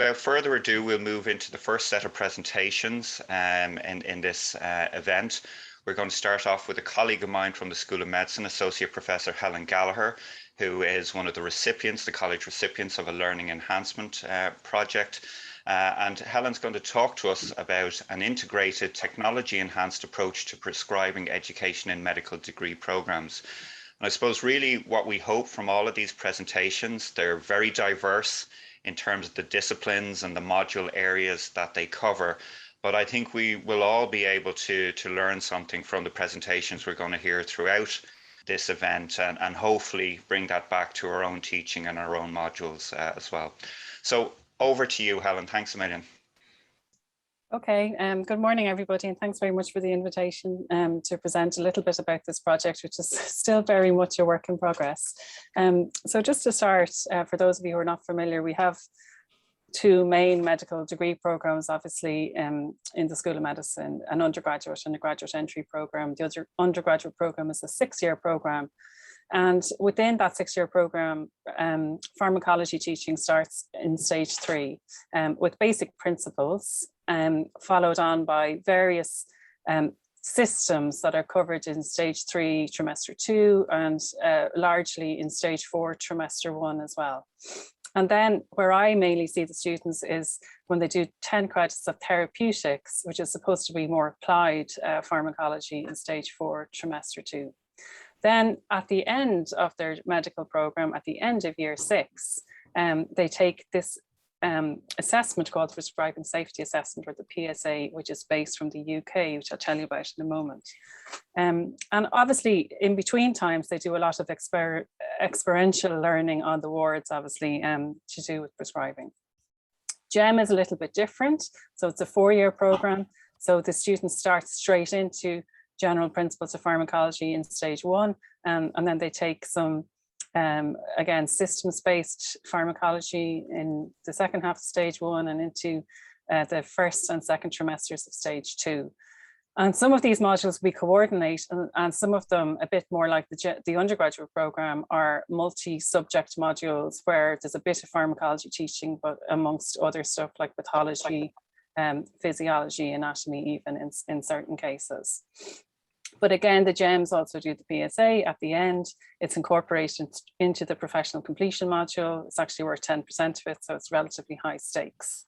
Without further ado, we'll move into the first set of presentations in this event. We're going to start off with a colleague of mine from the School of Medicine, Associate Professor Helen Gallagher, who is one of the recipients, the college recipients of a Learning Enhancement Project. And Helen's going to talk to us about an integrated technology-enhanced approach to prescribing education in medical degree programs. And I suppose really what we hope from all of these presentations, they're very diverse in terms of the disciplines and the module areas that they cover. But I think we will all be able to learn something from the presentations we're going to hear throughout this event and hopefully bring that back to our own teaching and our own modules as well. So over to you, Helen. Thanks a million. Okay, good morning, everybody, and thanks very much for the invitation to present a little bit about this project, which is still very much a work in progress. So just to start, for those of you who are not familiar, we have two main medical degree programs, obviously, in the School of Medicine, an undergraduate and a graduate entry program. The undergraduate program is a 6-year program. And within that 6-year program, pharmacology teaching starts in stage 3 with basic principles, followed on by various systems that are covered in stage 3, trimester 2, and largely in stage 4, trimester 1 as well. And then where I mainly see the students is when they do 10 credits of therapeutics, which is supposed to be more applied pharmacology in stage 4, trimester 2. Then at the end of their medical program, at the end of year 6, they take this assessment called Prescribing Safety Assessment, or the PSA, which is based from the UK, which I'll tell you about in a moment. And obviously, in between times, they do a lot of experiential learning on the wards, obviously, to do with prescribing. GEM is a little bit different. So it's a 4-year program. So the students start straight into general principles of pharmacology in stage 1, and then they take some again, systems-based pharmacology in the second half of stage 1 and into the first and second trimesters of stage 2. And some of these modules we coordinate, and some of them, a bit more like the undergraduate program, are multi-subject modules where there's a bit of pharmacology teaching, but amongst other stuff like pathology, physiology, anatomy, even in certain cases. But again, the GEMs also do the PSA at the end. It's incorporated into the professional completion module. It's actually worth 10% of it, so it's relatively high stakes.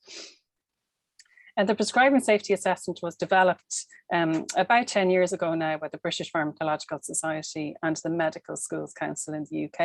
And the Prescribing Safety Assessment was developed about 10 years ago now by the British Pharmacological Society and the Medical Schools Council in the UK,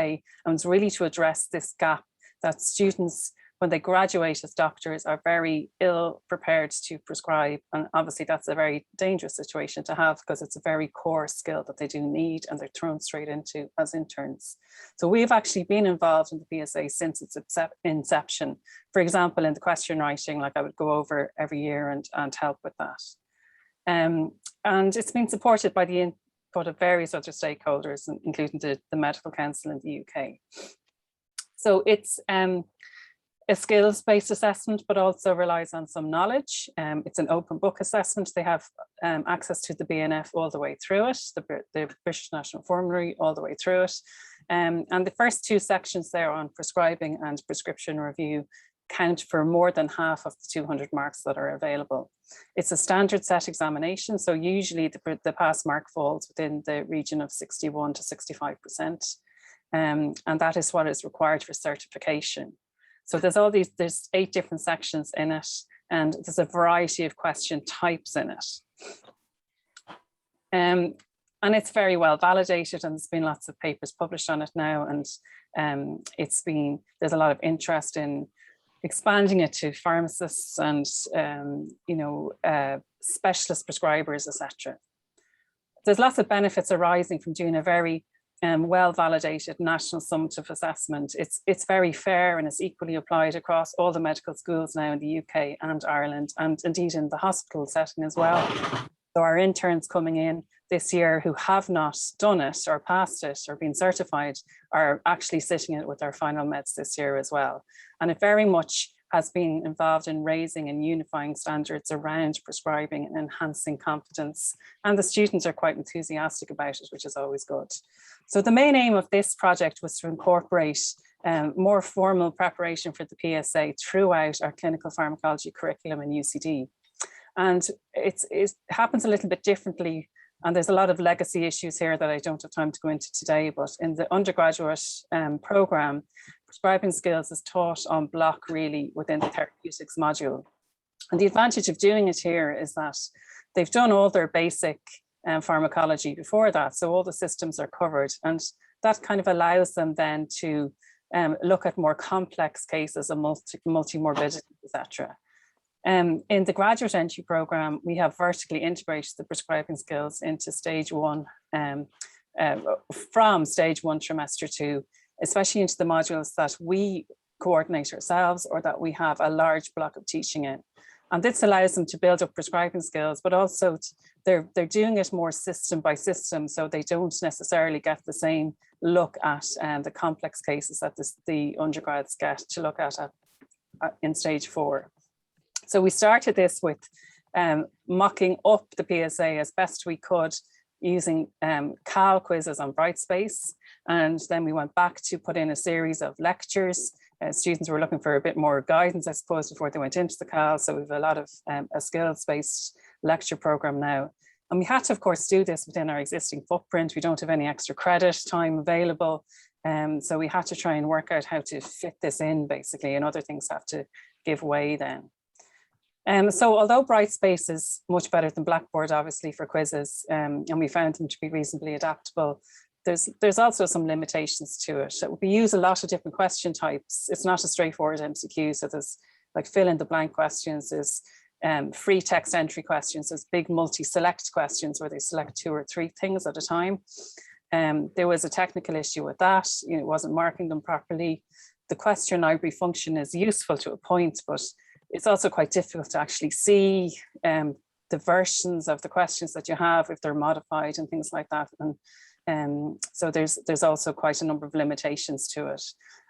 and was really to address this gap that students, when they graduate as doctors, are very ill prepared to prescribe. And obviously that's a very dangerous situation to have, because it's a very core skill that they do need and they're thrown straight into as interns. So we've actually been involved in the PSA since its inception. For example, in the question writing, like I would go over every year and help with that. And it's been supported by the input of various other stakeholders, including the Medical Council in the UK. So it's a skills-based assessment, but also relies on some knowledge. It's an open book assessment. They have access to the BNF all the way through it, the British National Formulary all the way through it. And the first 2 sections there on prescribing and prescription review count for more than half of the 200 marks that are available. It's a standard set examination, so usually the pass mark falls within the region of 61 to 65%. And that is what is required for certification. So there's 8 different sections in it, and there's a variety of question types in it. And it's very well validated, and there's been lots of papers published on it now, and there's a lot of interest in expanding it to pharmacists and specialist prescribers, etc. There's lots of benefits arising from doing a very well-validated national summative assessment. It's very fair, and it's equally applied across all the medical schools now in the UK and Ireland, and indeed in the hospital setting as well. So our interns coming in this year who have not done it or passed it or been certified are actually sitting it with our final meds this year as well. And it very much has been involved in raising and unifying standards around prescribing and enhancing confidence. And the students are quite enthusiastic about it, which is always good. So the main aim of this project was to incorporate more formal preparation for the PSA throughout our clinical pharmacology curriculum in UCD. And it happens a little bit differently, and there's a lot of legacy issues here that I don't have time to go into today, but in the undergraduate program, prescribing skills is taught on block really within the therapeutics module. And the advantage of doing it here is that they've done all their basic pharmacology before that, so all the systems are covered, and that kind of allows them then to look at more complex cases of multi-morbidity, etc. In the graduate entry program, we have vertically integrated the prescribing skills into stage 1, from stage 1 trimester 2, especially into the modules that we coordinate ourselves or that we have a large block of teaching in. And this allows them to build up prescribing skills, but also they're doing it more system by system, so they don't necessarily get the same look at the complex cases that the undergrads get to look at in stage 4. So we started this with mocking up the PSA as best we could using CAL quizzes on Brightspace. And then we went back to put in a series of lectures. Students were looking for a bit more guidance, I suppose, before they went into the CAL. So we have a lot of a skills-based lecture program now. And we had to, of course, do this within our existing footprint. We don't have any extra credit time available. So we had to try and work out how to fit this in, basically, and other things have to give way then. So although Brightspace is much better than Blackboard, obviously, for quizzes, and we found them to be reasonably adaptable, there's also some limitations to it. We use a lot of different question types. It's not a straightforward MCQ, so there's like fill in the blank questions, there's free text entry questions, there's big multi-select questions where they select 2 or 3 things at a time. There was a technical issue with that, it wasn't marking them properly. The question library function is useful to a point, but it's also quite difficult to actually see the versions of the questions that you have if they're modified and things like that. And so there's also quite a number of limitations to it.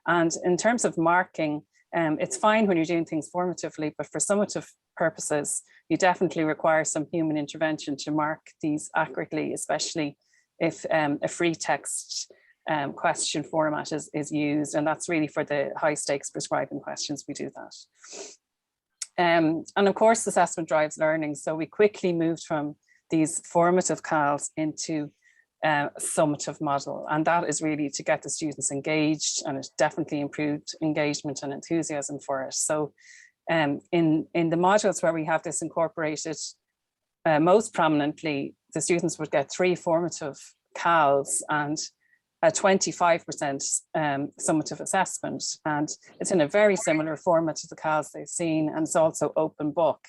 And in terms of marking, it's fine when you're doing things formatively, but for summative purposes, you definitely require some human intervention to mark these accurately, especially if a free text question format is used. And that's really for the high stakes prescribing questions, we do that. And of course, assessment drives learning. So we quickly moved from these formative CALs into a summative model. And that is really to get the students engaged, and it definitely improved engagement and enthusiasm for it. So in the modules where we have this incorporated most prominently, the students would get 3 formative CALs and a 25% summative assessment, and it's in a very similar format to the CALs they've seen, and it's also open book,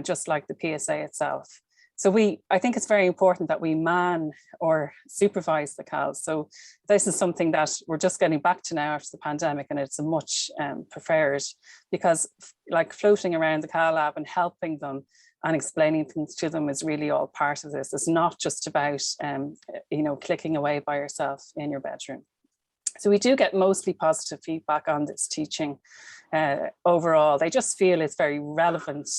just like the PSA itself. So I think it's very important that we man or supervise the CALs. So this is something that we're just getting back to now after the pandemic, and it's a much preferred, because like floating around the CAL lab and helping them and explaining things to them is really all part of this. It's not just about, clicking away by yourself in your bedroom. So we do get mostly positive feedback on this teaching overall. They just feel it's very relevant.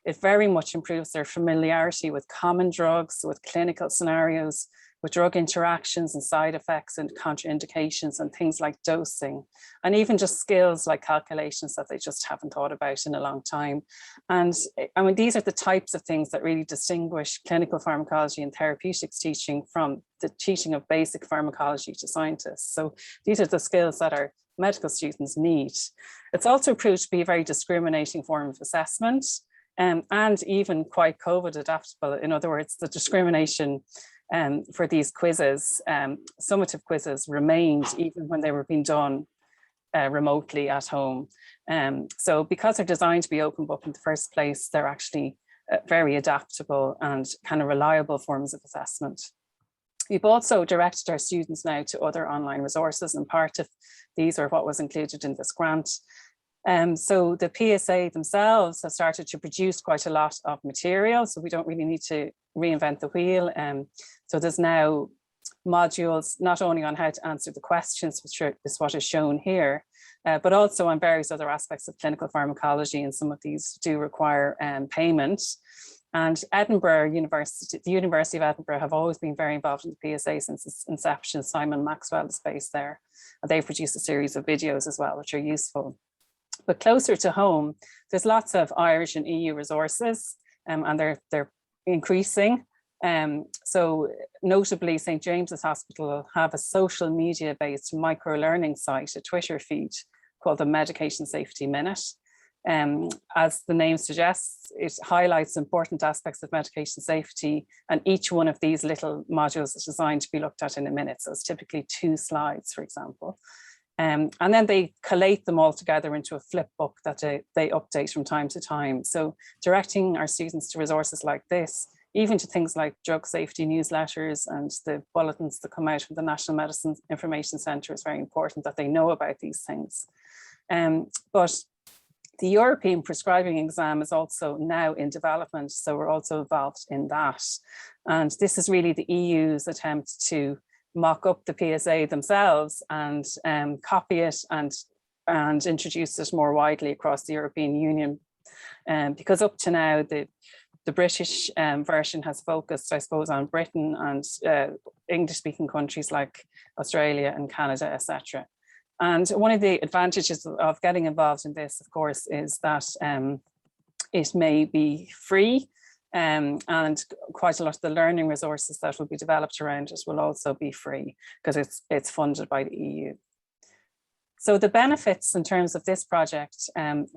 It very much improves their familiarity with common drugs, with clinical scenarios, with drug interactions and side effects and contraindications and things like dosing, and even just skills like calculations that they just haven't thought about in a long time. And I mean, these are the types of things that really distinguish clinical pharmacology and therapeutics teaching from the teaching of basic pharmacology to scientists. So these are the skills that our medical students need. It's also proved to be a very discriminating form of assessment, and even quite COVID adaptable. In other words, the discrimination for these quizzes, summative quizzes, remained even when they were being done remotely at home. So because they're designed to be open book in the first place, they're actually very adaptable and kind of reliable forms of assessment. We've also directed our students now to other online resources, and part of these are what was included in this grant. So the PSA themselves have started to produce quite a lot of material, so we don't really need to reinvent the wheel. So there's now modules not only on how to answer the questions, which is what is shown here, but also on various other aspects of clinical pharmacology, and some of these do require payment. And Edinburgh University, the University of Edinburgh have always been very involved in the PSA since its inception. Simon Maxwell is based there. And they've produced a series of videos as well, which are useful. But closer to home, there's lots of Irish and EU resources, and they're increasing. So notably, St. James's Hospital have a social media-based micro-learning site, a Twitter feed called the Medication Safety Minute. As the name suggests, it highlights important aspects of medication safety, and each one of these little modules is designed to be looked at in a minute. So it's typically 2 slides, for example. And then they collate them all together into a flip book that they update from time to time. So directing our students to resources like this, even to things like drug safety newsletters and the bulletins that come out from the National Medicine Information Centre, is very important that they know about these things. But the European prescribing exam is also now in development, so we're also involved in that. And this is really the EU's attempt to mock up the PSA themselves and copy it and introduce it more widely across the European Union. Because up to now, the British version has focused, I suppose, on Britain and English-speaking countries like Australia and Canada, etc. And one of the advantages of getting involved in this, of course, is that it may be free, and quite a lot of the learning resources that will be developed around it will also be free because it's funded by the EU. So the benefits in terms of this project,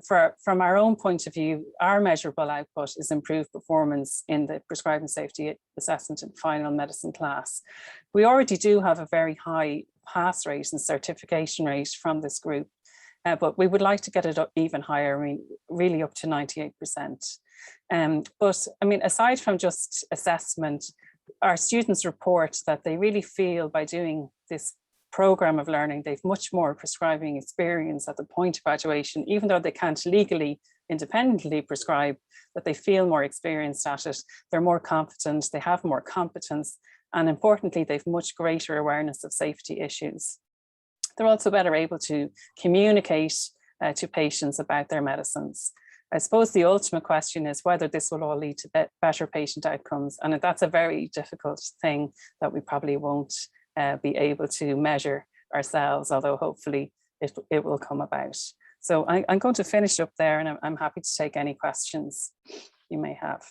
from our own point of view, our measurable output is improved performance in the prescribing safety assessment and final medicine class. We already do have a very high pass rate and certification rate from this group, but we would like to get it up even higher, I mean, really up to 98%. But I mean, aside from just assessment, our students report that they really feel by doing this program of learning, they've much more prescribing experience at the point of graduation, even though they can't legally independently prescribe, that they feel more experienced at it, they're more confident, they have more competence, and importantly, they've much greater awareness of safety issues. They're also better able to communicate to patients about their medicines. I suppose the ultimate question is whether this will all lead to better patient outcomes, and that's a very difficult thing that we probably won't be able to measure ourselves, although hopefully it will come about. So I'm going to finish up there, and I'm happy to take any questions you may have.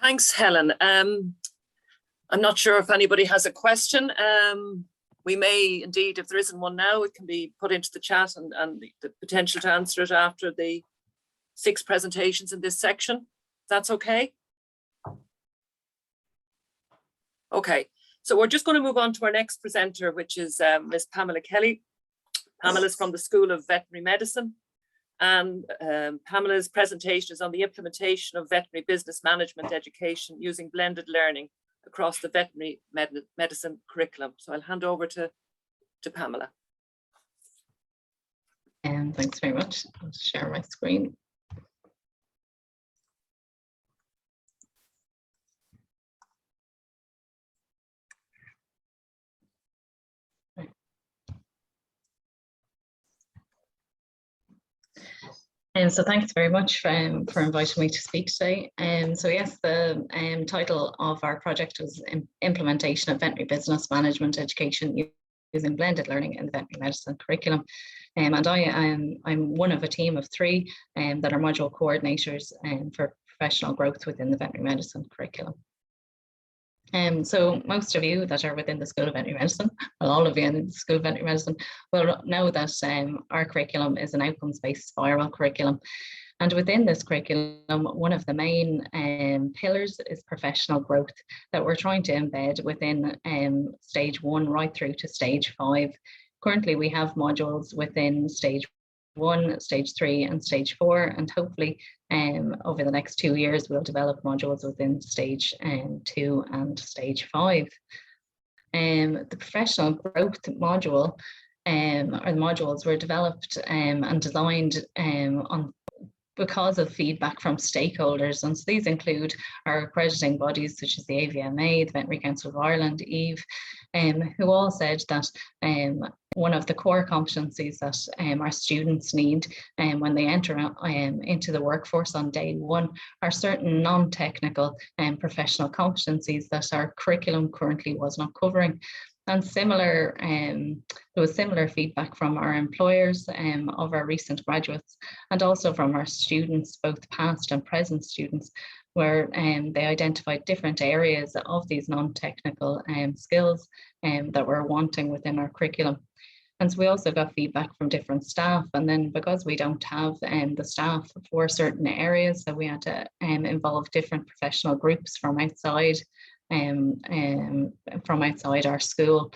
Thanks, Helen. I'm not sure if anybody has a question. We may indeed, if there isn't one now, it can be put into the chat and the potential to answer it after the 6 presentations in this section. That's okay? Okay. So we're just going to move on to our next presenter, which is Ms. Pamela Kelly. Pamela's from the School of Veterinary Medicine, and Pamela's presentation is on the implementation of veterinary business management education using blended learning across the veterinary medicine curriculum. So I'll hand over to Pamela. And thanks very much. I'll share my screen. And so thanks very much for inviting me to speak today. So yes, the title of our project was Implementation of Veterinary Business Management Education using Blended Learning in the Veterinary Medicine Curriculum. And I'm one of a team of 3 that are module coordinators for professional growth within the veterinary medicine curriculum. So most of you that are within the School of Veterinary Medicine, well, all of you in the School of Veterinary Medicine will know that our curriculum is an outcomes-based spiral curriculum. And within this curriculum, one of the main pillars is professional growth that we're trying to embed within stage 1 right through to stage 5. Currently, we have modules within stage 1, stage 3 and stage 4, and hopefully over the next 2 years we'll develop modules within stage 2 and stage 5. The professional growth module or the modules were developed and designed because of feedback from stakeholders, and so these include our accrediting bodies such as the AVMA, the Veterinary Council of Ireland, EVE, who all said that one of the core competencies that our students need when they enter into the workforce on day one are certain non-technical and professional competencies that our curriculum currently was not covering. And similar, there was similar feedback from our employers of our recent graduates, and also from our students, both past and present students, where they identified different areas of these non-technical skills that we're wanting within our curriculum. And so we also got feedback from different staff, and then because we don't have the staff for certain areas, so we had to involve different professional groups from outside our school,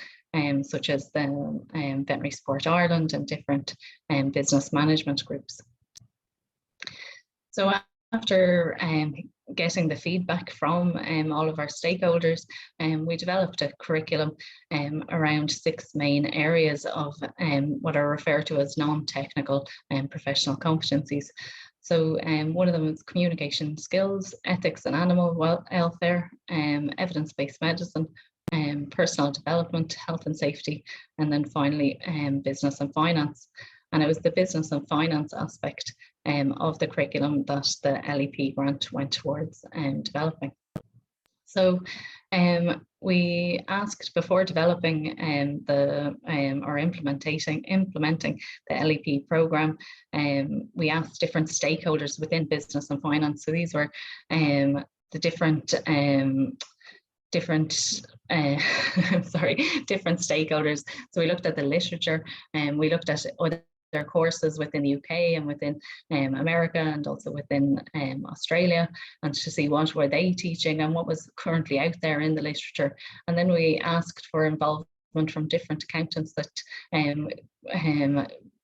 such as the Veterinary Support Ireland and different business management groups. So after getting the feedback from all of our stakeholders, we developed a curriculum around 6 main areas of what are referred to as non-technical and professional competencies. So one of them is communication skills, ethics and animal welfare, evidence-based medicine, personal development, health and safety, and then finally business and finance. And it was the business and finance aspect of the curriculum that the LEP grant went towards developing. So we asked, before developing or implementing the LEP program, we asked different stakeholders within business and finance. So these were the different stakeholders. So we looked at the literature, and we looked at other courses within the UK and within America, and also within Australia, and to see what were they teaching and what was currently out there in the literature. And then we asked for involvement from different accountants that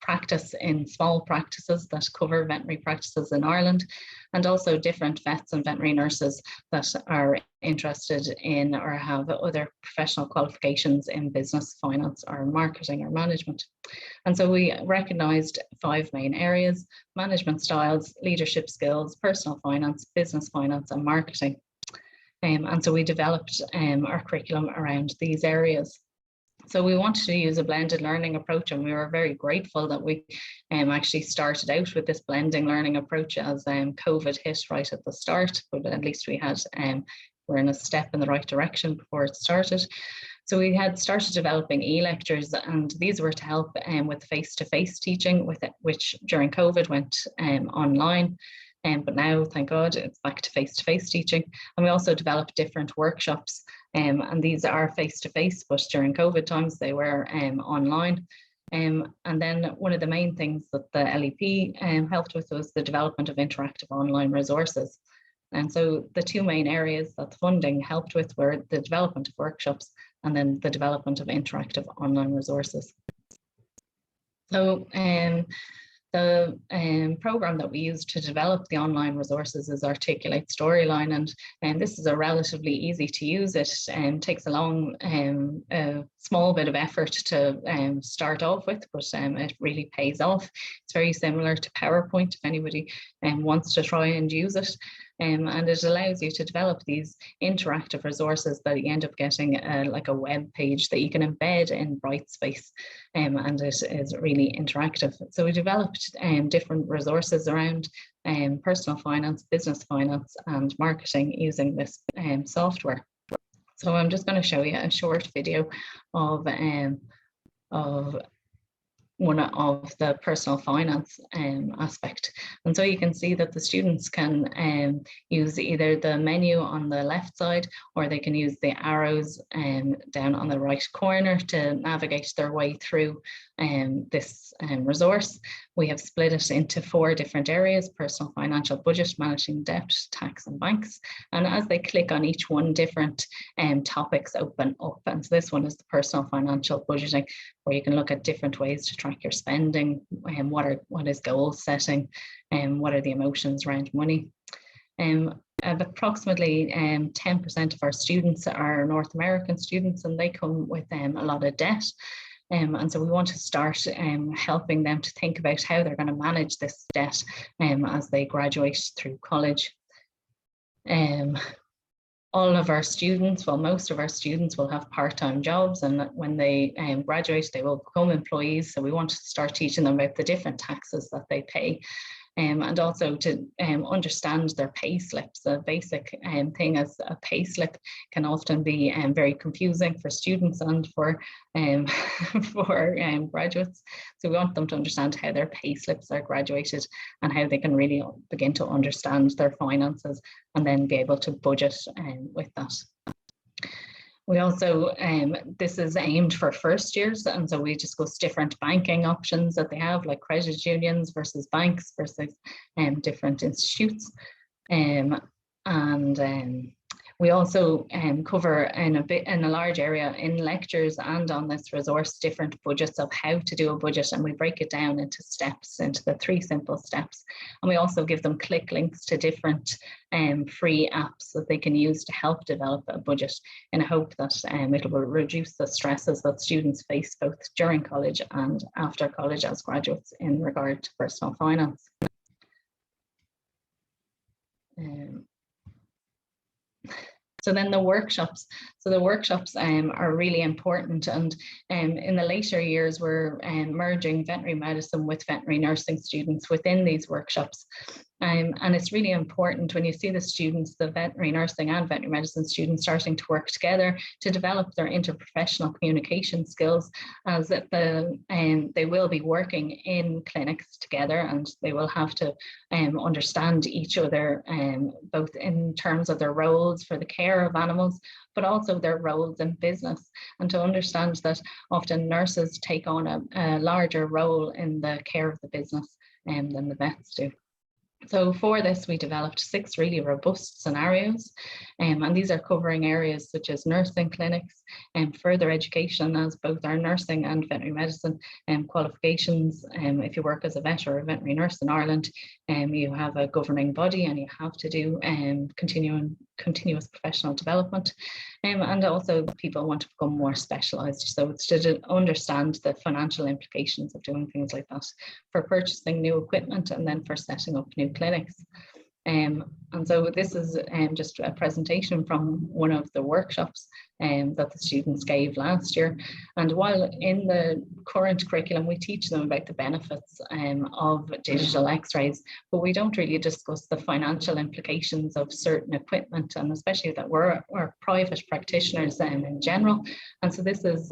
practice in small practices that cover veterinary practices in Ireland, and also different vets and veterinary nurses that are interested in or have other professional qualifications in business, finance, or marketing or management. And so we recognised 5 main areas: management styles, leadership skills, personal finance, business finance, and marketing. And so we developed our curriculum around these areas. So we wanted to use a blended learning approach, and we were very grateful that we actually started out with this blending learning approach as COVID hit right at the start, but at least we had, we're in a step in the right direction before it started. So we had started developing e-lectures, and these were to help with face-to-face teaching, which during COVID went online. But now, thank God, it's back to face-to-face teaching. And we also developed different workshops, and these are face-to-face, but during COVID times they were online. And then one of the main things that the LEP helped with was the development of interactive online resources. And so the 2 main areas that the funding helped with were the development of workshops and then the development of interactive online resources. So the program that we used to develop the online resources is Articulate Storyline, and this is a relatively easy to use. It takes a small bit of effort to start off with, but it really pays off. It's very similar to PowerPoint if anybody wants to try and use it. And it allows you to develop these interactive resources that you end up getting like a web page that you can embed in Brightspace, and it is really interactive. So we developed different resources around personal finance, business finance, and marketing using this software. So I'm just going to show you a short video of one of the personal finance aspect. And so you can see that the students can use either the menu on the left side, or they can use the arrows down on the right corner to navigate their way through this resource. We have split it into 4 different areas: personal financial budget, managing debt, tax and banks. And as they click on each one, different topics open up. And so this one is the personal financial budgeting, where you can look at different ways to track your spending, and what is goal setting, and what are the emotions around money. Approximately 10% of our students are North American students, and they come with a lot of debt. And so we want to start helping them to think about how they're going to manage this debt as they graduate through college. all of our students, well, most of our students will have part-time jobs, and when they graduate, they will become employees. So we want to start teaching them about the different taxes that they pay. And also to understand their pay slips. The basic thing as a pay slip can often be very confusing for students and for graduates. So we want them to understand how their pay slips are graduated and how they can really begin to understand their finances and then be able to budget with that. We also, this is aimed for first years, and so we discuss different banking options that they have, like credit unions versus banks versus different institutes. We also cover in a large area in lectures and on this resource different budgets of how to do a budget, and we break it down into steps, into the 3 simple steps. And we also give them click links to different free apps that they can use to help develop a budget, in a hope that it will reduce the stresses that students face both during college and after college as graduates in regard to personal finance. So then the workshops. So the workshops are really important, and in the later years, we're merging veterinary medicine with veterinary nursing students within these workshops. And it's really important when you see the students, the veterinary nursing and veterinary medicine students starting to work together to develop their interprofessional communication skills, as they will be working in clinics together, and they will have to understand each other, both in terms of their roles for the care of animals, but also their roles in business, and to understand that often nurses take on a larger role in the care of the business than the vets do. So for this, we developed 6 really robust scenarios, and these are covering areas such as nursing clinics and further education, as both our nursing and veterinary medicine qualifications. If you work as a vet or a veterinary nurse in Ireland, you have a governing body and you have to do continuous professional development. And also people want to become more specialised. So it's to understand the financial implications of doing things like that for purchasing new equipment and then for setting up new clinics. And so this is just a presentation from one of the workshops that the students gave last year. And while in the current curriculum, we teach them about the benefits of digital x-rays, but we don't really discuss the financial implications of certain equipment, and especially that we're private practitioners in general. And so this is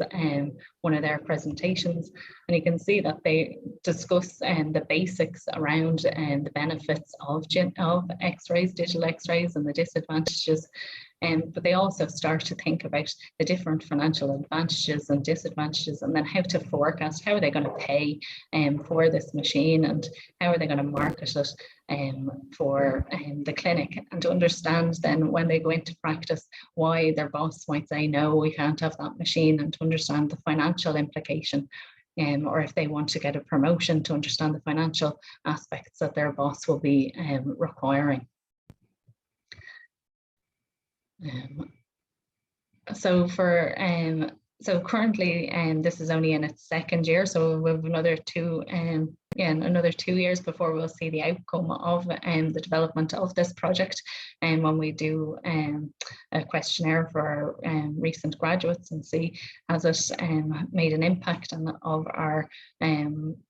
one of their presentations, and you can see that they discuss the basics around the benefits of x-rays, digital x-rays, and the disadvantages. But they also start to think about the different financial advantages and disadvantages, and then how to forecast how are they going to pay for this machine, and how are they going to market it for the clinic, and to understand then when they go into practice why their boss might say no, we can't have that machine, and to understand the financial implication. Or if they want to get a promotion, to understand the financial aspects that their boss will be requiring. So currently, this is only in its 2nd year, so we have another 2 years before we'll see the outcome of the development of this project, and when we do a questionnaire for our recent graduates and see has it made an impact on of our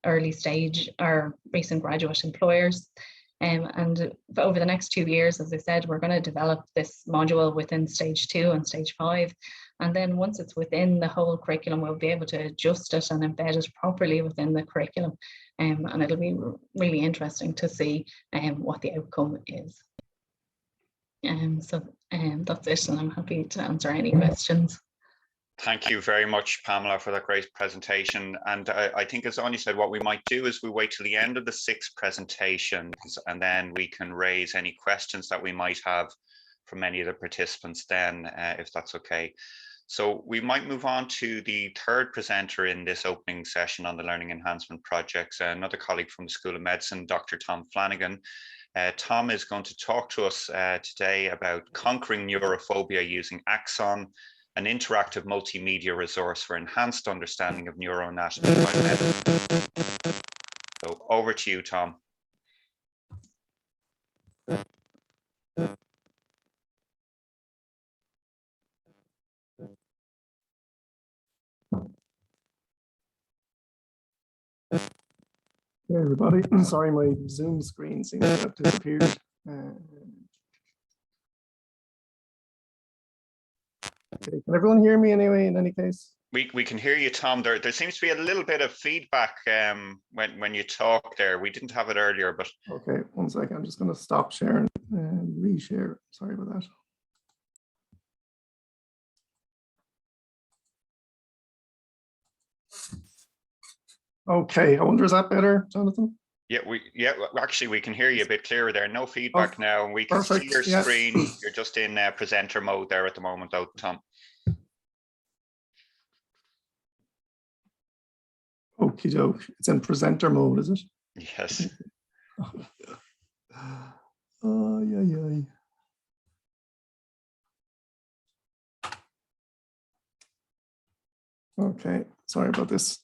early stage, our recent graduate employers. And over the next 2 years, as I said, we're going to develop this module within stage 2 and stage 5. And then once it's within the whole curriculum, we'll be able to adjust it and embed it properly within the curriculum. And it'll be really interesting to see what the outcome is. So that's it, and I'm happy to answer any questions. Thank you very much, Pamela, for that great presentation. And I think, as Anya said, what we might do is we wait till the end of the 6 presentations, and then we can raise any questions that we might have from any of the participants then, if that's okay. So we might move on to the 3rd presenter in this opening session on the Learning Enhancement Projects, another colleague from the School of Medicine, Dr. Tom Flanagan. Tom is going to talk to us today about conquering neurophobia using Axon, an interactive multimedia resource for enhanced understanding of neuroanatomy by medicine. So over to you, Tom. Hey everybody, sorry my Zoom screen seems to have disappeared. Okay, can everyone hear me anyway in any case? We can hear you, Tom. There seems to be a little bit of feedback when you talk there. We didn't have it earlier, but Okay, 1 second. I'm just going to stop sharing and reshare. Sorry about that. Okay, I wonder, is that better, Jonathan? yeah, actually we can hear you a bit clearer there. No feedback now. We can perfect, see your yeah. screen. You're just in presenter mode there at the moment, though, Tom. Okie doke. It's in presenter mode, is it? Yes. Oh, yeah. Okay, sorry about this.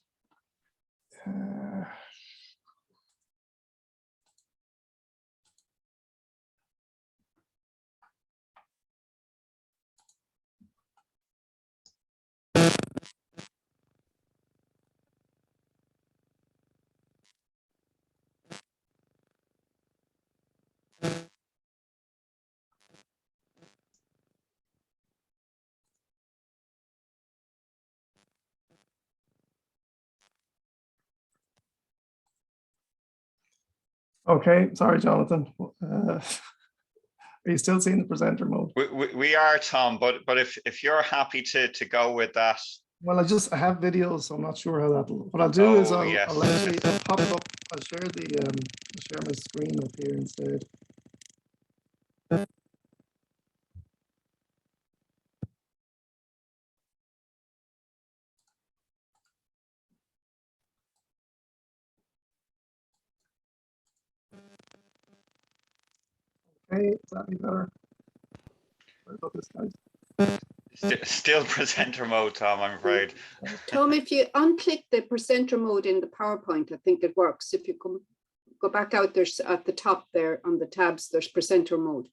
Okay, sorry, Jonathan. Are you still seeing the presenter mode? We are, Tom, but if you're happy to go with that. Well, I have videos, so I'm not sure how that'll. What I'll do is I'll actually pop it up. I'll share my screen up here instead. Okay, is that any better? Sorry about this, guys. Still presenter mode, Tom, I'm afraid. Tom, if you unclick the presenter mode in the PowerPoint, I think it works. If you go back out, there's at the top there on the tabs, there's presenter mode.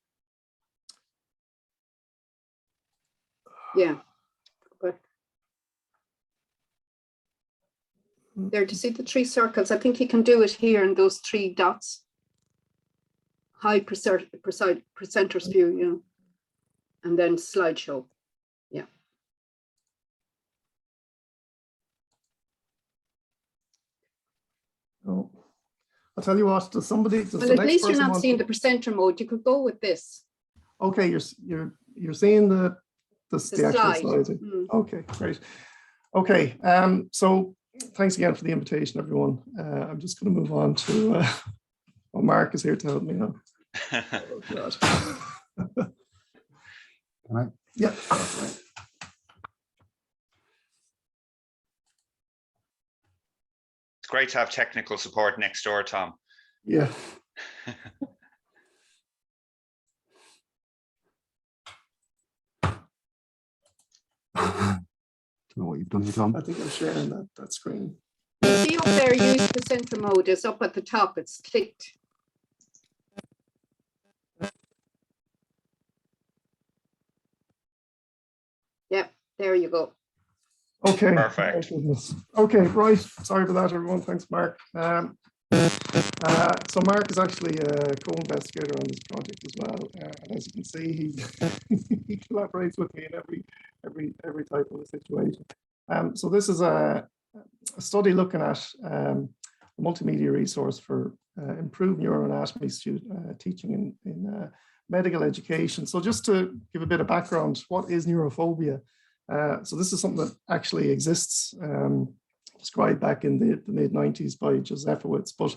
Yeah. But there, to see the 3 circles, I think you can do it here in those 3 dots. High presenter's view, you know, and then slideshow. Yeah. Oh, I'll tell you what. Does somebody? Well, at least you're not seeing the presenter mode. You could go with this. Okay, you're seeing the actual slides. Okay, great. Okay, so thanks again for the invitation, everyone. I'm just going to move on to. Well, Mark is here to help me out. Oh, God. Can I? Yeah. It's great to have technical support next door, Tom. Yeah. Don't know what you've done here, Tom. I think I'm sharing that screen. See up there, use presenter mode is up at the top. It's clicked. Yep, there you go. Okay. Perfect. Okay, right. Sorry about that, everyone. Thanks, Mark. So Mark is actually a co-investigator on this project as well. And as you can see, he collaborates with me in every type of a situation. So this is a study looking at a multimedia resource for improved neuroanatomy teaching in medical education. So just to give a bit of background, what is neurophobia? So this is something that actually exists, described back in the mid-90s by Josephowitz, but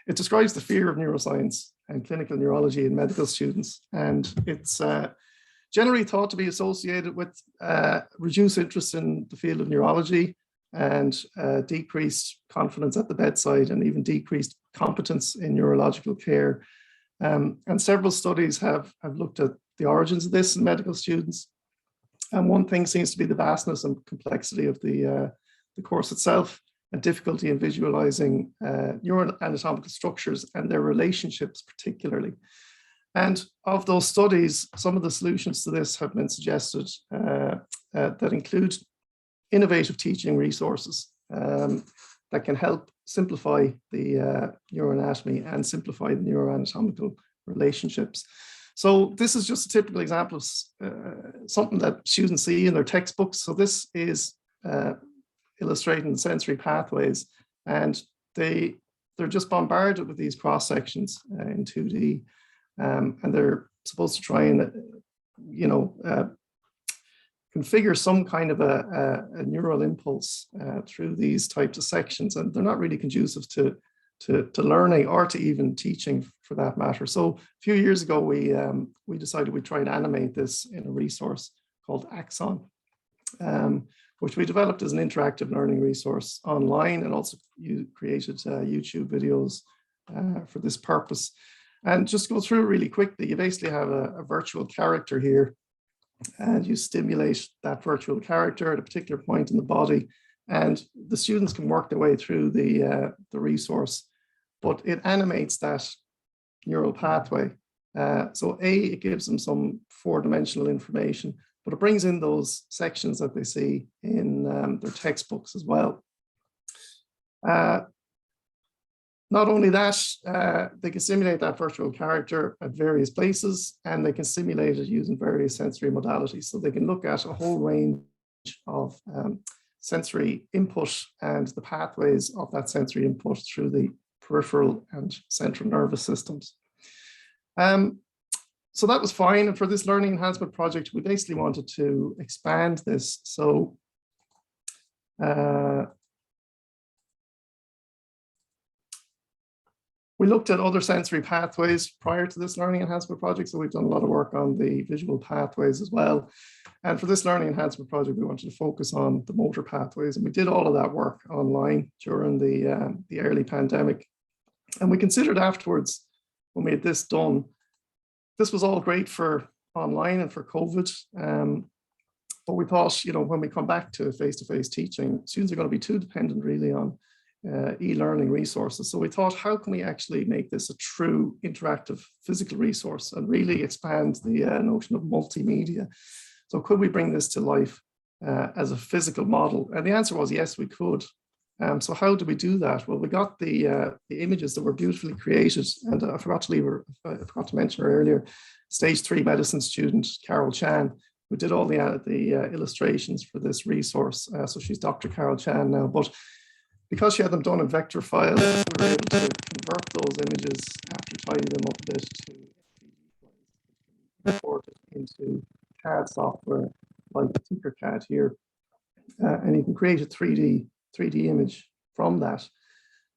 it describes the fear of neuroscience and clinical neurology in medical students. And it's generally thought to be associated with reduced interest in the field of neurology and decreased confidence at the bedside and even decreased competence in neurological care. And several studies have looked at the origins of this in medical students. And one thing seems to be the vastness and complexity of the course itself and difficulty in visualizing neuroanatomical structures and their relationships particularly. And of those studies, some of the solutions to this have been suggested that include innovative teaching resources that can help simplify the neuroanatomy and simplify the neuroanatomical relationships. So this is just a typical example of something that students see in their textbooks. So this is illustrating sensory pathways, and they're just bombarded with these cross sections in 2D, and they're supposed to try and configure some kind of a neural impulse through these types of sections, and they're not really conducive to learning or to even teaching for that matter. So a few years ago, we decided we'd try and animate this in a resource called Axon, which we developed as an interactive learning resource online, and also created YouTube videos for this purpose. And just go through really quickly, you basically have a virtual character here, and you stimulate that virtual character at a particular point in the body, and the students can work their way through the resource, but it animates that neural pathway. So it gives them some 4-dimensional information, but it brings in those sections that they see in their textbooks as well. Not only that, they can simulate that virtual character at various places, and they can simulate it using various sensory modalities. So they can look at a whole range of sensory input and the pathways of that sensory input through the peripheral and central nervous systems. So that was fine. And for this learning enhancement project, we basically wanted to expand this. So we looked at other sensory pathways prior to this learning enhancement project. So we've done a lot of work on the visual pathways as well. And for this learning enhancement project, we wanted to focus on the motor pathways. And we did all of that work online during the early pandemic. And we considered afterwards, when we had this done, this was all great for online and for COVID. But we thought, when we come back to face-to-face teaching, students are going to be too dependent really on e-learning resources. So we thought, how can we actually make this a true interactive physical resource and really expand the notion of multimedia? So could we bring this to life as a physical model? And the answer was yes, we could. So how do we do that? Well, we got the images that were beautifully created, and I forgot to mention her earlier, stage 3 medicine student Carol Chan, who did all the illustrations for this resource. So she's Dr. Carol Chan now, but because she had them done in vector files, we were able to convert those images after tidying them up a bit to import it into CAD software like Tinkercad here, and you can create a 3D image from that.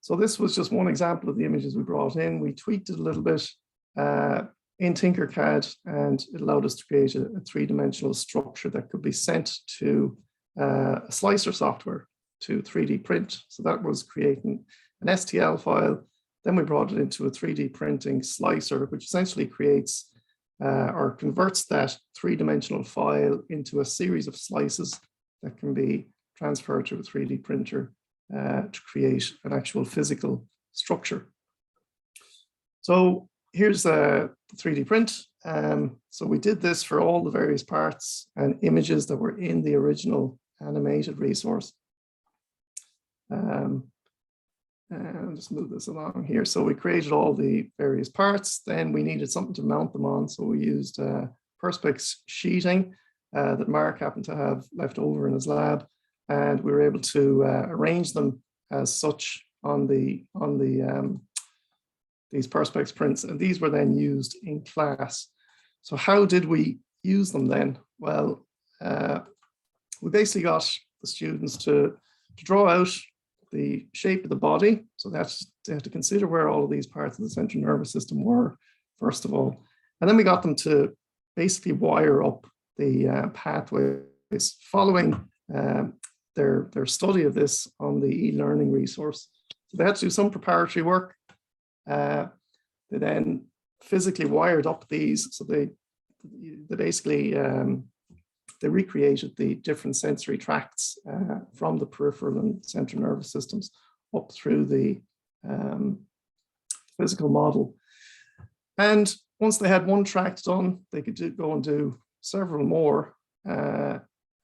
So this was just one example of the images we brought in. We tweaked it a little bit in Tinkercad, and it allowed us to create a 3-dimensional structure that could be sent to a slicer software to 3D print. So that was creating an STL file. Then we brought it into a 3D printing slicer, which essentially creates or converts that 3-dimensional file into a series of slices that can be transferred to a 3D printer to create an actual physical structure. So here's the 3D print. So we did this for all the various parts and images that were in the original animated resource. And just move this along here. So we created all the various parts. Then we needed something to mount them on. So we used Perspex sheeting that Mark happened to have left over in his lab. And we were able to arrange them as such on these Perspex prints. And these were then used in class. So how did we use them then? Well, we basically got the students to draw out the shape of the body. So they had to consider where all of these parts of the central nervous system were, first of all. And then we got them to basically wire up the pathways following their study of this on the e-learning resource. So they had to do some preparatory work. They then physically wired up these. So they basically they recreated the different sensory tracts from the peripheral and central nervous systems up through the physical model. And once they had one tract done, they could go and do several more.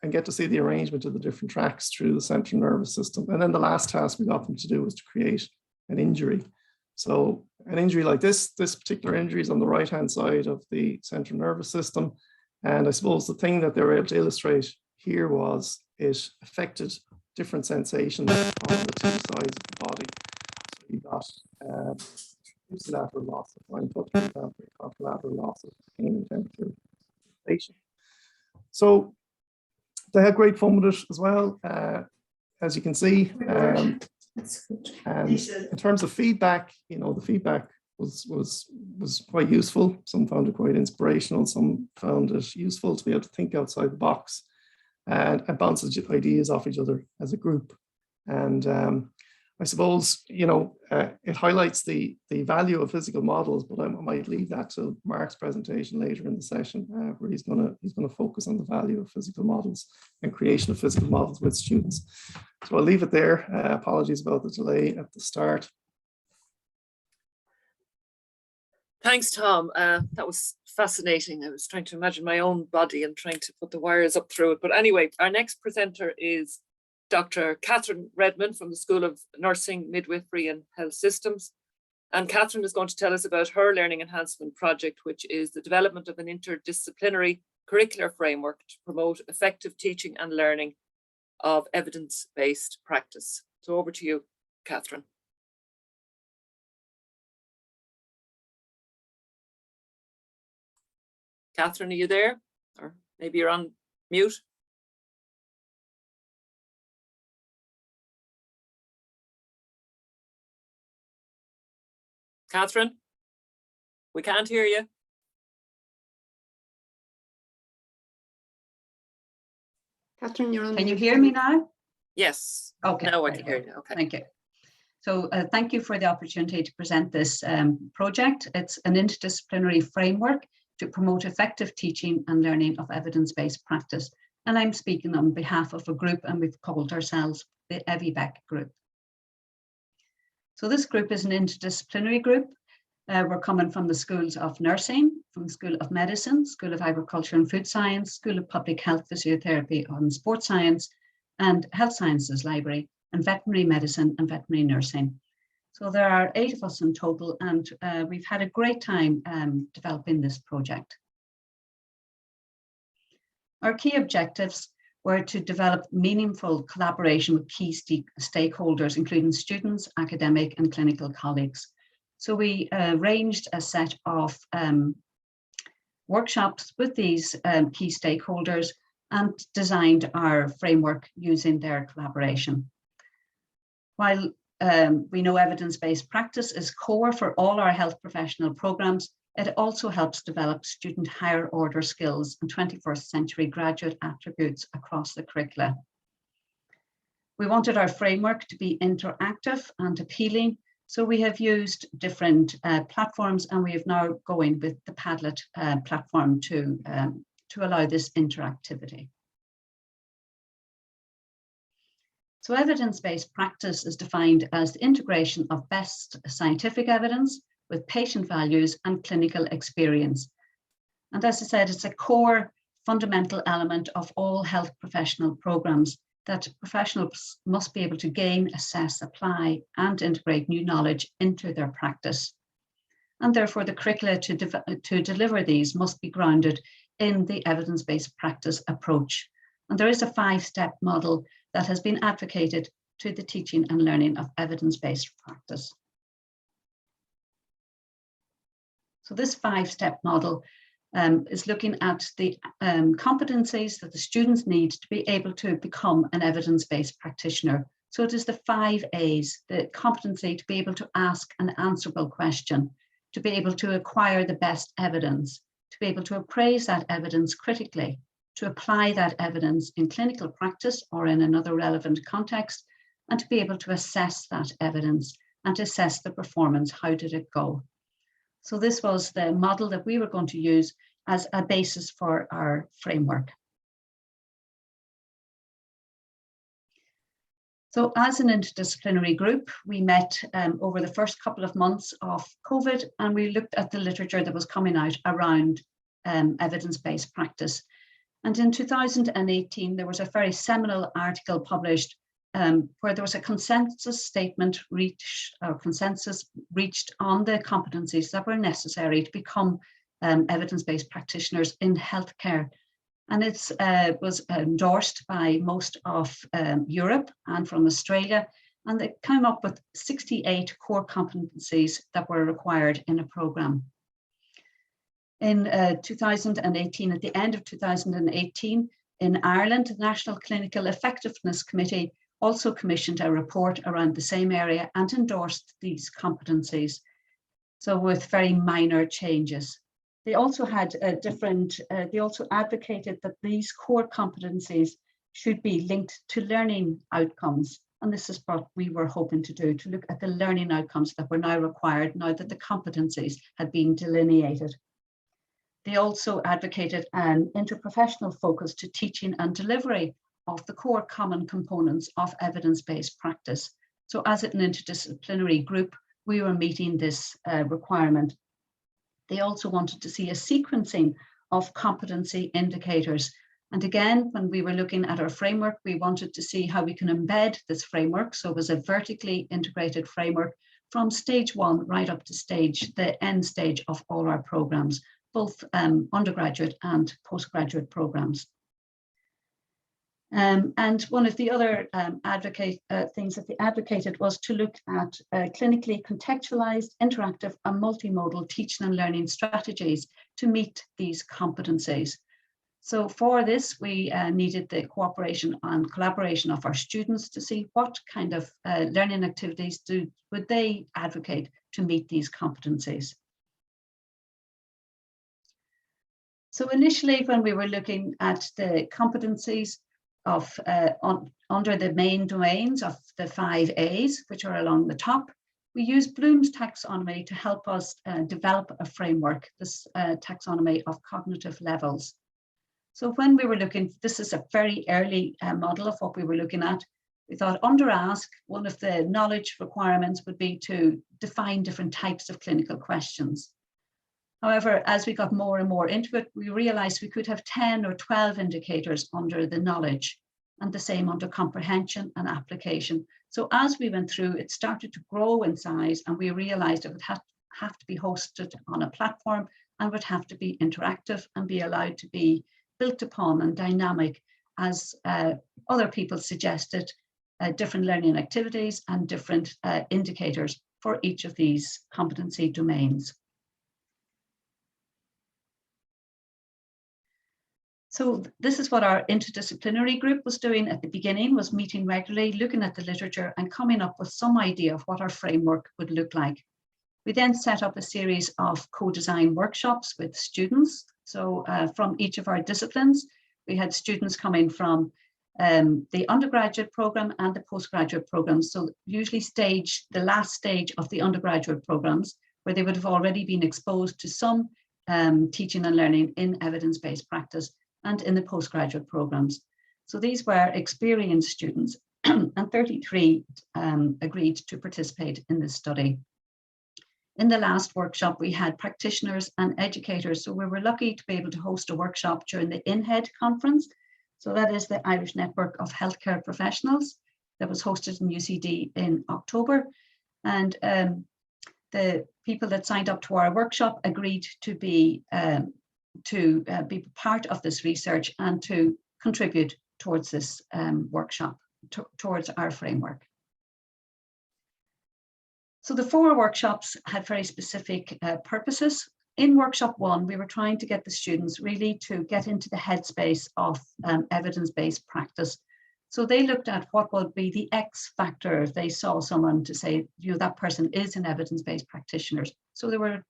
and get to see the arrangement of the different tracks through the central nervous system. And then the last task we got them to do was to create an injury. So an injury like this particular injury is on the right-hand side of the central nervous system. And I suppose the thing that they were able to illustrate here was it affected different sensations on the two sides of the body. So you got ipsilateral loss of fine touch, for example, contralateral loss of pain and temperature sensation. So they had great fun with it as well, as you can see. And in terms of feedback, you know, the feedback was quite useful. Some found it quite inspirational. Some found it useful to be able to think outside the box and bounce ideas off each other as a group. And I suppose, you know, it highlights the value of physical models, but I might leave that to Mark's presentation later in the session, where he's gonna focus on the value of physical models and creation of physical models with students. So I'll leave it there. Apologies about the delay at the start. Thanks, Tom. That was fascinating. I was trying to imagine my own body and trying to put the wires up through it. But anyway, our next presenter is Dr. Catherine Redmond from the School of Nursing, Midwifery and Health Systems. And Catherine is going to tell us about her Learning Enhancement Project, which is the development of an interdisciplinary curricular framework to promote effective teaching and learning of evidence-based practice. So over to you, Catherine. Catherine, are you there? Or maybe you're on mute. Catherine, we can't hear you. Catherine, you're on. Can you hear me now? Yes. Okay. Now I can hear you. Okay. Thank you. So thank you for the opportunity to present this project. It's an interdisciplinary framework to promote effective teaching and learning of evidence-based practice. And I'm speaking on behalf of a group, and we've called ourselves the EVIBEC group. So this group is an interdisciplinary group. We're coming from the schools of nursing, from the School of Medicine, School of Agriculture and Food Science, School of Public Health, Physiotherapy and Sports Science, and Health Sciences Library, and Veterinary Medicine and Veterinary Nursing. So there are 8 of us in total, and we've had a great time developing this project. Our key objectives were to develop meaningful collaboration with key stakeholders, including students, academic and clinical colleagues. So we arranged a set of workshops with these key stakeholders and designed our framework using their collaboration. While we know evidence-based practice is core for all our health professional programs, it also helps develop student higher order skills and 21st century graduate attributes across the curricula. We wanted our framework to be interactive and appealing, so we have used different platforms, and we have now going with the Padlet platform to allow this interactivity. So evidence-based practice is defined as the integration of best scientific evidence with patient values and clinical experience. And as I said, it's a core fundamental element of all health professional programs that professionals must be able to gain, assess, apply, and integrate new knowledge into their practice. And therefore, the curricula to deliver these must be grounded in the evidence-based practice approach. And there is a 5-step model that has been advocated to the teaching and learning of evidence-based practice. So this 5-step model is looking at the competencies that the students need to be able to become an evidence-based practitioner. So it is the 5 A's, the competency to be able to ask an answerable question, to be able to acquire the best evidence, to be able to appraise that evidence critically, to apply that evidence in clinical practice or in another relevant context, and to be able to assess that evidence and to assess the performance. How did it go? So this was the model that we were going to use as a basis for our framework. So as an interdisciplinary group, we met over the first couple of months of COVID, and we looked at the literature that was coming out around evidence-based practice. And in 2018, there was a very seminal article published where there was a consensus statement reached on the competencies that were necessary to become evidence-based practitioners in healthcare. And it was endorsed by most of Europe and from Australia. And they came up with 68 core competencies that were required in a programme. In 2018, at the end of 2018, in Ireland, the National Clinical Effectiveness Committee also commissioned a report around the same area and endorsed these competencies, so with very minor changes. They also had they also advocated that these core competencies should be linked to learning outcomes. And this is what we were hoping to do, to look at the learning outcomes that were now required now that the competencies had been delineated. They also advocated an interprofessional focus to teaching and delivery of the core common components of evidence-based practice. So as an interdisciplinary group, we were meeting this requirement. They also wanted to see a sequencing of competency indicators. And again, when we were looking at our framework, we wanted to see how we can embed this framework. So it was a vertically integrated framework from stage 1 right up to the end stage of all our programs, both undergraduate and postgraduate programs. And one of the other things that they advocated was to look at clinically contextualized, interactive and multimodal teaching and learning strategies to meet these competencies. So for this, we needed the cooperation and collaboration of our students to see what kind of learning activities would they advocate to meet these competencies. So initially, when we were looking at the competencies of under the main domains of the 5 A's, which are along the top, we used Bloom's taxonomy to help us develop a framework, this taxonomy of cognitive levels. So when we were looking, this is a very early model of what we were looking at. We thought under ask, one of the knowledge requirements would be to define different types of clinical questions. However, as we got more and more into it, we realized we could have 10 or 12 indicators under the knowledge, and the same under comprehension and application. So as we went through, it started to grow in size, and we realized it would have to be hosted on a platform and would have to be interactive and be allowed to be built upon and dynamic as other people suggested different learning activities and different indicators for each of these competency domains. So this is what our interdisciplinary group was doing at the beginning, was meeting regularly, looking at the literature and coming up with some idea of what our framework would look like. We then set up a series of co-design workshops with students. So from each of our disciplines, we had students coming from the undergraduate program and the postgraduate programs. So usually the last stage of the undergraduate programs, where they would have already been exposed to some teaching and learning in evidence-based practice, and in the postgraduate programs. So these were experienced students and 33 agreed to participate in this study. In the last workshop, we had practitioners and educators. So we were lucky to be able to host a workshop during the INHEAD conference. So that is the Irish Network of Healthcare Professionals that was hosted in UCD in October. And the people that signed up to our workshop agreed to be part of this research and to contribute towards this workshop, towards our framework. So the 4 workshops had very specific purposes. In workshop 1, we were trying to get the students really to get into the headspace of evidence-based practice. So they looked at what would be the X factor if they saw someone to say, that person is an evidence-based practitioner. So they were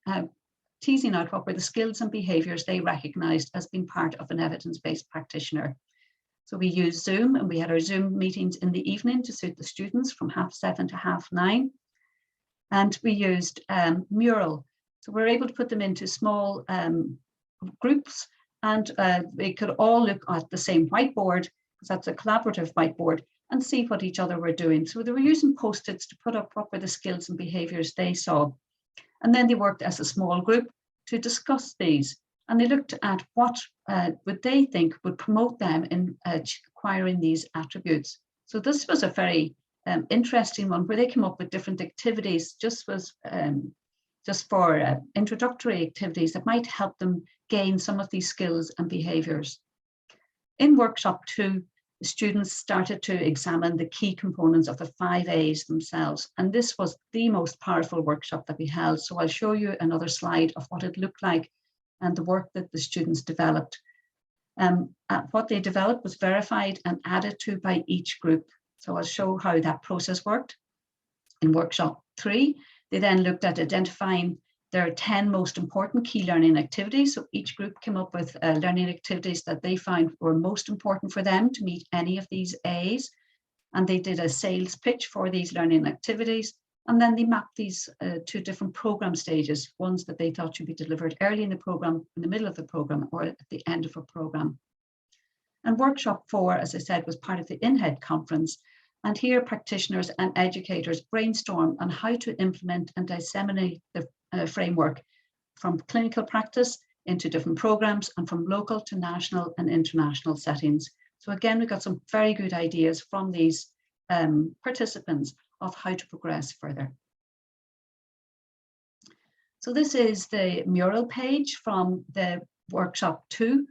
teasing out what were the skills and behaviours they recognised as being part of an evidence-based practitioner. So we used Zoom, and we had our Zoom meetings in the evening to suit the students from 7:30 to 9:30. And we used Mural. So we were able to put them into small groups, and they could all look at the same whiteboard, because that's a collaborative whiteboard, and see what each other were doing. So they were using Post-its to put up what were the skills and behaviours they saw. And then they worked as a small group to discuss these. And they looked at what would they think would promote them in acquiring these attributes. So this was a very interesting one where they came up with different activities, just for introductory activities that might help them gain some of these skills and behaviours. In workshop 2, the students started to examine the key components of the 5 A's themselves. And this was the most powerful workshop that we held. So I'll show you another slide of what it looked like and the work that the students developed. What they developed was verified and added to by each group. So I'll show how that process worked. In workshop 3, they then looked at identifying their 10 most important key learning activities. So each group came up with learning activities that they found were most important for them to meet any of these A's. And they did a sales pitch for these learning activities. And then they mapped these to different program stages, ones that they thought should be delivered early in the program, in the middle of the program, or at the end of a program. And workshop 4, as I said, was part of the INHEAD conference. And here practitioners and educators brainstorm on how to implement and disseminate the framework from clinical practice into different programs and from local to national and international settings. So again, we got some very good ideas from these participants of how to progress further. So this is the mural page from the workshop 2.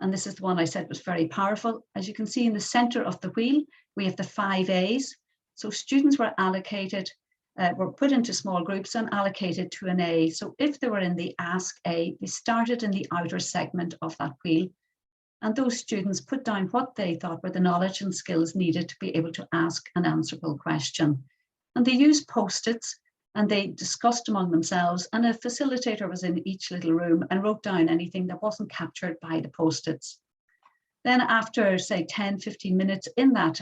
And this is the one I said was very powerful. As you can see in the center of the wheel, we have the 5 A's. So students were allocated, were put into small groups and allocated to an A. So if they were in the Ask A, they started in the outer segment of that wheel. And those students put down what they thought were the knowledge and skills needed to be able to ask an answerable question. And they used Post-its and they discussed among themselves, and a facilitator was in each little room and wrote down anything that wasn't captured by the Post-its. Then after, say, 10, 15 minutes in that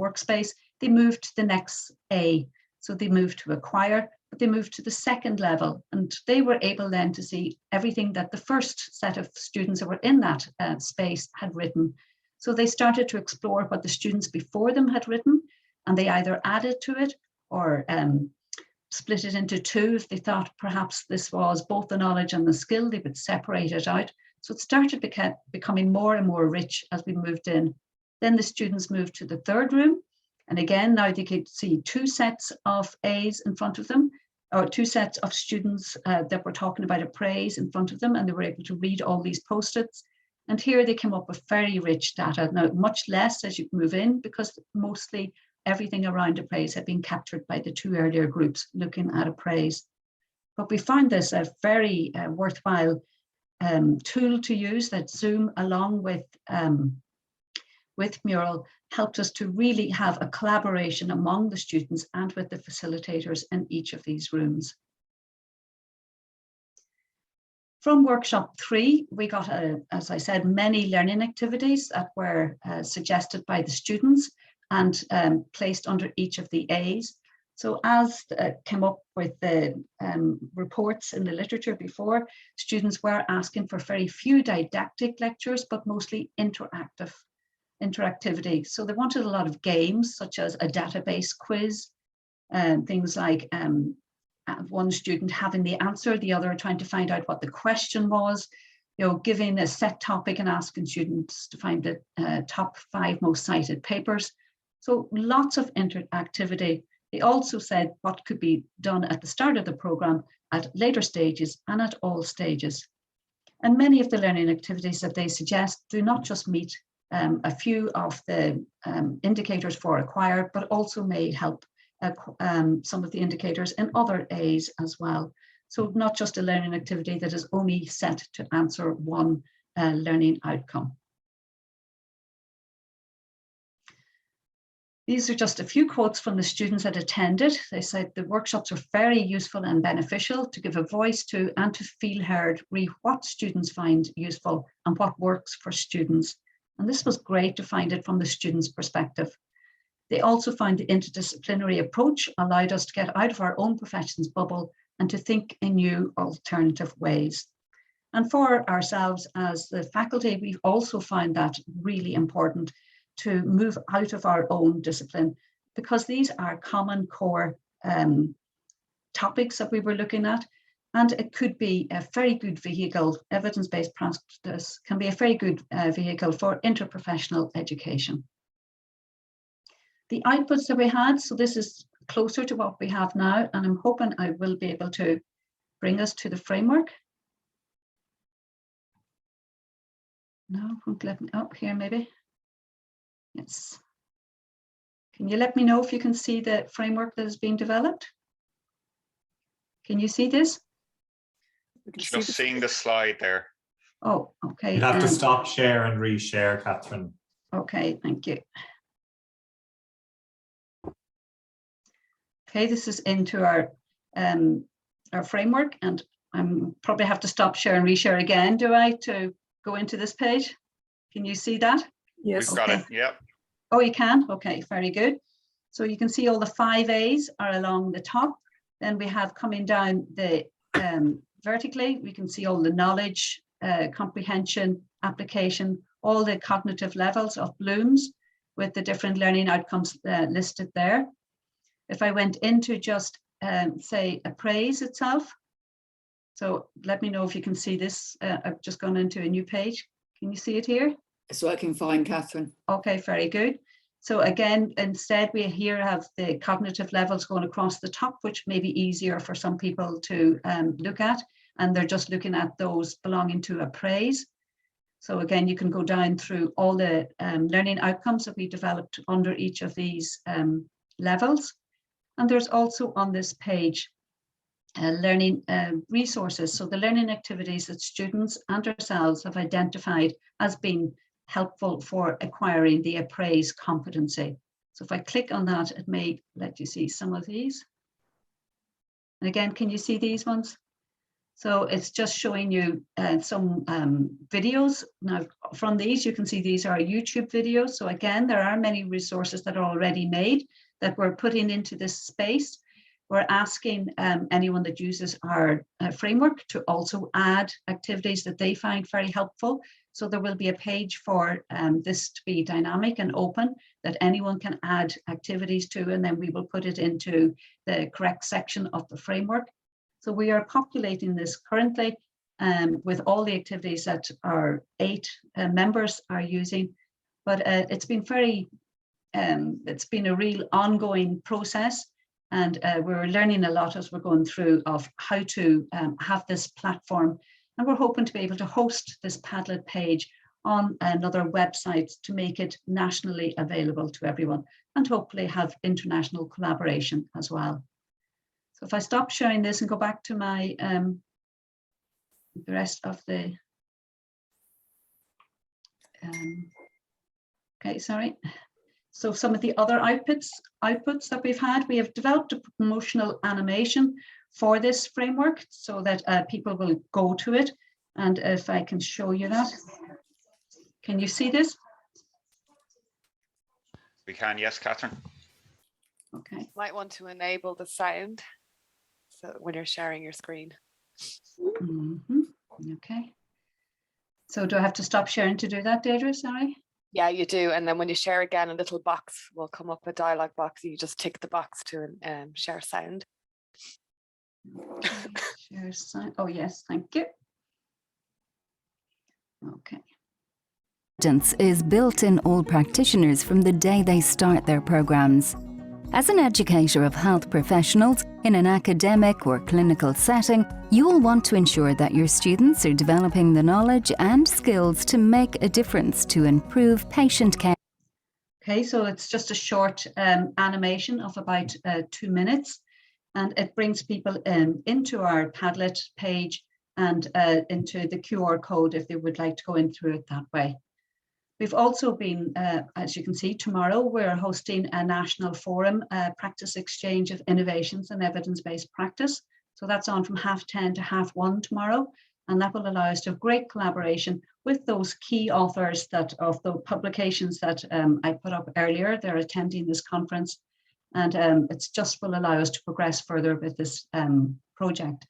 workspace, they moved to the next A. So they moved to acquire, but they moved to the second level, and they were able then to see everything that the first set of students that were in that space had written. So they started to explore what the students before them had written, and they either added to it or split it into 2. If they thought perhaps this was both the knowledge and the skill, they would separate it out. So it started becoming more and more rich as we moved in. Then the students moved to the third room. And again, now they could see 2 sets of A's in front of them, or 2 sets of students that were talking about a praise in front of them, and they were able to read all these Post-its. And here they came up with very rich data. Now, much less as you move in, because mostly everything around a praise had been captured by the 2 earlier groups looking at a praise. But we found this a very worthwhile tool to use, that Zoom, along with Mural, helped us to really have a collaboration among the students and with the facilitators in each of these rooms. From workshop 3, we got, as I said, many learning activities that were suggested by the students and placed under each of the A's. So as came up with the reports in the literature before, students were asking for very few didactic lectures, but mostly interactivity. So they wanted a lot of games, such as a database quiz, things like one student having the answer, the other trying to find out what the question was, giving a set topic and asking students to find the top 5 most cited papers. So lots of interactivity. They also said what could be done at the start of the program, at later stages, and at all stages. And many of the learning activities that they suggest do not just meet a few of the indicators for acquire, but also may help some of the indicators in other A's as well. So not just a learning activity that is only set to answer one learning outcome. These are just a few quotes from the students that attended. They said the workshops are very useful and beneficial to give a voice to and to feel heard, read what students find useful and what works for students. And this was great to find it from the students' perspective. They also found the interdisciplinary approach allowed us to get out of our own profession's bubble and to think in new alternative ways. And for ourselves as the faculty, we've also found that really important to move out of our own discipline, because these are common core topics that we were looking at. And it could be a very good vehicle, evidence-based practice can be a very good vehicle for interprofessional education. The outputs that we had, so this is closer to what we have now, and I'm hoping I will be able to bring us to the framework. No, won't let me up here maybe. Yes. Can you let me know if you can see the framework that is being developed? Can you see this? Just seeing the slide there. Oh, okay. You have to stop share and reshare, Catherine. Okay, thank you. Okay, this is into our framework, and I'm probably have to stop share and reshare again, do I, to go into this page? Can you see that? Yes. We've got it, yeah. Oh, you can? Okay, very good. So you can see all the 5 A's are along the top. Then we have coming down the vertically, we can see all the knowledge, comprehension, application, all the cognitive levels of Bloom's with the different learning outcomes listed there. If I went into just say appraise itself, so let me know if you can see this. I've just gone into a new page. Can you see it here? It's working fine, Catherine. Okay, very good. So again, instead we here have the cognitive levels going across the top, which may be easier for some people to look at, and they're just looking at those belonging to appraise. So again, you can go down through all the learning outcomes that we developed under each of these levels. And there's also on this page learning resources. So the learning activities that students and ourselves have identified as being helpful for acquiring the appraise competency. So if I click on that, it may let you see some of these. And again, can you see these ones? So it's just showing you some videos. Now from these, you can see these are YouTube videos. So again, there are many resources that are already made that we're putting into this space. We're asking anyone that uses our framework to also add activities that they find very helpful. So there will be a page for this to be dynamic and open that anyone can add activities to, and then we will put it into the correct section of the framework. So we are populating this currently with all the activities that our 8 members are using, but it's been a real ongoing process. And we're learning a lot as we're going through of how to have this platform. And we're hoping to be able to host this Padlet page on another website to make it nationally available to everyone and hopefully have international collaboration as well. So if I stop sharing this and go back to my the rest of the okay, sorry. So some of the other outputs that we've had, we have developed a promotional animation for this framework so that people will go to it. And if I can show you that, can you see this? We can, yes, Catherine. Okay. Might want to enable the sound so when you're sharing your screen. Okay. So do I have to stop sharing to do that, Deirdre? Sorry. Yeah, you do. And then when you share again, a little box will come up, a dialog box. You just tick the box to share sound. Share sound. Oh, yes, thank you. Okay. Is built in all practitioners from the day they start their programs. As an educator of health professionals in an academic or clinical setting, you will want to ensure that your students are developing the knowledge and skills to make a difference to improve patient care. Okay, so it's just a short animation of about 2 minutes, and it brings people into our Padlet page and into the QR code if they would like to go in through it that way. We've also been, as you can see, tomorrow we're hosting a national forum, practice exchange of innovations and evidence-based practice. So that's on from 10:30 to 1:30 tomorrow. And that will allow us to have great collaboration with those key authors of the publications that I put up earlier. They're attending this conference, and it just will allow us to progress further with this project.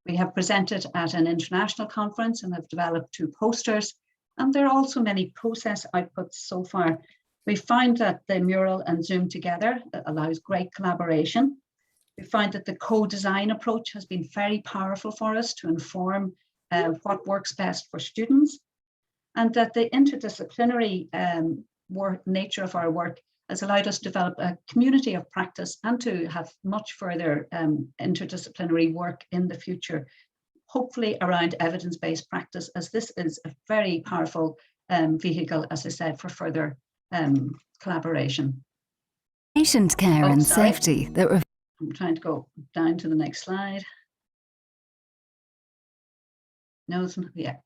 We have presented at an international conference and have developed 2 posters. And there are also many process outputs so far. We find that the mural and Zoom together allows great collaboration. We find that the co-design approach has been very powerful for us to inform what works best for students, and that the interdisciplinary nature of our work has allowed us to develop a community of practice and to have much further interdisciplinary work in the future, hopefully around evidence-based practice, as this is a very powerful vehicle, as I said, for further collaboration. Patient care and safety that I'm trying to go down to the next slide. No, yeah.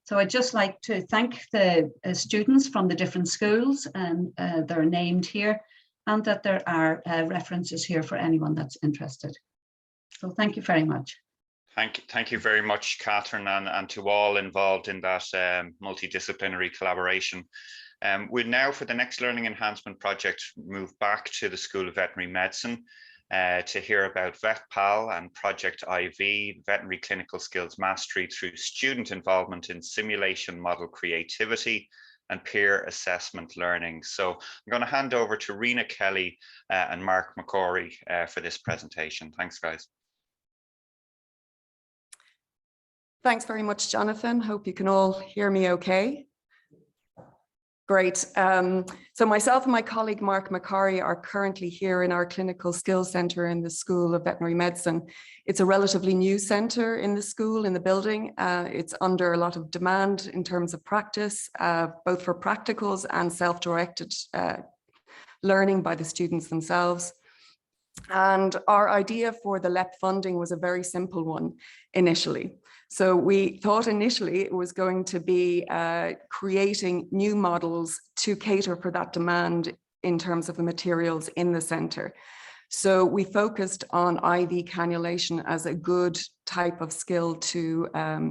So I'd just like to thank the students from the different schools, and they're named here, and that there are references here for anyone that's interested. So thank you very much. Thank you very much, Catherine, and to all involved in that multidisciplinary collaboration. We'll now, for the next Learning Enhancement Project, move back to the School of Veterinary Medicine to hear about VetPal and Project IV, Veterinary Clinical Skills Mastery through student involvement in simulation model creativity and peer assessment learning. So I'm going to hand over to Rena Kelly and Mark McCorry for this presentation. Thanks, guys. Thanks very much, Jonathan. Hope you can all hear me okay. Great. So myself and my colleague, Mark McCorry, are currently here in our Clinical Skills Centre in the School of Veterinary Medicine. It's a relatively new centre in the school, in the building. It's under a lot of demand in terms of practice, both for practicals and self-directed learning by the students themselves. And our idea for the LEP funding was a very simple one initially. So we thought initially it was going to be creating new models to cater for that demand in terms of the materials in the centre. So we focused on IV cannulation as a good type of skill to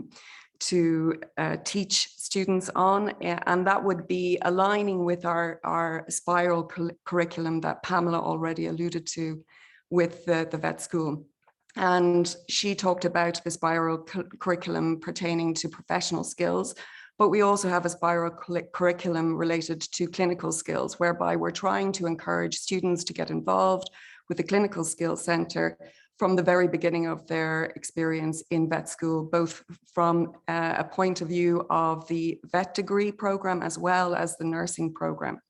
teach students on, and that would be aligning with our spiral curriculum that Pamela already alluded to with the vet school. And she talked about the spiral curriculum pertaining to professional skills, but we also have a spiral curriculum related to clinical skills, whereby we're trying to encourage students to get involved with the Clinical Skills Centre from the very beginning of their experience in vet school, both from a point of view of the vet degree programme as well as the nursing programme.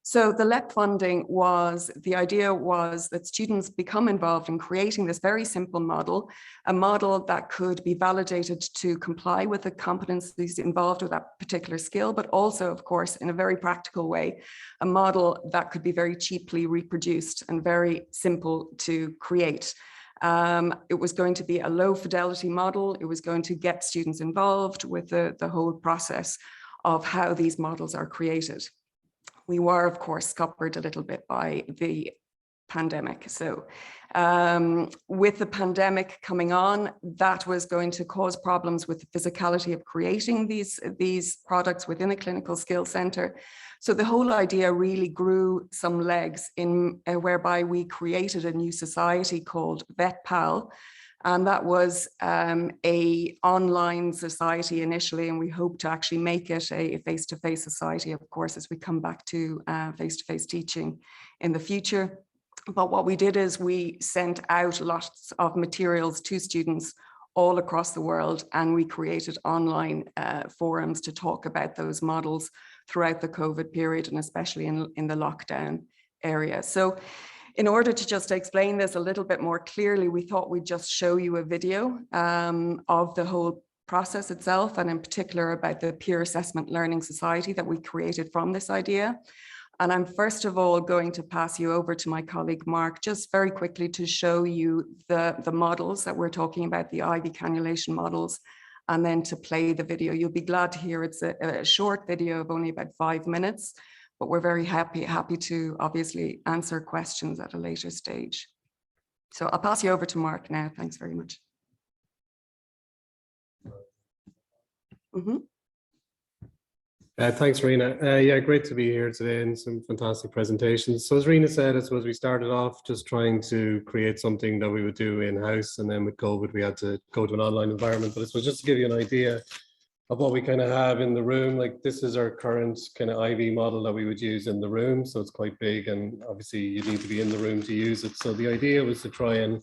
So the LEP funding the idea was that students become involved in creating this very simple model, a model that could be validated to comply with the competencies involved with that particular skill, but also, of course, in a very practical way, a model that could be very cheaply reproduced and very simple to create. It was going to be a low fidelity model. It was going to get students involved with the whole process of how these models are created. We were, of course, scuppered a little bit by the pandemic. So with the pandemic coming on, that was going to cause problems with the physicality of creating these products within the Clinical Skills Centre. So the whole idea really grew some legs in whereby we created a new society called VetPal. And that was a online society initially, and we hope to actually make it a face-to-face society, of course, as we come back to face-to-face teaching in the future. But what we did is we sent out lots of materials to students all across the world, and we created online forums to talk about those models throughout the COVID period, and especially in the lockdown area. So in order to just explain this a little bit more clearly, we thought we'd just show you a video of the whole process itself, and in particular about the peer assessment learning society that we created from this idea. And I'm first of all going to pass you over to my colleague Mark, just very quickly to show you the models that we're talking about, the IV cannulation models, and then to play the video. You'll be glad to hear it's a short video of only about 5 minutes. But we're very happy to obviously answer questions at a later stage. So I'll pass you over to Mark now. Thanks very much. Thanks, Rena. Yeah, great to be here today and some fantastic presentations. So as Rena said, I suppose we started off just trying to create something that we would do in-house, and then with COVID we had to go to an online environment. But I suppose just to give you an idea, of what we kind of have in the room. Like this is our current kind of IV model that we would use in the room. So it's quite big, and obviously you need to be in the room to use it. So the idea was to try and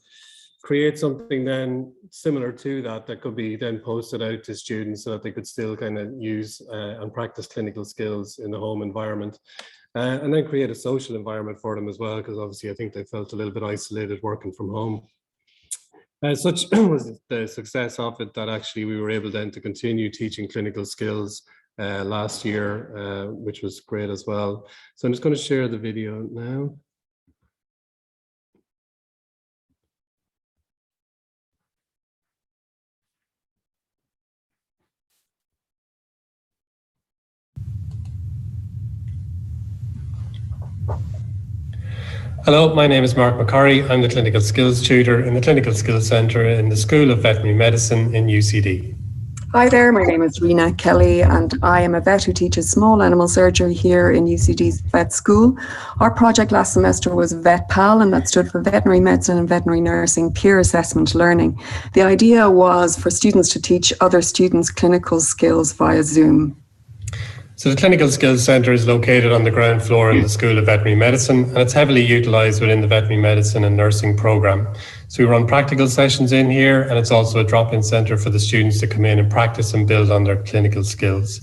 create something then similar to that could be then posted out to students so that they could still kind of use and practice clinical skills in the home environment. And then create a social environment for them as well, because obviously I think they felt a little bit isolated working from home. Such was the success of it that actually we were able then to continue teaching clinical skills last year, which was great as well. So I'm just going to share the video now. Hello, my name is Mark McCurry. I'm the Clinical Skills Tutor in the Clinical Skills Centre in the School of Veterinary Medicine in UCD. Hi there, my name is Rena Kelly and I am a vet who teaches small animal surgery here in UCD's vet school. Our project last semester was VetPal, and that stood for Veterinary Medicine and Veterinary Nursing Peer Assessment Learning. The idea was for students to teach other students clinical skills via Zoom. So the Clinical Skills Centre is located on the ground floor in the School of Veterinary Medicine, and it's heavily utilised within the Veterinary Medicine and Nursing programme. So we run practical sessions in here, and it's also a drop-in centre for the students to come in and practice and build on their clinical skills.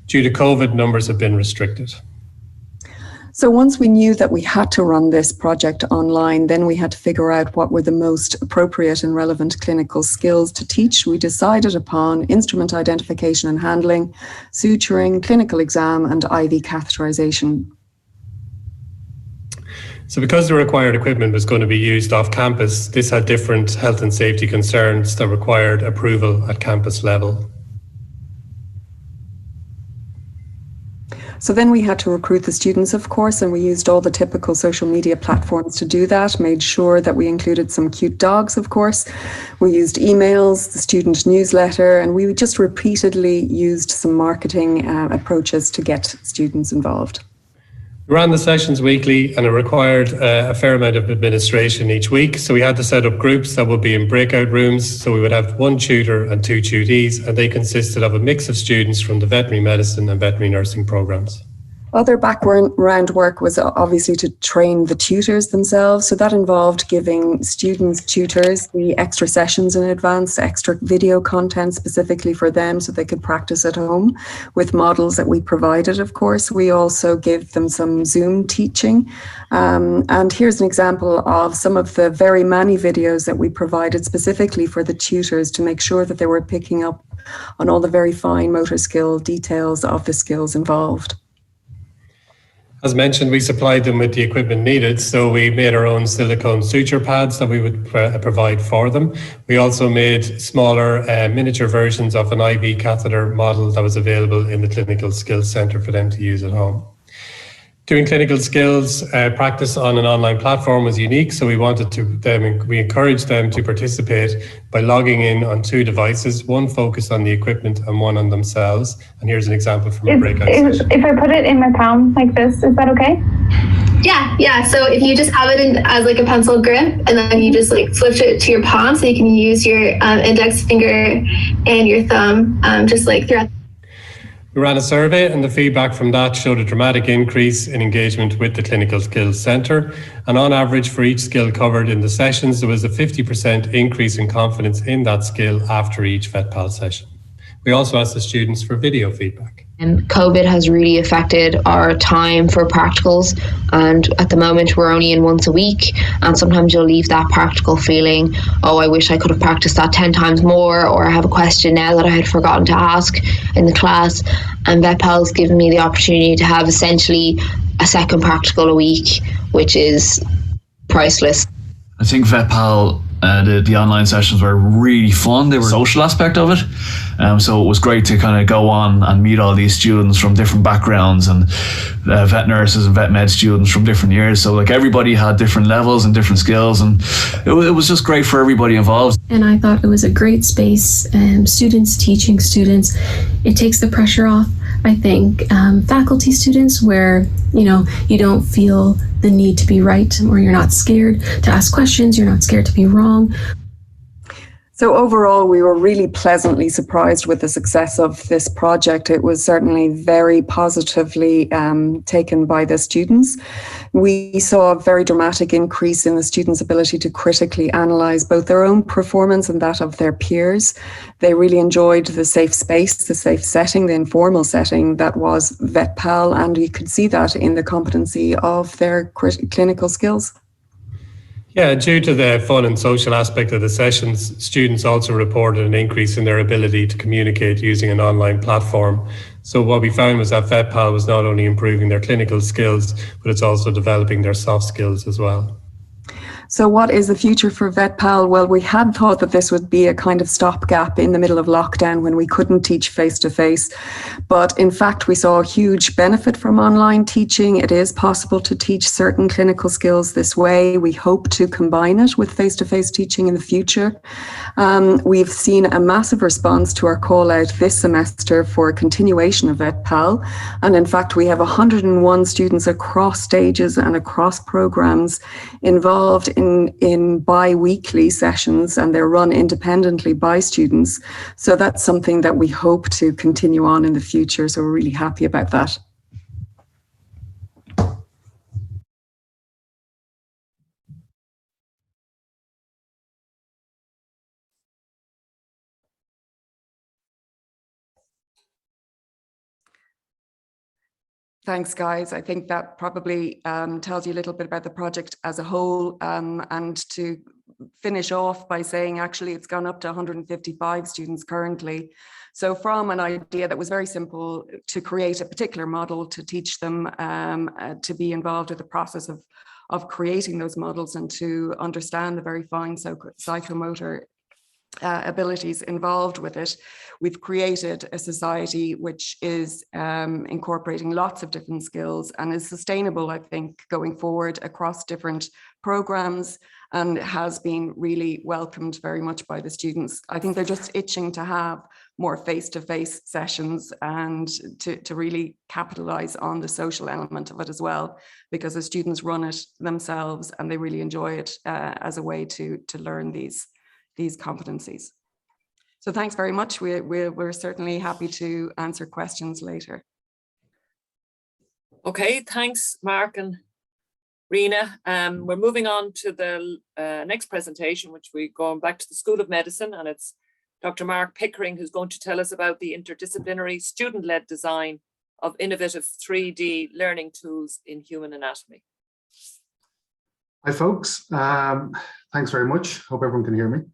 Due to COVID, numbers have been restricted. So once we knew that we had to run this project online, then we had to figure out what were the most appropriate and relevant clinical skills to teach. We decided upon instrument identification and handling, suturing, clinical exam, and IV catheterization. So because the required equipment was going to be used off campus, this had different health and safety concerns that required approval at campus level. So then we had to recruit the students, of course, and we used all the typical social media platforms to do that, made sure that we included some cute dogs, of course. We used emails, the student newsletter, and we just repeatedly used some marketing approaches to get students involved. We ran the sessions weekly, and it required a fair amount of administration each week. So we had to set up groups that would be in breakout rooms. So we would have one tutor and two tutees, and they consisted of a mix of students from the veterinary medicine and veterinary nursing programs. Other background work was obviously to train the tutors themselves. So that involved giving students, tutors, the extra sessions in advance, extra video content specifically for them so they could practice at home with models that we provided, of course. We also gave them some Zoom teaching. And here's an example of some of the very many videos that we provided specifically for the tutors to make sure that they were picking up on all the very fine motor skill details of the skills involved. As mentioned, we supplied them with the equipment needed, so we made our own silicone suture pads that we would provide for them. We also made smaller miniature versions of an IV catheter model that was available in the Clinical Skills Centre for them to use at home. Doing clinical skills practice on an online platform was unique, so we encouraged them to participate by logging in on two devices, one focused on the equipment and one on themselves. And here's an example from a breakout session. If I put it in my palm like this, is that okay? Yeah. So if you just have it as like a pencil grip, and then you just like flip it to your palm, so you can use your index finger and your thumb just like throughout. We ran a survey, and the feedback from that showed a dramatic increase in engagement with the Clinical Skills Centre. And on average, for each skill covered in the sessions, there was a 50% increase in confidence in that skill after each VetPal session. We also asked the students for video feedback. And COVID has really affected our time for practicals, and at the moment we're only in once a week, and sometimes you'll leave that practical feeling, oh, I wish I could have practiced that 10 times more, or I have a question now that I had forgotten to ask in the class. And VetPal's given me the opportunity to have essentially a second practical a week, which is priceless. I think VetPal, the online sessions were really fun. They were the social aspect of it. So it was great to kind of go on and meet all these students from different backgrounds, and vet nurses and vet med students from different years. So like everybody had different levels and different skills, and it was just great for everybody involved. And I thought it was a great space. Students teaching students, it takes the pressure off. I think faculty students, where you don't feel the need to be right, or you're not scared to ask questions, you're not scared to be wrong. So overall, we were really pleasantly surprised with the success of this project. It was certainly very positively taken by the students. We saw a very dramatic increase in the students' ability to critically analyse both their own performance and that of their peers. They really enjoyed the safe space, the safe setting, the informal setting that was VetPal, and you could see that in the competency of their clinical skills. Yeah, due to the fun and social aspect of the sessions, students also reported an increase in their ability to communicate using an online platform. So what we found was that VetPal was not only improving their clinical skills, but it's also developing their soft skills as well. So what is the future for VetPal? Well, we had thought that this would be a kind of stopgap in the middle of lockdown when we couldn't teach face-to-face. But in fact, we saw a huge benefit from online teaching. It is possible to teach certain clinical skills this way. We hope to combine it with face-to-face teaching in the future. We've seen a massive response to our call out this semester for a continuation of VetPal. And in fact, we have 101 students across stages and across programs involved in bi-weekly sessions, and they're run independently by students. So that's something that we hope to continue on in the future. So we're really happy about that. Thanks, guys. I think that probably tells you a little bit about the project as a whole. And to finish off by saying, actually, it's gone up to 155 students currently. So from an idea that was very simple to create a particular model to teach them to be involved with the process of creating those models and to understand the very fine psychomotor abilities involved with it, we've created a society which is incorporating lots of different skills and is sustainable, I think, going forward across different programs, and has been really welcomed very much by the students. I think they're just itching to have more face-to-face sessions and to really capitalize on the social element of it as well, because the students run it themselves and they really enjoy it as a way to learn these competencies. So thanks very much. We're certainly happy to answer questions later. Okay, thanks, Mark and Rena. We're moving on to the next presentation, which we're going back to the School of Medicine, and it's Dr. Mark Pickering who's going to tell us about the interdisciplinary student-led design of innovative 3D learning tools in human anatomy. Hi, folks. Thanks very much. Hope everyone can hear me.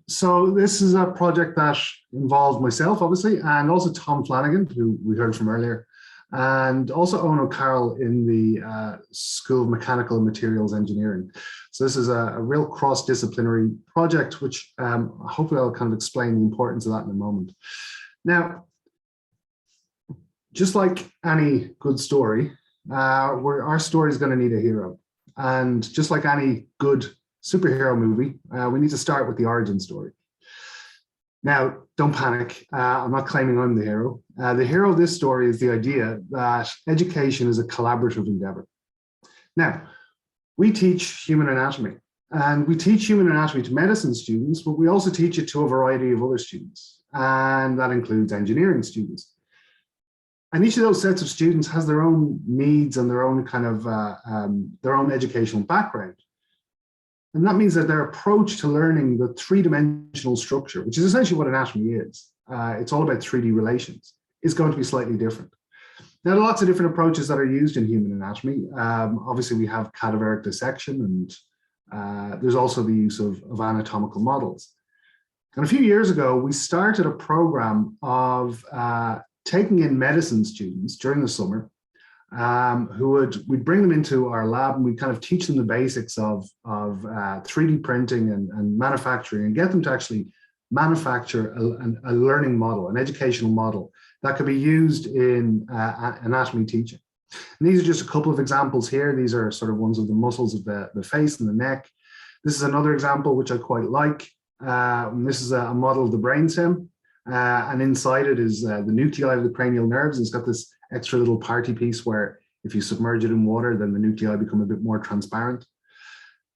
So this is a project that involved myself, obviously, and also Tom Flanagan, who we heard from earlier, and also Owen O'Carroll in the School of Mechanical and Materials Engineering. So this is a real cross-disciplinary project, which hopefully I'll kind of explain the importance of that in a moment. Now, just like any good story, our story is going to need a hero. And just like any good superhero movie, we need to start with the origin story. Now, don't panic. I'm not claiming I'm the hero. The hero of this story is the idea that education is a collaborative endeavor. Now, we teach human anatomy, and we teach human anatomy to medicine students, but we also teach it to a variety of other students, and that includes engineering students. And each of those sets of students has their own needs and their own kind of their own educational background. And that means that their approach to learning the three-dimensional structure, which is essentially what anatomy is, it's all about 3D relations, is going to be slightly different. Now, there are lots of different approaches that are used in human anatomy. Obviously, we have cadaveric dissection, and there's also the use of anatomical models. And a few years ago, we started a program of taking in medicine students during the summer, we'd bring them into our lab and we'd kind of teach them the basics of 3D printing and manufacturing, and get them to actually manufacture a learning model, an educational model that could be used in anatomy teaching. And these are just a couple of examples here. These are sort of ones of the muscles of the face and the neck. This is another example which I quite like. This is a model of the brainstem. And inside it is the nuclei of the cranial nerves. It's got this extra little party piece where if you submerge it in water, then the nuclei become a bit more transparent.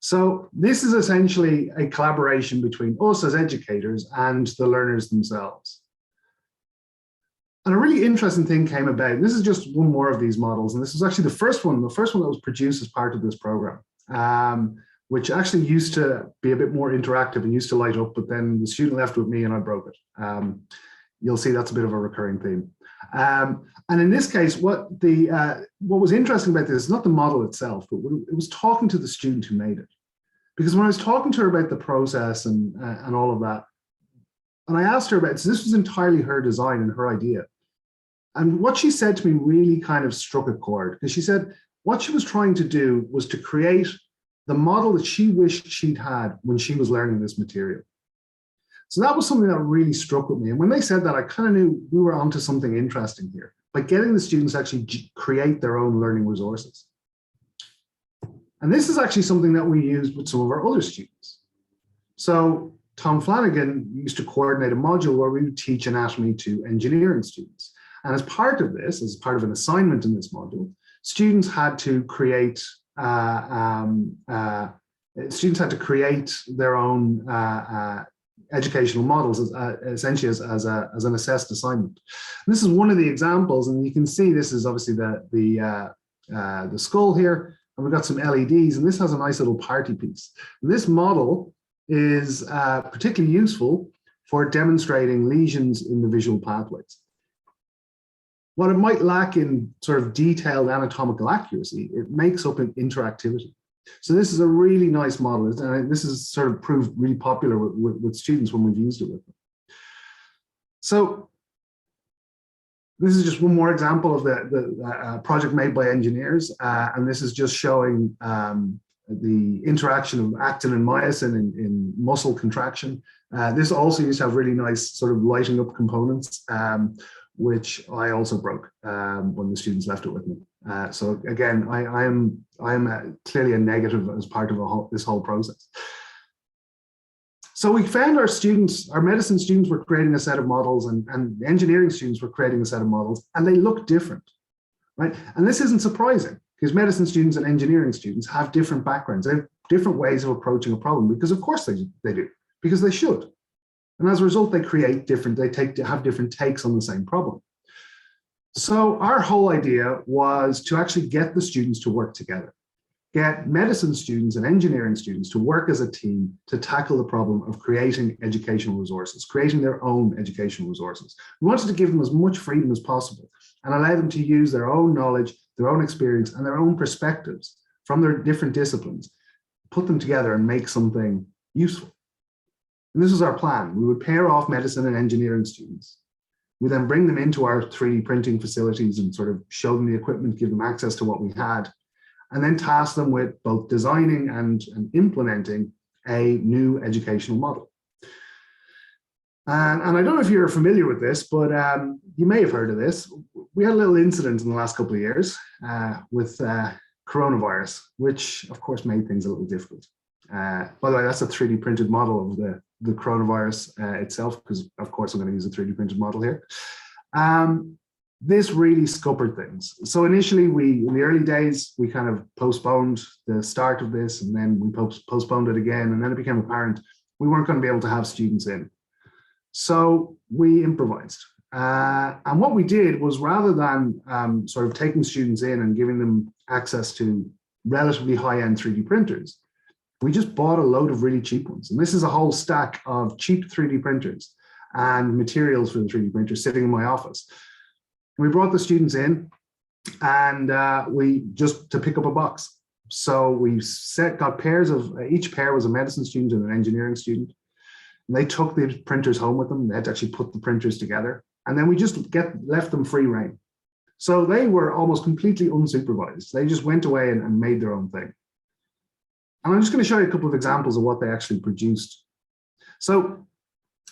So this is essentially a collaboration between us as educators and the learners themselves. And a really interesting thing came about. This is just one more of these models, and this is actually the first one that was produced as part of this program, which actually used to be a bit more interactive and used to light up, but then the student left with me and I broke it. You'll see that's a bit of a recurring theme. And in this case, what was interesting about this is not the model itself, but it was talking to the student who made it. Because when I was talking to her about the process and all of that, and I asked her about it, so this was entirely her design and her idea. And what she said to me really kind of struck a chord, because she said what she was trying to do was to create the model that she wished she'd had when she was learning this material. So that was something that really struck with me. And when they said that, I kind of knew we were onto something interesting here, by getting the students to actually create their own learning resources. And this is actually something that we use with some of our other students. So Tom Flanagan used to coordinate a module where we would teach anatomy to engineering students. And as part of this, as part of an assignment in this module, students had to create their own educational models, essentially as an assessed assignment. And this is one of the examples, and you can see this is obviously the skull here, and we've got some LEDs, and this has a nice little party piece. And this model is particularly useful for demonstrating lesions in the visual pathways. What it might lack in sort of detailed anatomical accuracy, it makes up in interactivity. So this is a really nice model, and this has sort of proved really popular with students when we've used it with them. So this is just one more example of the project made by engineers, and this is just showing the interaction of actin and myosin in muscle contraction. This also used to have really nice sort of lighting up components, which I also broke when the students left it with me. So again, I am clearly a negative as part of this whole process. So we found our medicine students were creating a set of models, and the engineering students were creating a set of models, and they look different, right? And this isn't surprising, because medicine students and engineering students have different backgrounds. They have different ways of approaching a problem, because of course they do, because they should. And as a result, they have different takes on the same problem. So our whole idea was to actually get the students to work together, get medicine students and engineering students to work as a team to tackle the problem of creating educational resources, creating their own educational resources. We wanted to give them as much freedom as possible and allow them to use their own knowledge, their own experience, and their own perspectives from their different disciplines, put them together and make something useful. And this was our plan. We would pair off medicine and engineering students. We then bring them into our 3D printing facilities and sort of show them the equipment, give them access to what we had, and then task them with both designing and implementing a new educational model. And I don't know if you're familiar with this, but you may have heard of this. We had a little incident in the last couple of years with coronavirus, which of course made things a little difficult. By the way, that's a 3D printed model of the coronavirus itself, because of course I'm going to use a 3D printed model here. This really scuppered things. So initially, in the early days, we kind of postponed the start of this, and then we postponed it again, and then it became apparent we weren't going to be able to have students in. So we improvised. And what we did was, rather than sort of taking students in and giving them access to relatively high-end 3D printers, we just bought a load of really cheap ones. And this is a whole stack of cheap 3D printers and materials for the 3D printers sitting in my office. We brought the students in, and we just to pick up a box. So we got pairs of, each pair was a medicine student and an engineering student. And they took the printers home with them. They had to actually put the printers together. And then we just left them free rein. So they were almost completely unsupervised. They just went away and made their own thing. And I'm just going to show you a couple of examples of what they actually produced. So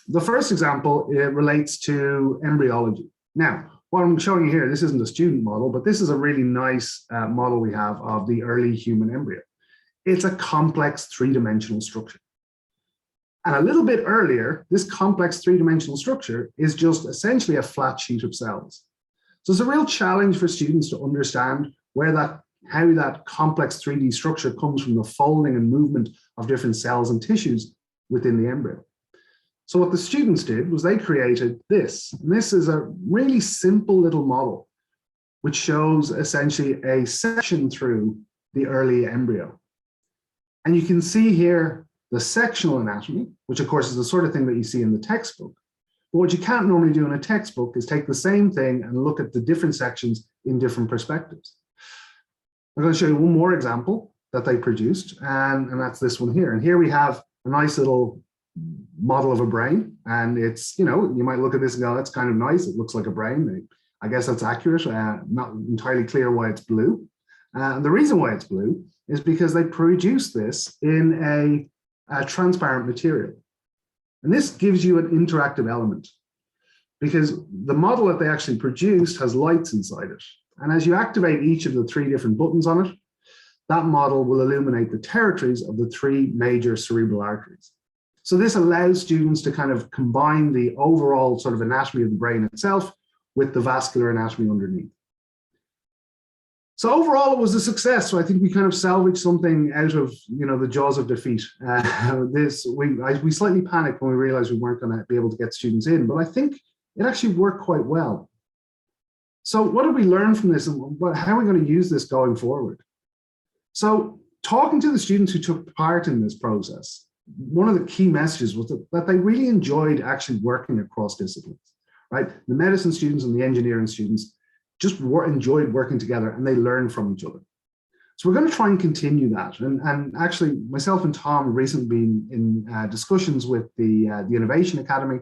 the first example, it relates to embryology. Now, what I'm showing you here, this isn't a student model, but this is a really nice model we have of the early human embryo. It's a complex three-dimensional structure. And a little bit earlier, this complex three-dimensional structure is just essentially a flat sheet of cells. So it's a real challenge for students to understand where that how that complex 3D structure comes from the folding and movement of different cells and tissues within the embryo. So what the students did was they created this. And this is a really simple little model, which shows essentially a section through the early embryo. And you can see here the sectional anatomy, which of course is the sort of thing that you see in the textbook. But what you can't normally do in a textbook is take the same thing and look at the different sections in different perspectives. I'm going to show you one more example that they produced, and that's this one here. And here we have a nice little model of a brain, and it's, you know, you might look at this and go, that's kind of nice, it looks like a brain. I guess that's accurate. Not entirely clear why it's blue. And the reason why it's blue is because they produced this in a transparent material. And this gives you an interactive element, because the model that they actually produced has lights inside it. And as you activate each of the 3 different buttons on it, that model will illuminate the territories of the 3 major cerebral arteries. So this allows students to kind of combine the overall sort of anatomy of the brain itself with the vascular anatomy underneath. So overall, it was a success. So I think we kind of salvaged something out of, you know, the jaws of defeat. We slightly panicked when we realized we weren't going to be able to get students in, but I think it actually worked quite well. So what did we learn from this, and how are we going to use this going forward? So talking to the students who took part in this process, one of the key messages was that they really enjoyed actually working across disciplines, right? The medicine students and the engineering students just enjoyed working together, and they learned from each other. So we're going to try and continue that. And actually, myself and Tom recently been in discussions with the Innovation Academy,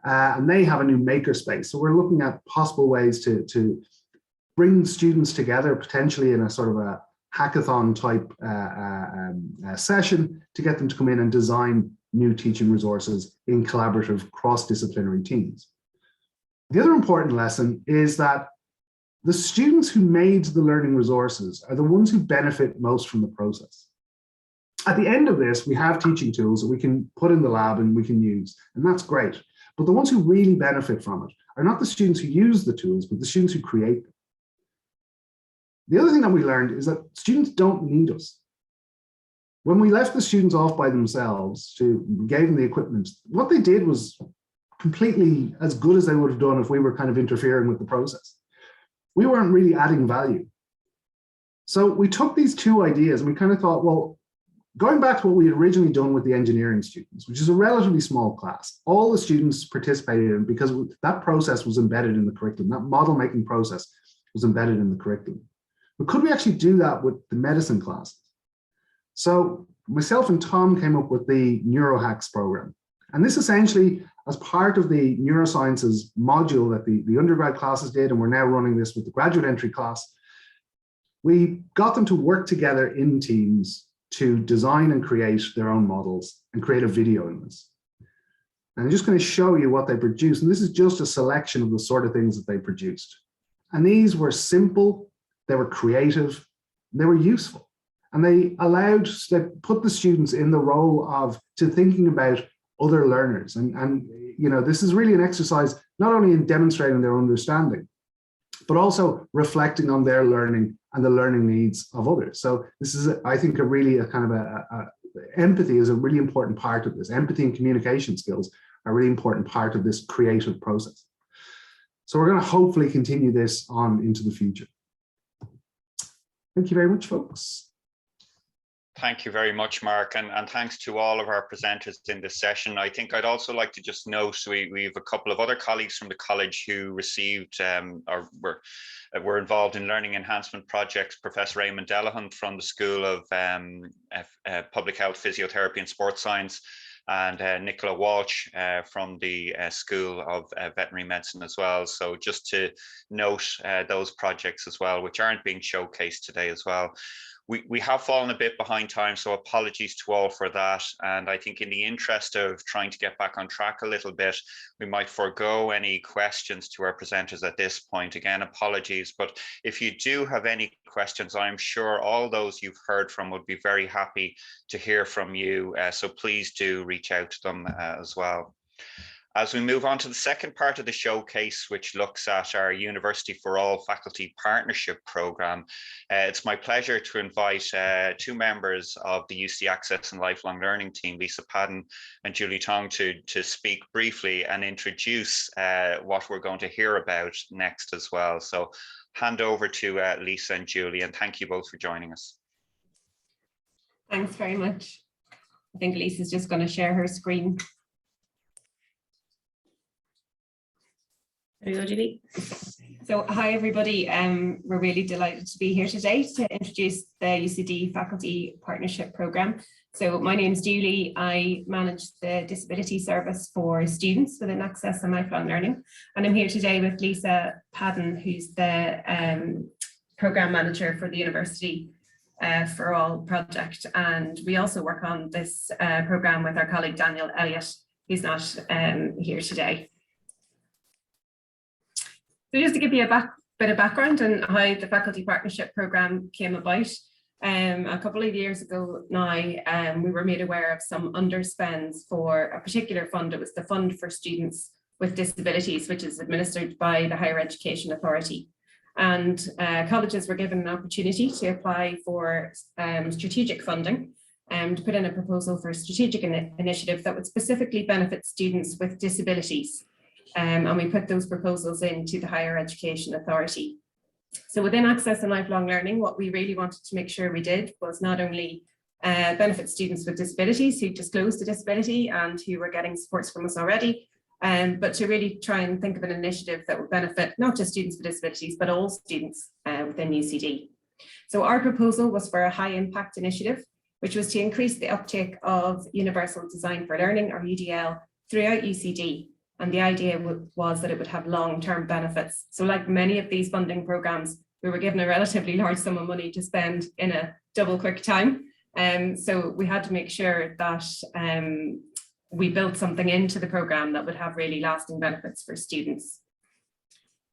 and they have a new makerspace. So we're looking at possible ways to bring students together, potentially in a sort of a hackathon type session, to get them to come in and design new teaching resources in collaborative cross-disciplinary teams. The other important lesson is that the students who made the learning resources are the ones who benefit most from the process. At the end of this, we have teaching tools that we can put in the lab and we can use, and that's great. But the ones who really benefit from it are not the students who use the tools, but the students who create them. The other thing that we learned is that students don't need us. When we left the students off by themselves, gave them the equipment, what they did was completely as good as they would have done if we were kind of interfering with the process. We weren't really adding value. So we took these 2 ideas and we kind of thought, well, going back to what we had originally done with the engineering students, which is a relatively small class, all the students participated in because that process was embedded in the curriculum. That model making process was embedded in the curriculum. But could we actually do that with the medicine classes? So myself and Tom came up with the NeuroHacks program. And this essentially, as part of the neurosciences module that the undergrad classes did, and we're now running this with the graduate entry class, we got them to work together in teams to design and create their own models and create a video in this. And I'm just going to show you what they produced. And this is just a selection of the sort of things that they produced. And these were simple, they were creative, they were useful. And they put the students in the role of thinking about other learners. And you know, this is really an exercise not only in demonstrating their understanding, but also reflecting on their learning and the learning needs of others. So this is, I think, empathy is a really important part of this. Empathy and communication skills are a really important part of this creative process. So we're going to hopefully continue this on into the future. Thank you very much, folks. Thank you very much, Mark, and thanks to all of our presenters in this session. I think I'd also like to just note we have a couple of other colleagues from the college who received or were involved in Learning Enhancement Projects. Professor Eamon Delahunt from the School of Public Health, Physiotherapy and Sports Science, and Nicola Walsh from the School of Veterinary Medicine as well. So just to note those projects as well, which aren't being showcased today as well. We have fallen a bit behind time, so apologies to all for that. And I think in the interest of trying to get back on track a little bit, we might forego any questions to our presenters at this point. Again, apologies, but if you do have any questions, I'm sure all those you've heard from would be very happy to hear from you. So please do reach out to them as well. As we move on to the second part of the showcase, which looks at our University for All Faculty Partnership Programme, it's my pleasure to invite two members of the UCD Access and Lifelong Learning team, Lisa Padden and Julie Tong, to speak briefly and introduce what we're going to hear about next as well. So hand over to Lisa and Julie, and thank you both for joining us. Thanks very much. I think Lisa's just going to share her screen. There you go, Julie. So hi, everybody. We're really delighted to be here today to introduce the UCD Faculty Partnership Programme. So my name's Julie. I manage the disability service for students within Access and Lifelong Learning. And I'm here today with Lisa Padden, who's the Programme Manager for the University for All project. And we also work on this programme with our colleague Daniel Elliott, who's not here today. So just to give you a bit of background on how the Faculty Partnership Programme came about, a couple of years ago now, we were made aware of some underspends for a particular fund. It was the Fund for Students with Disabilities, which is administered by the Higher Education Authority. And colleges were given an opportunity to apply for strategic funding and to put in a proposal for a strategic initiative that would specifically benefit students with disabilities. And we put those proposals into the Higher Education Authority. So within Access and Lifelong Learning, what we really wanted to make sure we did was not only benefit students with disabilities who disclosed a disability and who were getting supports from us already, but to really try and think of an initiative that would benefit not just students with disabilities, but all students within UCD. So our proposal was for a high impact initiative, which was to increase the uptake of Universal Design for Learning, or UDL, throughout UCD. And the idea was that it would have long-term benefits. So like many of these funding programs, we were given a relatively large sum of money to spend in a double quick time. So we had to make sure that we built something into the program that would have really lasting benefits for students.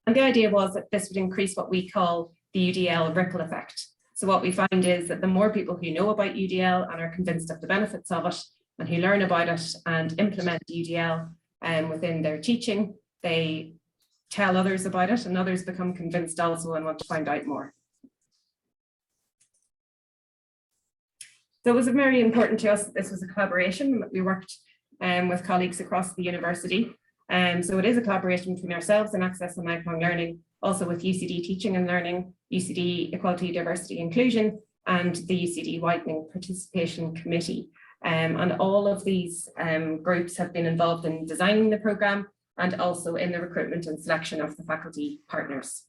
And the idea was that this would increase what we call the UDL ripple effect. So what we find is that the more people who know about UDL and are convinced of the benefits of it, and who learn about it and implement UDL within their teaching, they tell others about it, and others become convinced also and want to find out more. So it was very important to us that this was a collaboration, that we worked with colleagues across the university. So it is a collaboration between ourselves and Access and Lifelong Learning, also with UCD Teaching and Learning, UCD Equality, Diversity, Inclusion, and the UCD Widening Participation Committee. And all of these groups have been involved in designing the programme and also in the recruitment and selection of the faculty partners.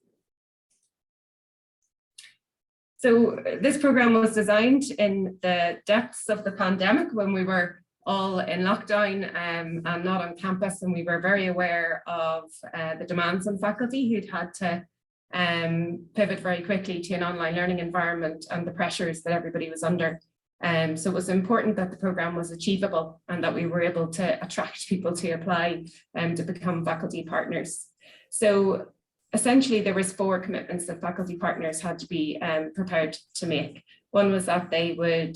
So this programme was designed in the depths of the pandemic, when we were all in lockdown and not on campus, and we were very aware of the demands on faculty who'd had to pivot very quickly to an online learning environment and the pressures that everybody was under. So it was important that the programme was achievable and that we were able to attract people to apply to become faculty partners. So essentially there was 4 commitments that faculty partners had to be prepared to make. One was that they would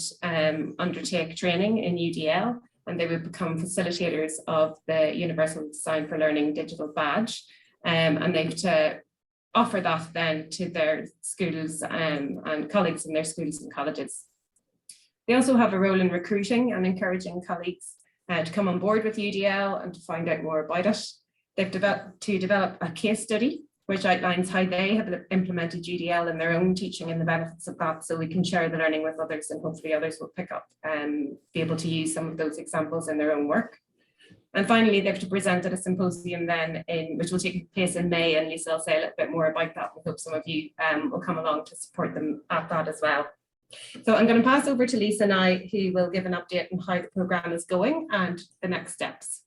undertake training in UDL, and they would become facilitators of the Universal Design for Learning digital badge, and they have to offer that then to their schools and colleagues in their schools and colleges. They also have a role in recruiting and encouraging colleagues to come on board with UDL and to find out more about it. They've develop a case study which outlines how they have implemented UDL in their own teaching and the benefits of that, so we can share the learning with others, and hopefully others will pick up and be able to use some of those examples in their own work. And finally, they have to present at a symposium then, which will take place in May, and Lisa will say a little bit more about that. We hope some of you will come along to support them at that as well. So I'm going to pass over to Lisa now, who will give an update on how the programme is going and the next steps.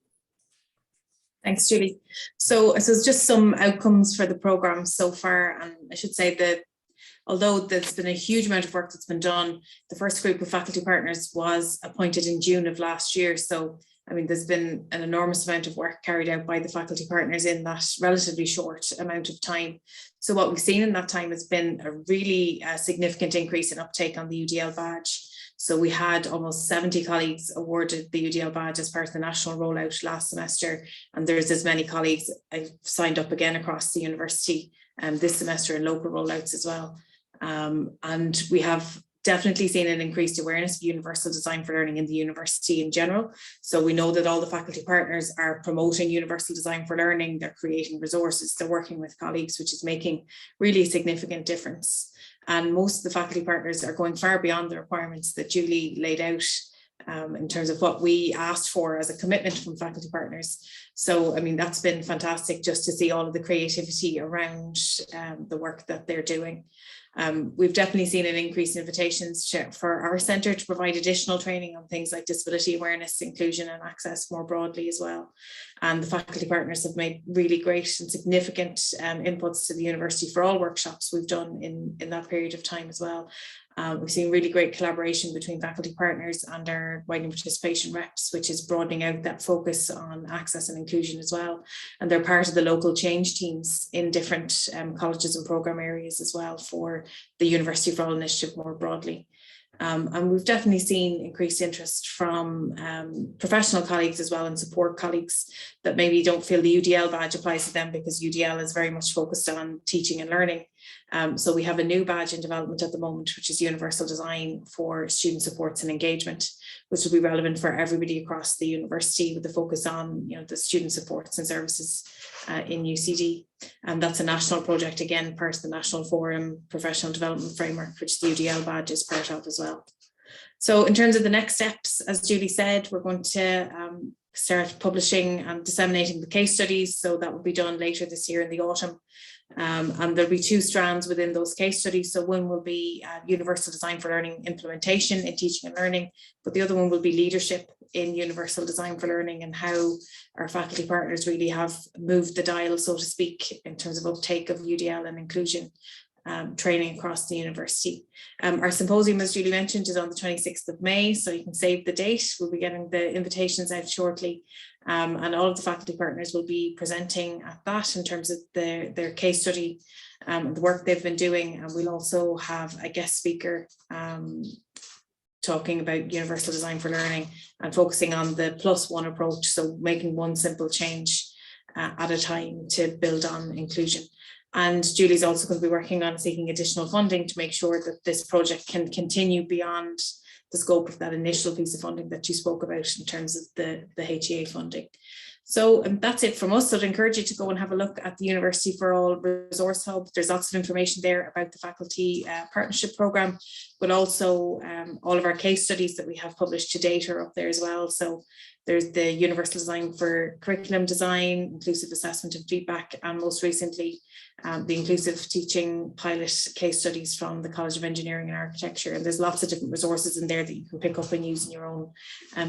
Thanks, Julie. So it's just some outcomes for the programme so far, and I should say that although there's been a huge amount of work that's been done, the first group of faculty partners was appointed in June of last year. So I mean, there's been an enormous amount of work carried out by the faculty partners in that relatively short amount of time. So what we've seen in that time has been a really significant increase in uptake on the UDL badge. So we had almost 70 colleagues awarded the UDL badge as part of the national rollout last semester, and there's as many colleagues signed up again across the university this semester in local rollouts as well. And we have definitely seen an increased awareness of universal design for learning in the university in general. So we know that all the faculty partners are promoting universal design for learning, they're creating resources, they're working with colleagues, which is making really a significant difference. And most of the faculty partners are going far beyond the requirements that Julie laid out in terms of what we asked for as a commitment from faculty partners. So, I mean, that's been fantastic just to see all of the creativity around the work that they're doing. We've definitely seen an increase in invitations for our centre to provide additional training on things like disability awareness, inclusion and access more broadly as well. And the faculty partners have made really great and significant inputs to the university for all workshops we've done in that period of time as well. We've seen really great collaboration between faculty partners and our widening participation reps, which is broadening out that focus on access and inclusion as well. And they're part of the local change teams in different colleges and programme areas as well for the University for All initiative more broadly. And we've definitely seen increased interest from professional colleagues as well and support colleagues that maybe don't feel the UDL badge applies to them because UDL is very much focused on teaching and learning. So we have a new badge in development at the moment, which is Universal Design for Student Supports and Engagement, which will be relevant for everybody across the university with the focus on the student supports and services in UCD. And that's a national project, again, part of the National Forum Professional Development Framework, which the UDL badge is part of as well. So in terms of the next steps, as Julie said, we're going to start publishing and disseminating the case studies. So that will be done later this year in the autumn. And there'll be two strands within those case studies. So one will be universal design for learning implementation in teaching and learning, but the other one will be leadership in universal design for learning and how our faculty partners really have moved the dial, so to speak, in terms of uptake of UDL and inclusion training across the university. Our symposium, as Julie mentioned, is on the 26th of May, so you can save the date. We'll be getting the invitations out shortly, and all of the faculty partners will be presenting at that in terms of their case study and the work they've been doing. And we'll also have a guest speaker talking about universal design for learning and focusing on the +1 approach, so making one simple change at a time to build on inclusion. And Julie's also going to be working on seeking additional funding to make sure that this project can continue beyond the scope of that initial piece of funding that you spoke about in terms of the HEA funding. So that's it from us. So I'd encourage you to go and have a look at the University for All Resource Hub. There's lots of information there about the faculty partnership programme, but also all of our case studies that we have published to date are up there as well. So there's the Universal Design for Curriculum Design, Inclusive Assessment and Feedback, and most recently, the Inclusive Teaching Pilot case studies from the College of Engineering and Architecture. And there's lots of different resources in there that you can pick up and use in your own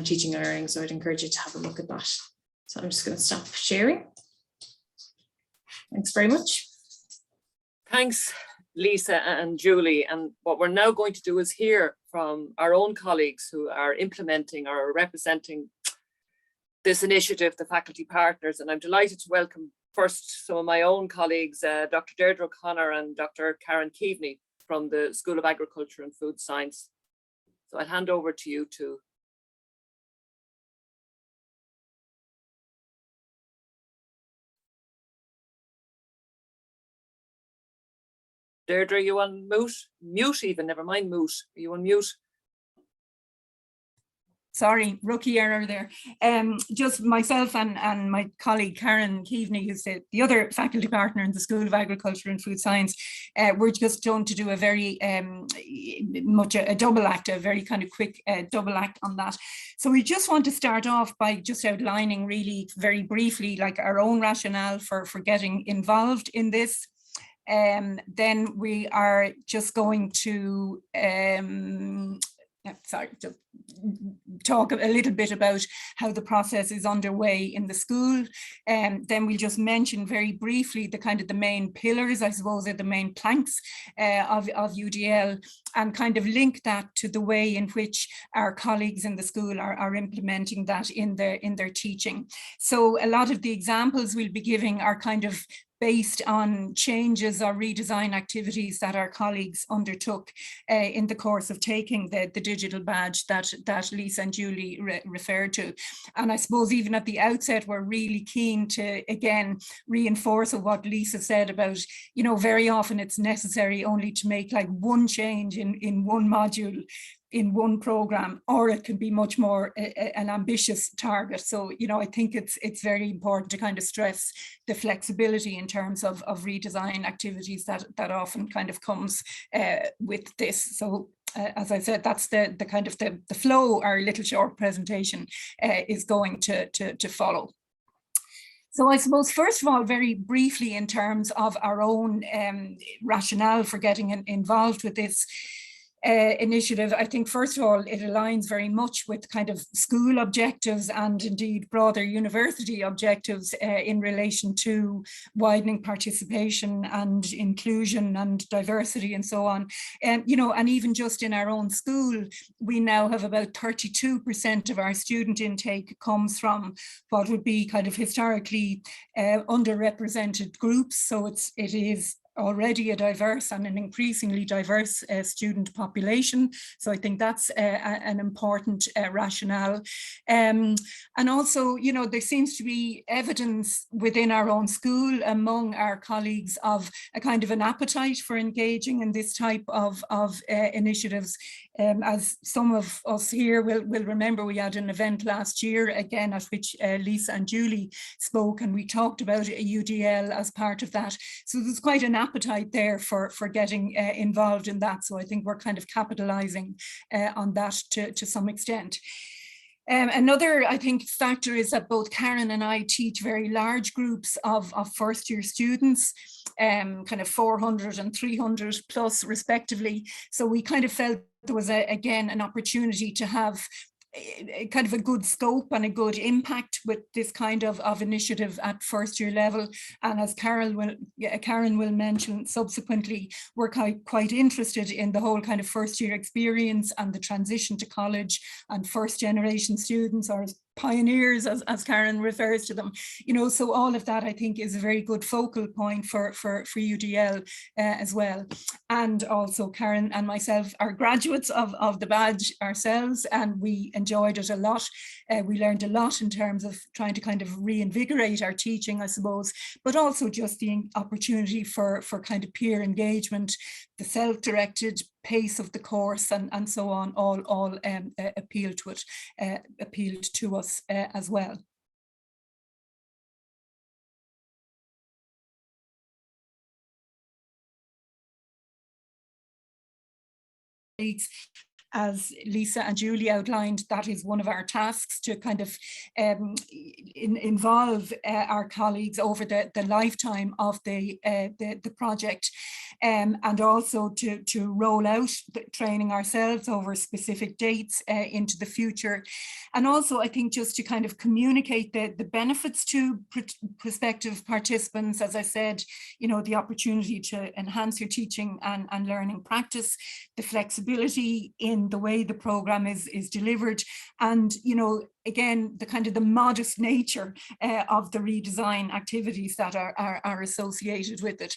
teaching and learning. So I'd encourage you to have a look at that. So I'm just going to stop sharing. Thanks very much. Thanks, Lisa and Julie. And what we're now going to do is hear from our own colleagues who are implementing or representing this initiative, the faculty partners. And I'm delighted to welcome first some of my own colleagues, Dr. Deirdre O'Connor and Dr. Karen Keaveney from the School of Agriculture and Food Science. So I'll hand over to you two. Deirdre, are you on mute? Mute even, never mind mute. Are you on mute? Sorry, rookie error there. Just myself and my colleague Karen Keaveney, who's the other faculty partner in the School of Agriculture and Food Science, we're just going to do a very much a double act, a very kind of quick double act on that. So we just want to start off by just outlining really very briefly like our own rationale for getting involved in this. Then we are just going to, sorry, talk a little bit about how the process is underway in the school. Then we'll just mention very briefly the main pillars, I suppose, are the main planks of UDL, and kind of link that to the way in which our colleagues in the school are implementing that in their teaching. So a lot of the examples we'll be giving are kind of based on changes or redesign activities that our colleagues undertook in the course of taking the digital badge that Lisa and Julie referred to. And I suppose even at the outset, we're really keen to, again, reinforce what Lisa said about, you know, very often it's necessary only to make like one change in one module in one program, or it can be much more an ambitious target. So, you know, I think it's very important to kind of stress the flexibility in terms of redesign activities that often kind of comes with this. So as I said, that's the kind of the flow our little short presentation is going to follow. So I suppose, first of all, very briefly in terms of our own rationale for getting involved with this initiative, I think first of all it aligns very much with kind of school objectives and indeed broader university objectives in relation to widening participation and inclusion and diversity and so on. And you know, and even just in our own school, we now have about 32% of our student intake comes from what would be kind of historically underrepresented groups. So it is already a diverse and an increasingly diverse student population. So I think that's an important rationale. And also, you know, there seems to be evidence within our own school among our colleagues of a kind of an appetite for engaging in this type of initiatives. As some of us here will remember, we had an event last year, again, at which Lisa and Julie spoke, and we talked about a UDL as part of that. So there's quite an appetite there for getting involved in that. So I think we're kind of capitalizing on that to some extent. Another, I think, factor is that both Karen and I teach very large groups of first year students, kind of 400 and 300 plus respectively. So we kind of felt there was, again, an opportunity to have kind of a good scope and a good impact with this kind of initiative at first year level. And as Karen will mention subsequently, we're quite interested in the whole kind of first year experience and the transition to college and first generation students, or pioneers, as Karen refers to them, you know. So all of that, I think, is a very good focal point for UDL as well. And also Karen and myself are graduates of the badge ourselves, and we enjoyed it a lot. We learned a lot in terms of trying to kind of reinvigorate our teaching, I suppose, but also just the opportunity for kind of peer engagement, the self-directed pace of the course and so on, all appealed to us as well. As Lisa and Julie outlined, that is one of our tasks, to kind of involve our colleagues over the lifetime of the project, and also to roll out the training ourselves over specific dates into the future. And also, I think, just to kind of communicate the benefits to prospective participants, as I said, you know, the opportunity to enhance your teaching and learning practice, the flexibility in the way the program is delivered, and, you know, again, the kind of the modest nature of the redesign activities that are associated with it.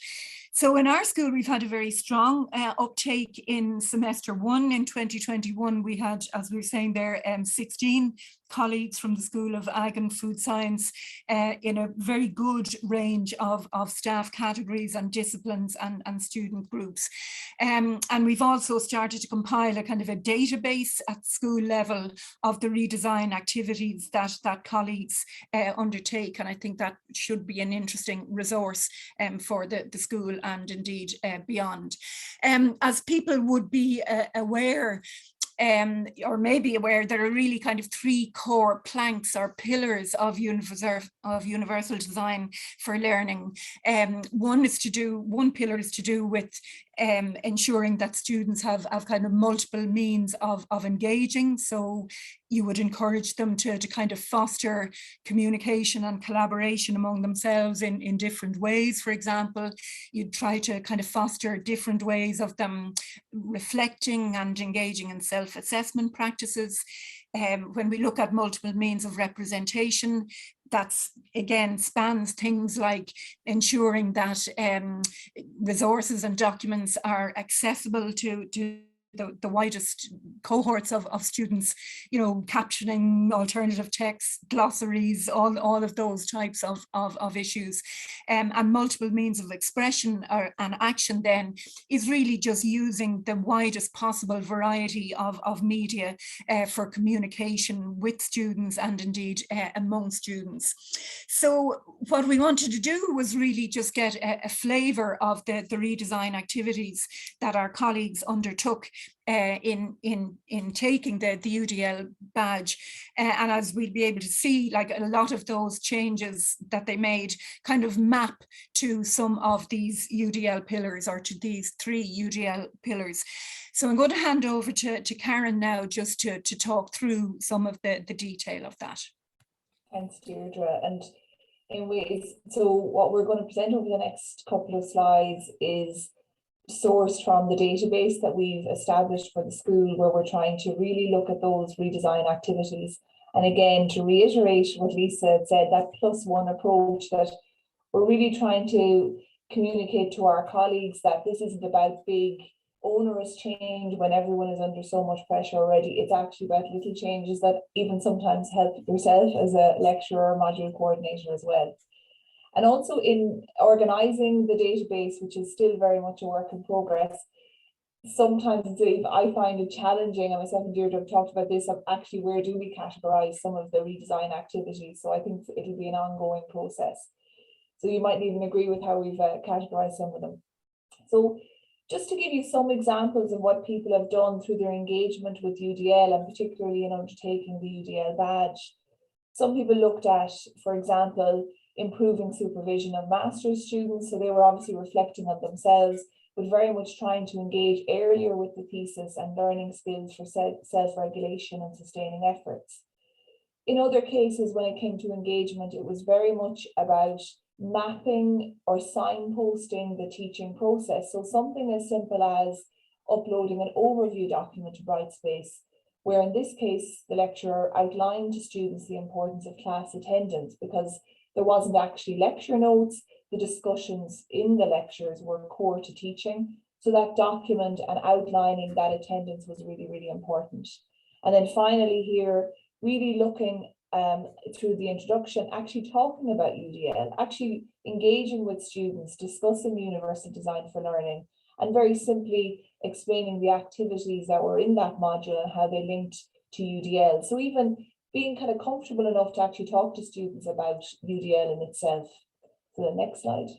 So in our school, we've had a very strong uptake in semester one. In 2021, we had, as we were saying there, 16 colleagues from the School of Ag and Food Science in a very good range of staff categories and disciplines and student groups. And we've also started to compile a kind of a database at school level of the redesign activities that colleagues undertake. And I think that should be an interesting resource for the school and indeed beyond. As people would be aware, or may be aware, there are really kind of three core planks or pillars of universal design for learning. One pillar is to do with ensuring that students have kind of multiple means of engaging. So you would encourage them to kind of foster communication and collaboration among themselves in different ways. For example, you'd try to kind of foster different ways of them reflecting and engaging in self-assessment practices. When we look at multiple means of representation, that's again spans things like ensuring that resources and documents are accessible to the widest cohorts of students, you know, captioning, alternative text, glossaries, all of those types of issues. And multiple means of expression and action then is really just using the widest possible variety of media for communication with students and indeed among students. So what we wanted to do was really just get a flavour of the redesign activities that our colleagues undertook in taking the UDL badge, and as we'll be able to see, like a lot of those changes that they made kind of map to some of these UDL pillars, or to these three UDL pillars. So I'm going to hand over to Karen now just to talk through some of the detail of that. Thanks, Deirdre. And in ways, so what we're going to present over the next couple of slides is sourced from the database that we've established for the school, where we're trying to really look at those redesign activities. And again, to reiterate what Lisa had said, that +1 approach, that we're really trying to communicate to our colleagues that this isn't about big onerous change when everyone is under so much pressure already. It's actually about little changes that even sometimes help yourself as a lecturer or module coordinator as well. And also in organising the database, which is still very much a work in progress, sometimes I find it challenging, and myself and Deirdre have talked about this, of actually where do we categorise some of the redesign activities. So I think it'll be an ongoing process. So you might even agree with how we've categorised some of them. So just to give you some examples of what people have done through their engagement with UDL, and particularly in undertaking the UDL badge. Some people looked at, for example, improving supervision of master's students. So they were obviously reflecting on themselves, but very much trying to engage earlier with the thesis and learning skills for self-regulation and sustaining efforts. In other cases, when it came to engagement, it was very much about mapping or signposting the teaching process. So something as simple as uploading an overview document to Brightspace, where in this case, the lecturer outlined to students the importance of class attendance, because there wasn't actually lecture notes. The discussions in the lectures were core to teaching. So that document and outlining that attendance was really, really important. And then finally here, really looking through the introduction, actually talking about UDL, actually engaging with students, discussing universal design for learning, and very simply explaining the activities that were in that module and how they linked to UDL. So even being kind of comfortable enough to actually talk to students about UDL in itself. So the next slide.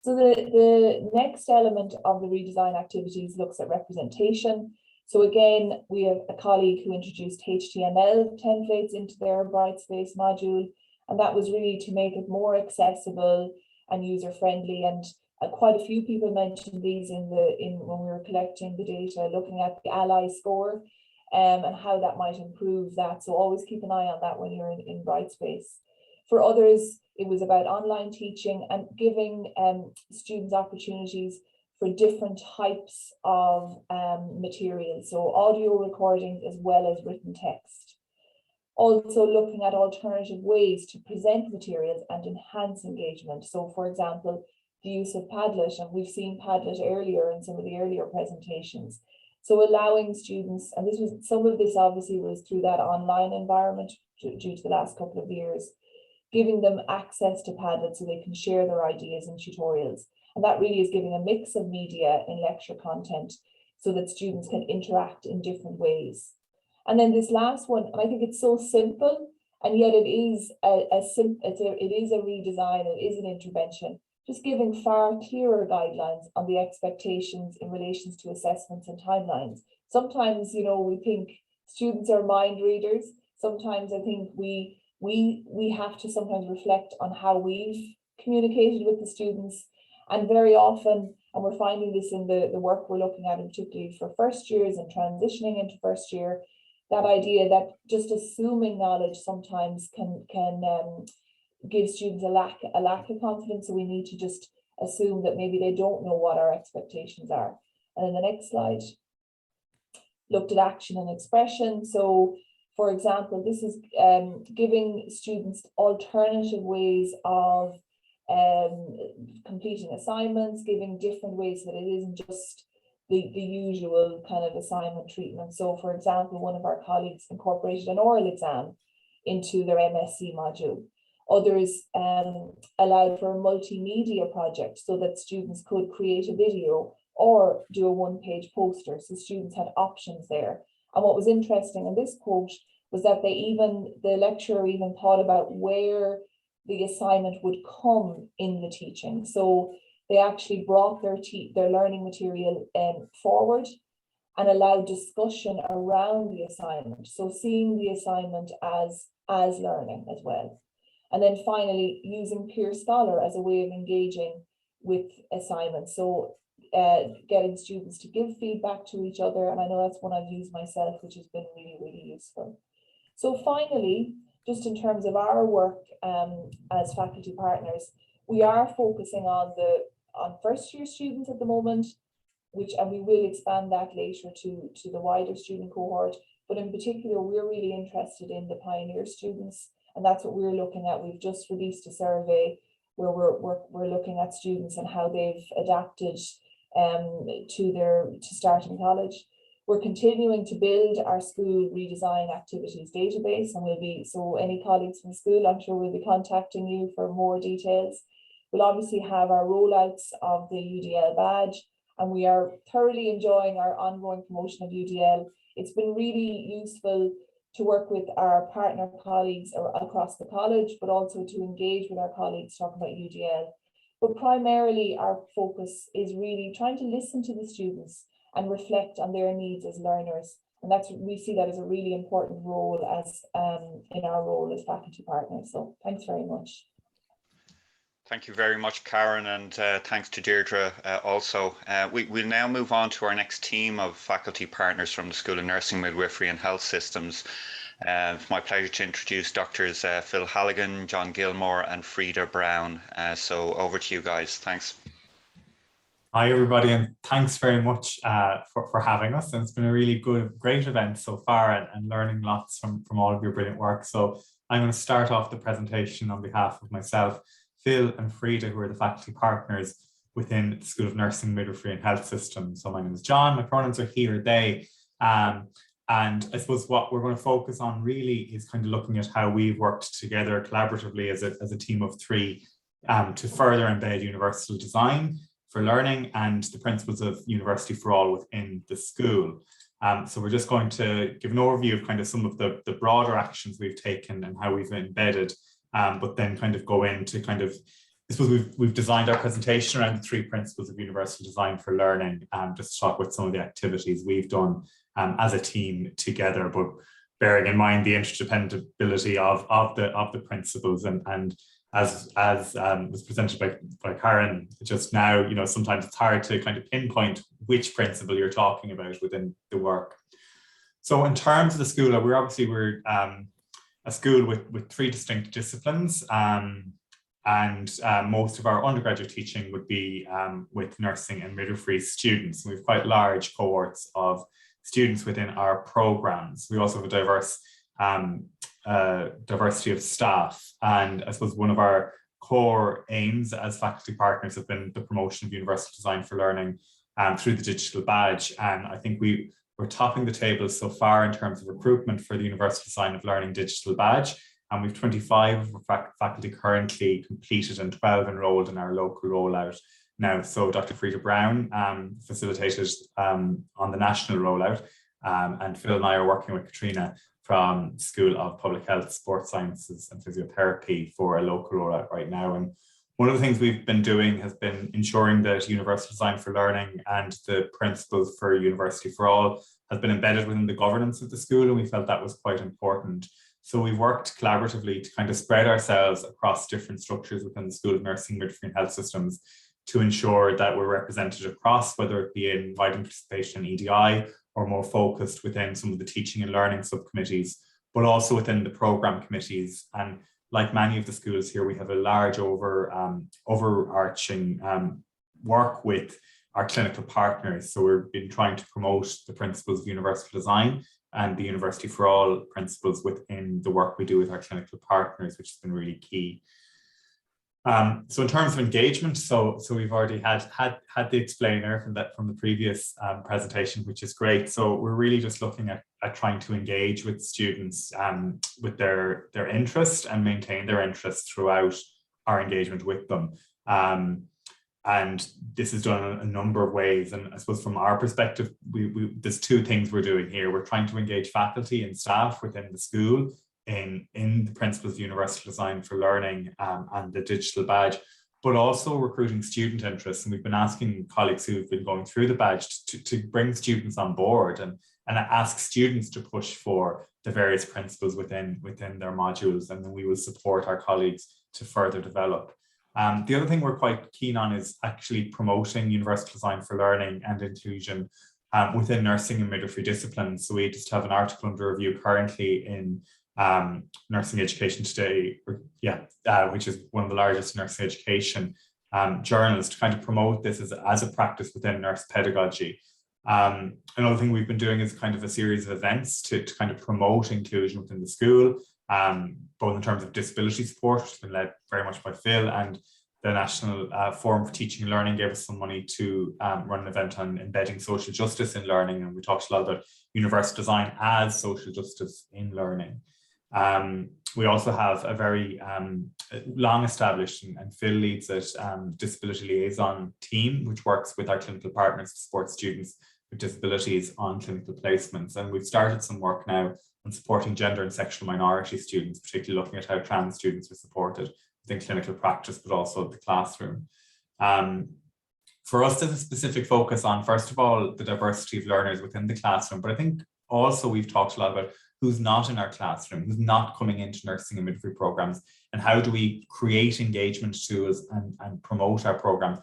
So the next element of the redesign activities looks at representation. So again, we have a colleague who introduced HTML templates into their Brightspace module, and that was really to make it more accessible and user-friendly. And quite a few people mentioned these when we were collecting the data, looking at the Ally score and how that might improve that. So always keep an eye on that when you're in Brightspace. For others, it was about online teaching and giving students opportunities for different types of materials, so audio recordings as well as written text. Also looking at alternative ways to present materials and enhance engagement. So for example, the use of Padlet, and we've seen Padlet earlier in some of the earlier presentations. So allowing students, and some of this obviously was through that online environment due to the last couple of years, giving them access to Padlet so they can share their ideas and tutorials. And that really is giving a mix of media in lecture content so that students can interact in different ways. And then this last one, and I think it's so simple, and yet it is a redesign, it is an intervention, just giving far clearer guidelines on the expectations in relation to assessments and timelines, sometimes, you know, we think students are mind readers. Sometimes I think we have to sometimes reflect on how we've communicated with the students. And very often, and we're finding this in the work we're looking at, and particularly for first years and transitioning into first year, that idea that just assuming knowledge sometimes can give students a lack of confidence. So we need to just assume that maybe they don't know what our expectations are. And in the next slide, looked at action and expression. So for example, this is giving students alternative ways of completing assignments, giving different ways that it isn't just the usual kind of assignment treatment. So for example, one of our colleagues incorporated an oral exam into their MSc module. Others allowed for a multimedia project so that students could create a video or do a one-page poster. So students had options there. And what was interesting in this quote was that the lecturer even thought about where the assignment would come in the teaching. So they actually brought their learning material forward and allowed discussion around the assignment. So seeing the assignment as learning as well. And then finally, using peer scholar as a way of engaging with assignments. So getting students to give feedback to each other. And I know that's one I've used myself, which has been really, really useful. So finally, just in terms of our work as faculty partners, we are focusing on first year students at the moment, and we will expand that later to the wider student cohort. But in particular, we're really interested in the pioneer students, and that's what we're looking at. We've just released a survey where we're looking at students and how they've adapted to starting college. We're continuing to build our school redesign activities database, and so any colleagues from school, I'm sure we'll be contacting you for more details. We'll obviously have our rollouts of the UDL badge, and we are thoroughly enjoying our ongoing promotion of UDL. It's been really useful to work with our partner colleagues across the college, but also to engage with our colleagues talking about UDL. But primarily our focus is really trying to listen to the students and reflect on their needs as learners. And we see that as a really important role in our role as faculty partners. So thanks very much. Thank you very much, Karen, and thanks to Deirdre also. We'll now move on to our next team of faculty partners from the School of Nursing, Midwifery and Health Systems. It's my pleasure to introduce Doctors Phil Halligan, John Gilmore and Frida Brown. So over to you guys. Thanks. Hi everybody, and thanks very much for having us. And it's been a really great event so far, and learning lots from all of your brilliant work. So I'm going to start off the presentation on behalf of myself, Phil and Frida, who are the faculty partners within the School of Nursing, Midwifery and Health Systems. So my name is John, my pronouns are he or they. And I suppose what we're going to focus on really is kind of looking at how we've worked together collaboratively as a team of three to further embed universal design for learning and the principles of University for All within the school. So we're just going to give an overview of kind of some of the broader actions we've taken and how we've embedded, but then kind of go into kind of, I suppose we've designed our presentation around the three principles of universal design for learning, just to talk about some of the activities we've done as a team together, but bearing in mind the interdependability of the principles, and as was presented by Karen just now, you know, sometimes it's hard to kind of pinpoint which principle you're talking about within the work. So in terms of the school, we're a school with three distinct disciplines, and most of our undergraduate teaching would be with nursing and midwifery students. We have quite large cohorts of students within our programs. We also have a diverse diversity of staff, and I suppose one of our core aims as faculty partners have been the promotion of universal design for learning through the digital badge. And I think we're topping the table so far in terms of recruitment for the Universal Design of Learning digital badge, and we've 25 faculty currently completed and 12 enrolled in our local rollout now. So Dr. Frida Brown facilitated on the national rollout, and Phil and I are working with Katrina from School of Public Health, Sports Sciences and Physiotherapy for a local rollout right now. And One of the things we've been doing has been ensuring that Universal Design for Learning and the principles for University for All has been embedded within the governance of the school, and we felt that was quite important. So we've worked collaboratively to kind of spread ourselves across different structures within the School of Nursing, Midwifery and Health Systems to ensure that we're represented across, whether it be in wide participation in EDI or more focused within some of the teaching and learning subcommittees, but also within the programme committees. And like many of the schools here, we have a large overarching work with our clinical partners. So we've been trying to promote the principles of universal design and the University for All principles within the work we do with our clinical partners, which has been really key. So in terms of engagement, so we've already had the explainer from the previous presentation, which is great. So we're really just looking at trying to engage with students with their interest and maintain their interest throughout our engagement with them. And this is done in a number of ways. And I suppose from our perspective, there's two things we're doing here. We're trying to engage faculty and staff within the school in the principles of universal design for learning and the digital badge, but also recruiting student interest. And we've been asking colleagues who've been going through the badge to bring students on board and ask students to push for the various principles within their modules, and then we will support our colleagues to further develop. The other thing we're quite keen on is actually promoting universal design for learning and inclusion within nursing and midwifery disciplines. So we just have an article under review currently in Nursing Education Today, which is one of the largest nursing education journals, to kind of promote this as a practice within nurse pedagogy. Another thing we've been doing is kind of a series of events to kind of promote inclusion within the school, both in terms of disability support, which has been led very much by Phil, and the National Forum for Teaching and Learning gave us some money to run an event on embedding social justice in learning, and we talked a lot about universal design as social justice in learning. We also have a very long established, and Phil leads it, disability liaison team, which works with our clinical partners to support students with disabilities on clinical placements. And we've started some work now on supporting gender and sexual minority students, particularly looking at how trans students are supported within clinical practice, but also the classroom. For us, there's a specific focus on, first of all, the diversity of learners within the classroom, but I think also we've talked a lot about who's not in our classroom, who's not coming into nursing and midwifery programs, and how do we create engagement tools and promote our program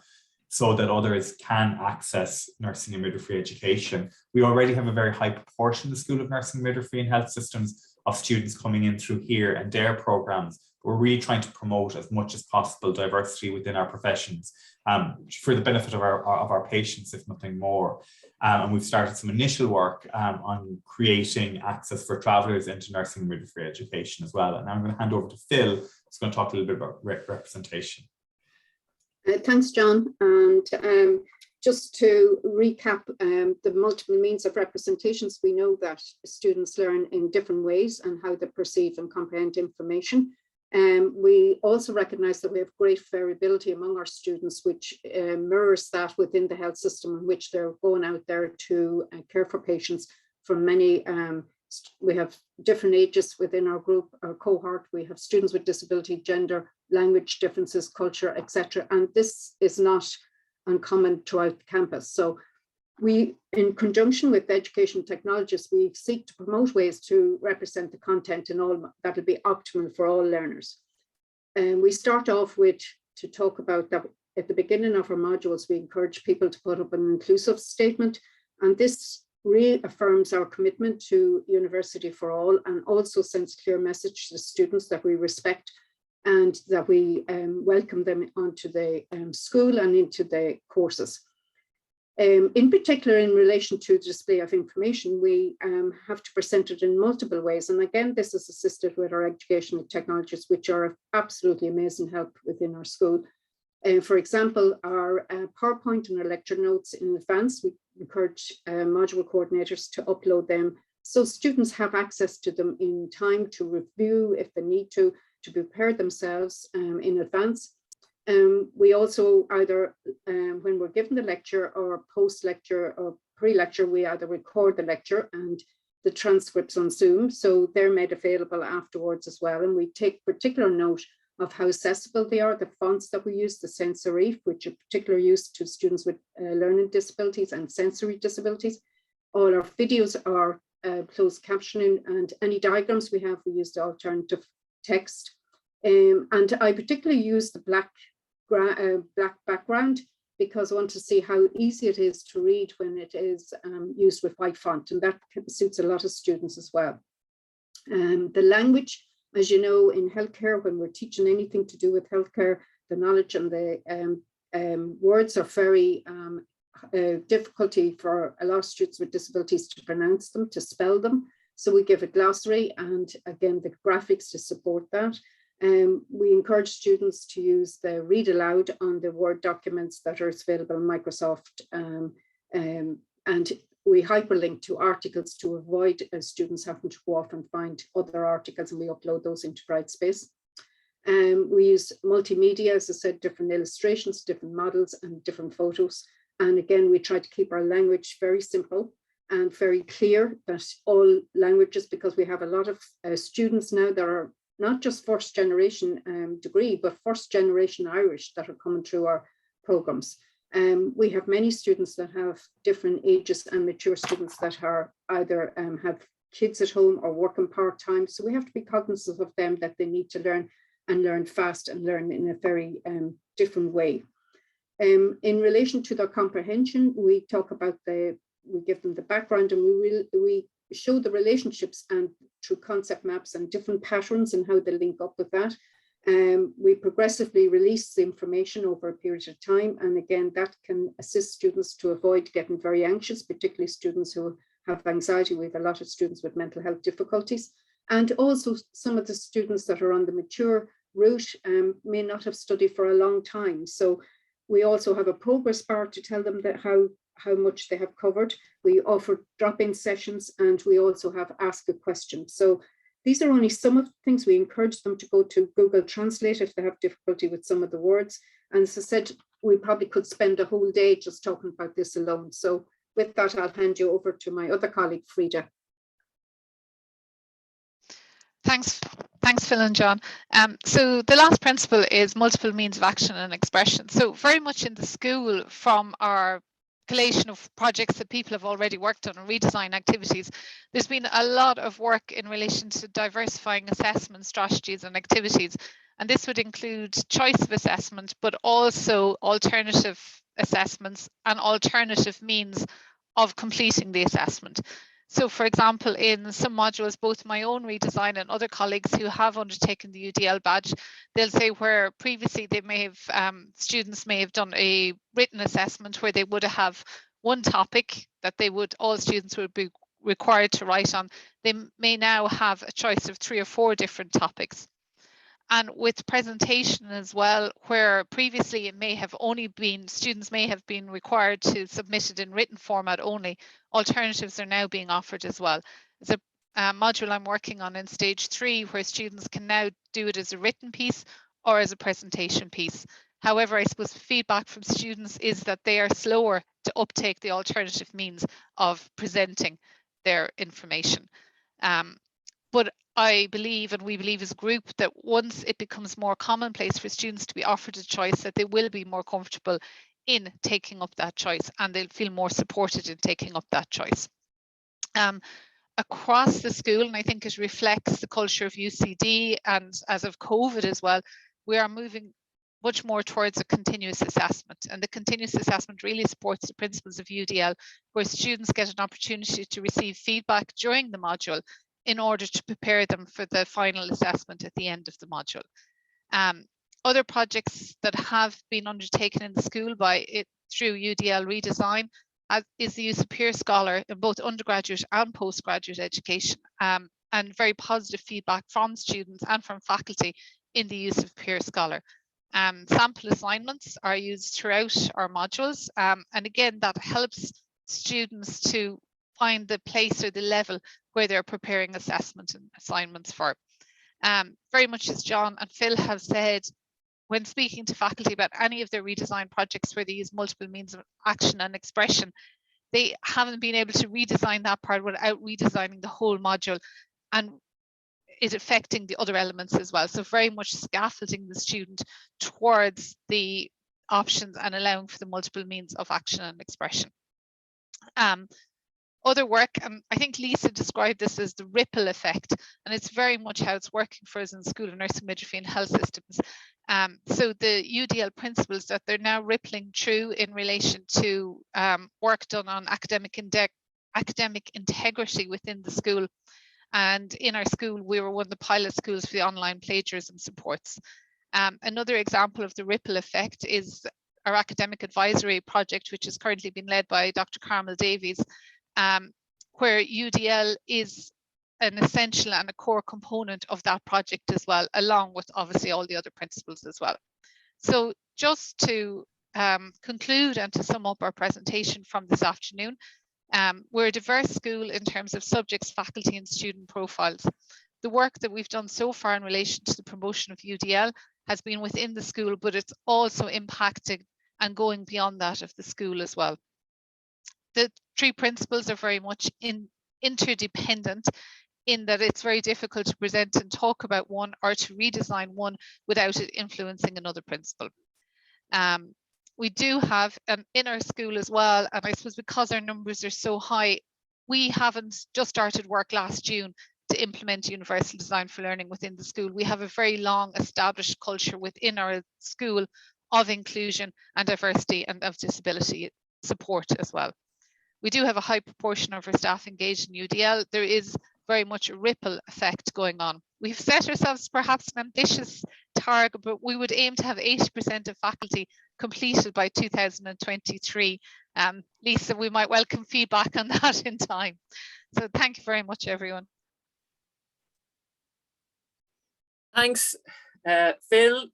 so that others can access nursing and midwifery education. We already have a very high proportion of the School of Nursing, Midwifery and Health Systems of students coming in through here and their programs. We're really trying to promote as much as possible diversity within our professions for the benefit of our patients, if nothing more. And we've started some initial work on creating access for travellers into nursing and midwifery education as well. And now I'm going to hand over to Phil, who's going to talk a little bit about representation. Thanks, John. And just to recap the multiple means of representations, we know that students learn in different ways and how they perceive and comprehend information. We also recognise that we have great variability among our students, which mirrors that within the health system in which they're going out there to care for patients from many. We have different ages within our group, our cohort. We have students with disability, gender, language differences, culture, etc. And this is not uncommon throughout the campus. So we, in conjunction with education technologists, we seek to promote ways to represent the content in all that will be optimal for all learners. And we start off with to talk about that at the beginning of our modules, we encourage people to put up an inclusive statement. And this reaffirms our commitment to University for All and also sends a clear message to the students that we respect and that we welcome them onto the school and into the courses. In particular, in relation to the display of information, we have to present it in multiple ways. And again, this is assisted with our educational technologies, which are of absolutely amazing help within our school. For example, our PowerPoint and our lecture notes in advance, we encourage module coordinators to upload them so students have access to them in time to review if they need to prepare themselves in advance. We also either, when we're given the lecture or post-lecture or pre-lecture, we either record the lecture and the transcripts on Zoom, so they're made available afterwards as well. And we take particular note of how accessible they are, the fonts that we use, the sans serif, which are particularly used to students with learning disabilities and sensory disabilities. All our videos are closed captioning, and any diagrams we have, we use the alternative text. And I particularly use the black background because I want to see how easy it is to read when it is used with white font, and that suits a lot of students as well. The language, as you know, in healthcare, when we're teaching anything to do with healthcare, the knowledge and the words are very difficulty for a lot of students with disabilities to pronounce them, to spell them. So we give a glossary and again, the graphics to support that. We encourage students to use the read aloud on the Word documents that are available in Microsoft, and we hyperlink to articles to avoid students having to go off and find other articles, and we upload those into Brightspace. We use multimedia, as I said, different illustrations, different models and different photos. And again, we try to keep our language very simple and very clear, that all languages, because we have a lot of students now that are not just first generation degree, but first generation Irish that are coming through our programs. We have many students that have different ages and mature students that are either have kids at home or working part-time. So we have to be cognizant of them, that they need to learn and learn fast and learn in a very different way. In relation to their comprehension, we talk about we give them the background, and we show the relationships and through concept maps and different patterns and how they link up with that. We progressively release the information over a period of time. And again, that can assist students to avoid getting very anxious, particularly students who have anxiety. We have a lot of students with mental health difficulties. And also some of the students that are on the mature route may not have studied for a long time. So we also have a progress bar to tell them that how much they have covered. We offer drop-in sessions, and we also have ask a question. So these are only some of the things. We encourage them to go to Google Translate if they have difficulty with some of the words. And as I said, we probably could spend a whole day just talking about this alone. So with that, I'll hand you over to my other colleague, Frida. Thanks, Phil and John. So the last principle is multiple means of action and expression. So very much in the school, from our collation of projects that people have already worked on and redesign activities, there's been a lot of work in relation to diversifying assessment strategies and activities. And this would include choice of assessment, but also alternative assessments and alternative means of completing the assessment. So for example, in some modules, both my own redesign and other colleagues who have undertaken the UDL badge, they'll say where previously they may have, students may have done a written assessment where they would have one topic that all students would be required to write on. They may now have a choice of 3 or 4 different topics. And with presentation as well, where previously it may have only been, students may have been required to submit it in written format only, alternatives are now being offered as well. There's a module I'm working on in stage 3 where students can now do it as a written piece or as a presentation piece. However, I suppose feedback from students is that they are slower to uptake the alternative means of presenting their information. But I believe, and we believe as a group, that once it becomes more commonplace for students to be offered a choice, that they will be more comfortable in taking up that choice, and they'll feel more supported in taking up that choice. Across the school, and I think it reflects the culture of UCD, and as of COVID as well, we are moving much more towards a continuous assessment, and the continuous assessment really supports the principles of UDL, where students get an opportunity to receive feedback during the module in order to prepare them for the final assessment at the end of the module. Other projects that have been undertaken in the school through UDL redesign is the use of peer scholar in both undergraduate and postgraduate education, and very positive feedback from students and from faculty in the use of peer scholar. Sample assignments are used throughout our modules, and again that helps students to find the place or the level where they're preparing assessment and assignments for. Very much as John and Phil have said, when speaking to faculty about any of their redesign projects where they use multiple means of action and expression, they haven't been able to redesign that part without redesigning the whole module. And it affecting the other elements as well. So very much scaffolding the student towards the options and allowing for the multiple means of action and expression. Other work, and I think Lisa described this as the ripple effect, and it's very much how it's working for us in School of Nursing, Midwifery and Health Systems. So the UDL principles that they're now rippling through in relation to work done on academic integrity within the school. And in our school, we were one of the pilot schools for the online plagiarism supports. Another example of the ripple effect is our academic advisory project, which is currently being led by Dr. Carmel Davies, where UDL is an essential and a core component of that project as well, along with obviously all the other principles as well. So just to conclude and to sum up our presentation from this afternoon, we're a diverse school in terms of subjects, faculty and student profiles. The work that we've done so far in relation to the promotion of UDL has been within the school, but it's also impacting and going beyond that of the school as well. The three principles are very much interdependent, in that it's very difficult to present and talk about one or to redesign one without it influencing another principle. We do have in our school as well, and I suppose because our numbers are so high, we haven't just started work last June to implement universal design for learning within the school. We have a very long established culture within our school of inclusion and diversity and of disability support as well. We do have a high proportion of our staff engaged in UDL. There is very much a ripple effect going on. We've set ourselves perhaps an ambitious target, but we would aim to have 80% of faculty completed by 2023. Lisa, we might welcome feedback on that in time. So thank you very much, everyone. Thanks, Phil,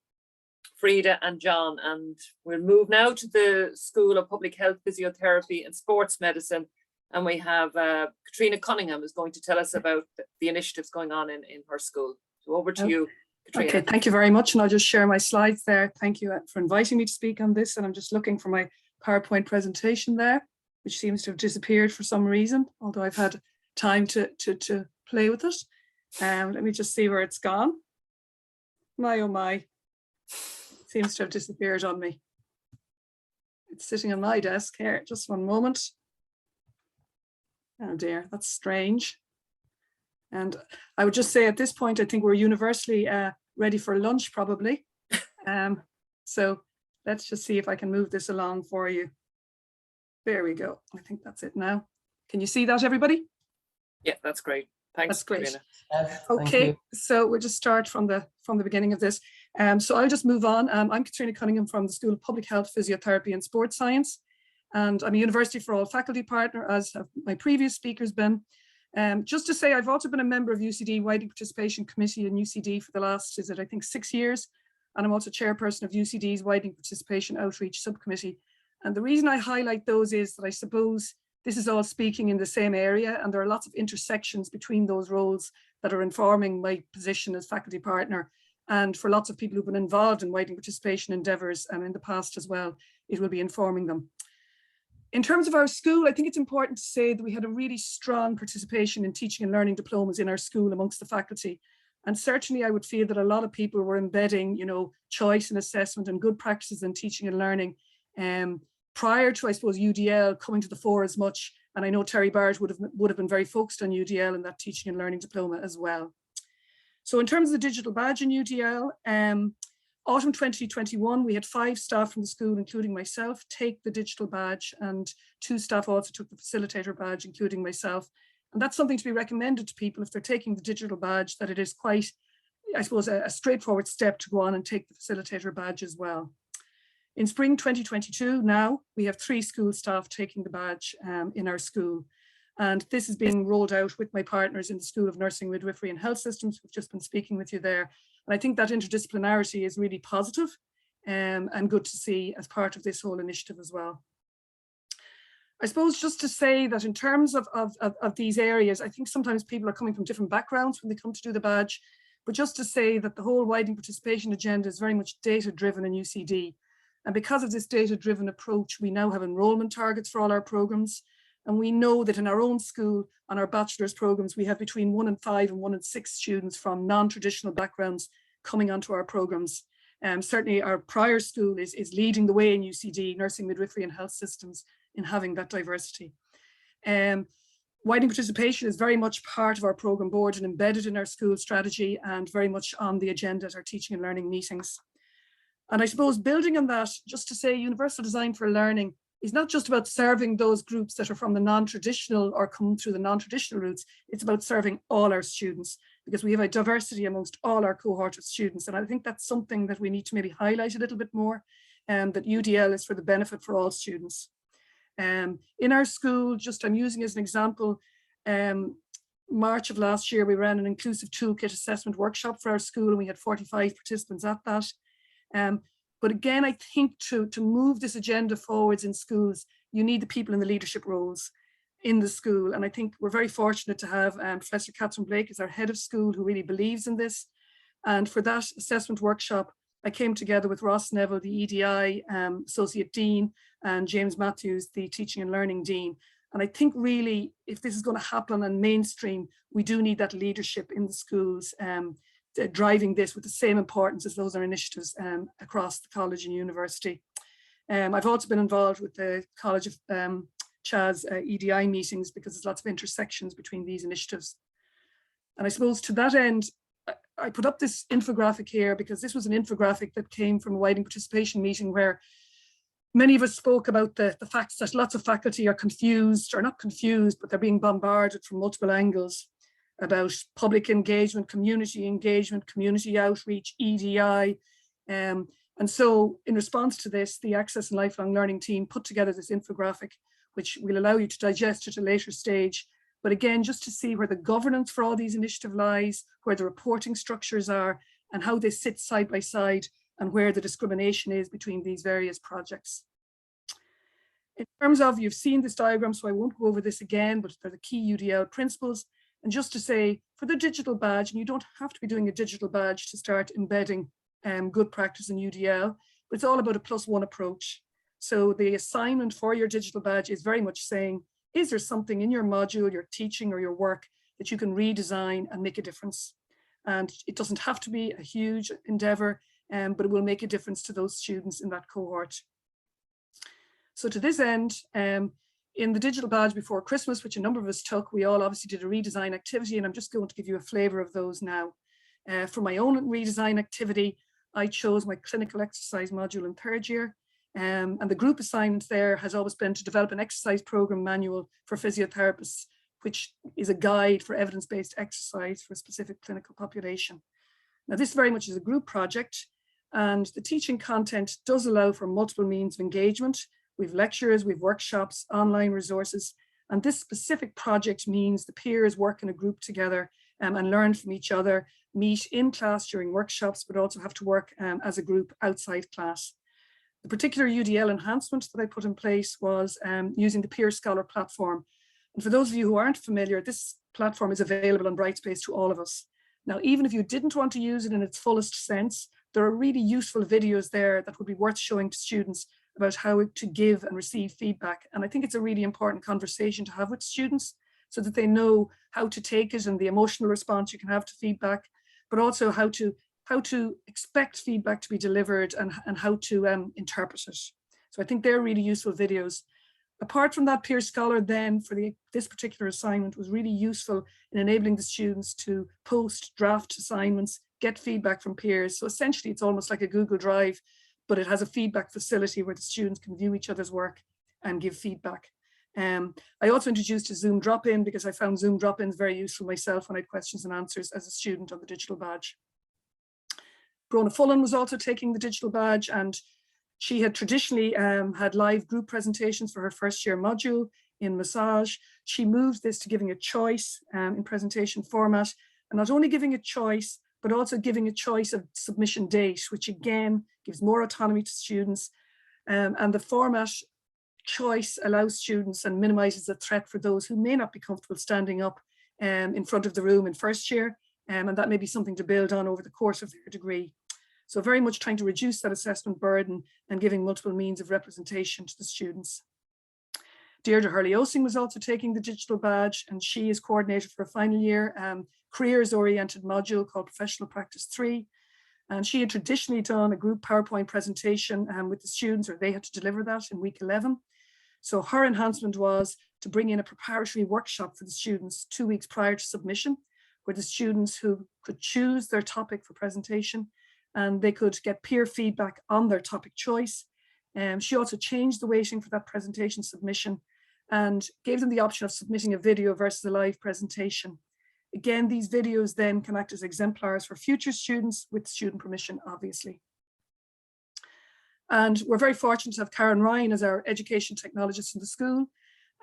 Frida and John. And we'll move now to the School of Public Health, Physiotherapy and Sports Medicine. And we have Katrina Cunningham is going to tell us about the initiatives going on in her school. So over to you, Katrina. Okay, thank you very much. And I'll just share my slides there. Thank you for inviting me to speak on this. And I'm just looking for my PowerPoint presentation there, which seems to have disappeared for some reason, although I've had time to play with it. Let me just see where it's gone. My, oh my, it seems to have disappeared on me. It's sitting on my desk here, just one moment. Oh dear, that's strange. And I would just say at this point, I think we're universally ready for lunch probably. So let's just see if I can move this along for you. There we go. I think that's it now. Can you see that, everybody? Yeah, that's great. Thanks. That's great. Katrina. Okay, so we'll just start from the beginning of this. So I'll just move on. I'm Katrina Cunningham from the School of Public Health, Physiotherapy and Sports Science. And I'm a University for All faculty partner, as have my previous speakers been. Just to say, I've also been a member of UCD Widening Participation Committee in UCD for the last, I think 6 years. And I'm also chairperson of UCD's Widening Participation Outreach Subcommittee. And the reason I highlight those is that I suppose this is all speaking in the same area, and there are lots of intersections between those roles that are informing my position as faculty partner. And for lots of people who've been involved in widening participation endeavours in the past as well, it will be informing them. In terms of our school, I think it's important to say that we had a really strong participation in teaching and learning diplomas in our school amongst the faculty. And certainly I would feel that a lot of people were embedding, choice and assessment and good practices in teaching and learning prior to, I suppose, UDL coming to the fore as much. And I know Terry Barrett would have been very focused on UDL and that teaching and learning diploma as well. So in terms of the digital badge in UDL, autumn 2021, we had 5 staff from the school, including myself, take the digital badge, and 2 staff also took the facilitator badge, including myself. And that's something to be recommended to people if they're taking the digital badge, that it is quite, I suppose, a straightforward step to go on and take the facilitator badge as well. In spring 2022, now we have 3 school staff taking the badge in our school. And this is being rolled out with my partners in the School of Nursing, Midwifery and Health Systems, who've just been speaking with you there. And I think that interdisciplinarity is really positive and good to see as part of this whole initiative as well. I suppose just to say that in terms of these areas, I think sometimes people are coming from different backgrounds when they come to do the badge, but just to say that the whole widening participation agenda is very much data-driven in UCD. And because of this data-driven approach, we now have enrolment targets for all our programs. And we know that in our own school, on our bachelor's programs, we have between 1 in 5 and 1 in 6 students from non-traditional backgrounds coming onto our programs. Certainly our prior school is leading the way in UCD, nursing, midwifery and health systems, in having that diversity. Widening participation is very much part of our program board and embedded in our school strategy and very much on the agenda at our teaching and learning meetings. And I suppose building on that, just to say universal design for learning is not just about serving those groups that are from the non-traditional or come through the non-traditional routes. It's about serving all our students, because we have a diversity amongst all our cohort of students. And I think that's something that we need to maybe highlight a little bit more, that UDL is for the benefit for all students. In our school, just I'm using as an example, March of last year, we ran an inclusive toolkit assessment workshop for our school, and we had 45 participants at that. But again, I think to move this agenda forwards in schools, you need the people in the leadership roles in the school. And I think we're very fortunate to have Professor Catherine Blake as our head of school, who really believes in this. And for that assessment workshop, I came together with Ross Neville, the EDI Associate Dean, and James Matthews, the Teaching and Learning Dean. And I think really, if this is going to happen and mainstream, we do need that leadership in the schools, driving this with the same importance as those are initiatives across the college and university. I've also been involved with the College of CHAS EDI meetings, because there's lots of intersections between these initiatives. And I suppose to that end, I put up this infographic here because this was an infographic that came from a widening participation meeting where many of us spoke about the facts that lots of faculty are confused, or not confused, but they're being bombarded from multiple angles about public engagement, community outreach, EDI. And so in response to this, the Access and Lifelong Learning team put together this infographic, which will allow you to digest at a later stage. But again, just to see where the governance for all these initiatives lies, where the reporting structures are, and how they sit side by side, and where the discrimination is between these various projects. In terms of, you've seen this diagram, so I won't go over this again, but they're the key UDL principles. And just to say, for the digital badge, and you don't have to be doing a digital badge to start embedding good practice in UDL, but it's all about a +1 approach. So the assignment for your digital badge is very much saying, is there something in your module, your teaching or your work that you can redesign and make a difference? And it doesn't have to be a huge endeavor, but it will make a difference to those students in that cohort. So to this end, in the digital badge before Christmas, which a number of us took, we all obviously did a redesign activity, and I'm just going to give you a flavor of those now. For my own redesign activity, I chose my clinical exercise module in 3rd year. And the group assignment there has always been to develop an exercise program manual for physiotherapists, which is a guide for evidence-based exercise for a specific clinical population. Now, this very much is a group project, and the teaching content does allow for multiple means of engagement. We've lectures, we've workshops, online resources, and this specific project means the peers work in a group together and learn from each other, meet in class during workshops, but also have to work as a group outside class. The particular UDL enhancement that I put in place was using the Peer Scholar platform. And for those of you who aren't familiar, this platform is available on Brightspace to all of us. Now, even if you didn't want to use it in its fullest sense, there are really useful videos there that would be worth showing to students about how to give and receive feedback. And I think it's a really important conversation to have with students so that they know how to take it and the emotional response you can have to feedback, but also how to expect feedback to be delivered and how to interpret it. So I think they're really useful videos. Apart from that, Peer Scholar then for this particular assignment was really useful in enabling the students to post draft assignments, get feedback from peers. So essentially it's almost like a Google Drive, but it has a feedback facility where the students can view each other's work and give feedback. I also introduced a Zoom drop-in because I found Zoom drop-ins very useful myself when I had questions and answers as a student on the digital badge. Brona Fullen was also taking the digital badge, and she had traditionally had live group presentations for her 1st year module in massage. She moved this to giving a choice in presentation format, and not only giving a choice, but also giving a choice of submission date, which again gives more autonomy to students. And the format choice allows students and minimizes the threat for those who may not be comfortable standing up in front of the room in 1st year. And that may be something to build on over the course of their degree. So very much trying to reduce that assessment burden and giving multiple means of representation to the students. Deirdre Hurley-Osing was also taking the digital badge, and she is coordinator for a final year careers-oriented module called Professional Practice 3. And she had traditionally done a group PowerPoint presentation with the students, or they had to deliver that in week 11. So her enhancement was to bring in a preparatory workshop for the students 2 weeks prior to submission, where the students who could choose their topic for presentation and they could get peer feedback on their topic choice. She also changed the weighting for that presentation submission and gave them the option of submitting a video versus a live presentation. Again, these videos then can act as exemplars for future students with student permission, obviously. And we're very fortunate to have Karen Ryan as our education technologist in the school,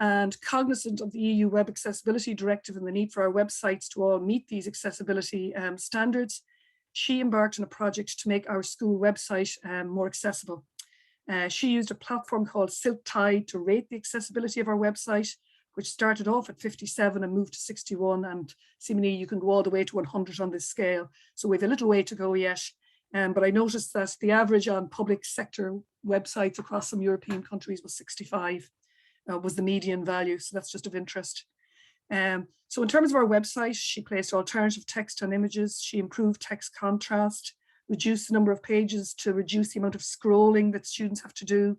and cognizant of the EU Web Accessibility Directive and the need for our websites to all meet these accessibility standards, she embarked on a project to make our school website more accessible. She used a platform called Silk Tide to rate the accessibility of our website, which started off at 57 and moved to 61, and seemingly you can go all the way to 100 on this scale. So we have a little way to go yet. But I noticed that the average on public sector websites across some European countries was 65, was the median value. So that's just of interest. So in terms of our website, she placed alternative text on images. She improved text contrast, reduced the number of pages to reduce the amount of scrolling that students have to do.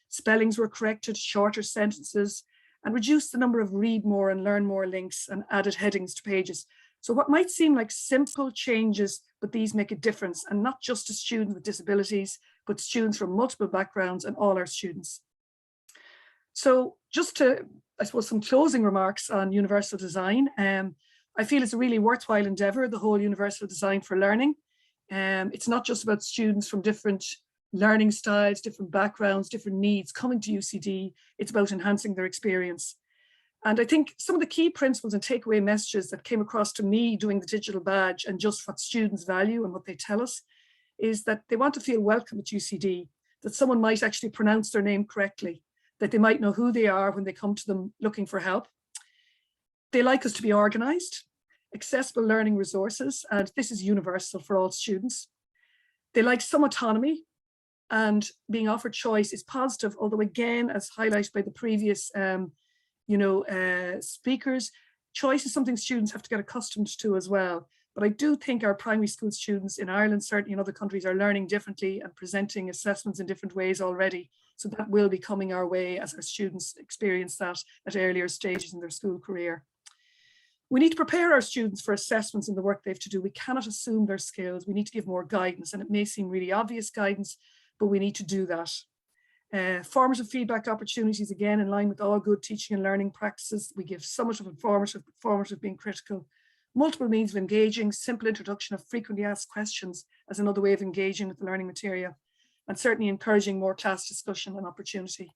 Spellings were corrected, shorter sentences, and reduced the number of read more and learn more links, and added headings to pages. So what might seem like simple changes, but these make a difference, and not just to students with disabilities, but students from multiple backgrounds and all our students. So just to, I suppose, some closing remarks on universal design. I feel it's a really worthwhile endeavour, the whole universal design for learning. It's not just about students from different learning styles, different backgrounds, different needs coming to UCD. It's about enhancing their experience. And I think some of the key principles and takeaway messages that came across to me doing the digital badge, and just what students value and what they tell us, is that they want to feel welcome at UCD, that someone might actually pronounce their name correctly, that they might know who they are when they come to them looking for help. They like us to be organised, accessible learning resources, and this is universal for all students. They like some autonomy, and being offered choice is positive, although again, as highlighted by the previous speakers, choice is something students have to get accustomed to as well. But I do think our primary school students in Ireland, certainly in other countries, are learning differently and presenting assessments in different ways already. So that will be coming our way as our students experience that at earlier stages in their school career. We need to prepare our students for assessments and the work they have to do. We cannot assume their skills. We need to give more guidance, and it may seem really obvious guidance, but we need to do that. Formative feedback opportunities, again, in line with all good teaching and learning practices. We give summative and formative being critical. Multiple means of engaging, simple introduction of frequently asked questions as another way of engaging with the learning material, and certainly encouraging more class discussion and opportunity.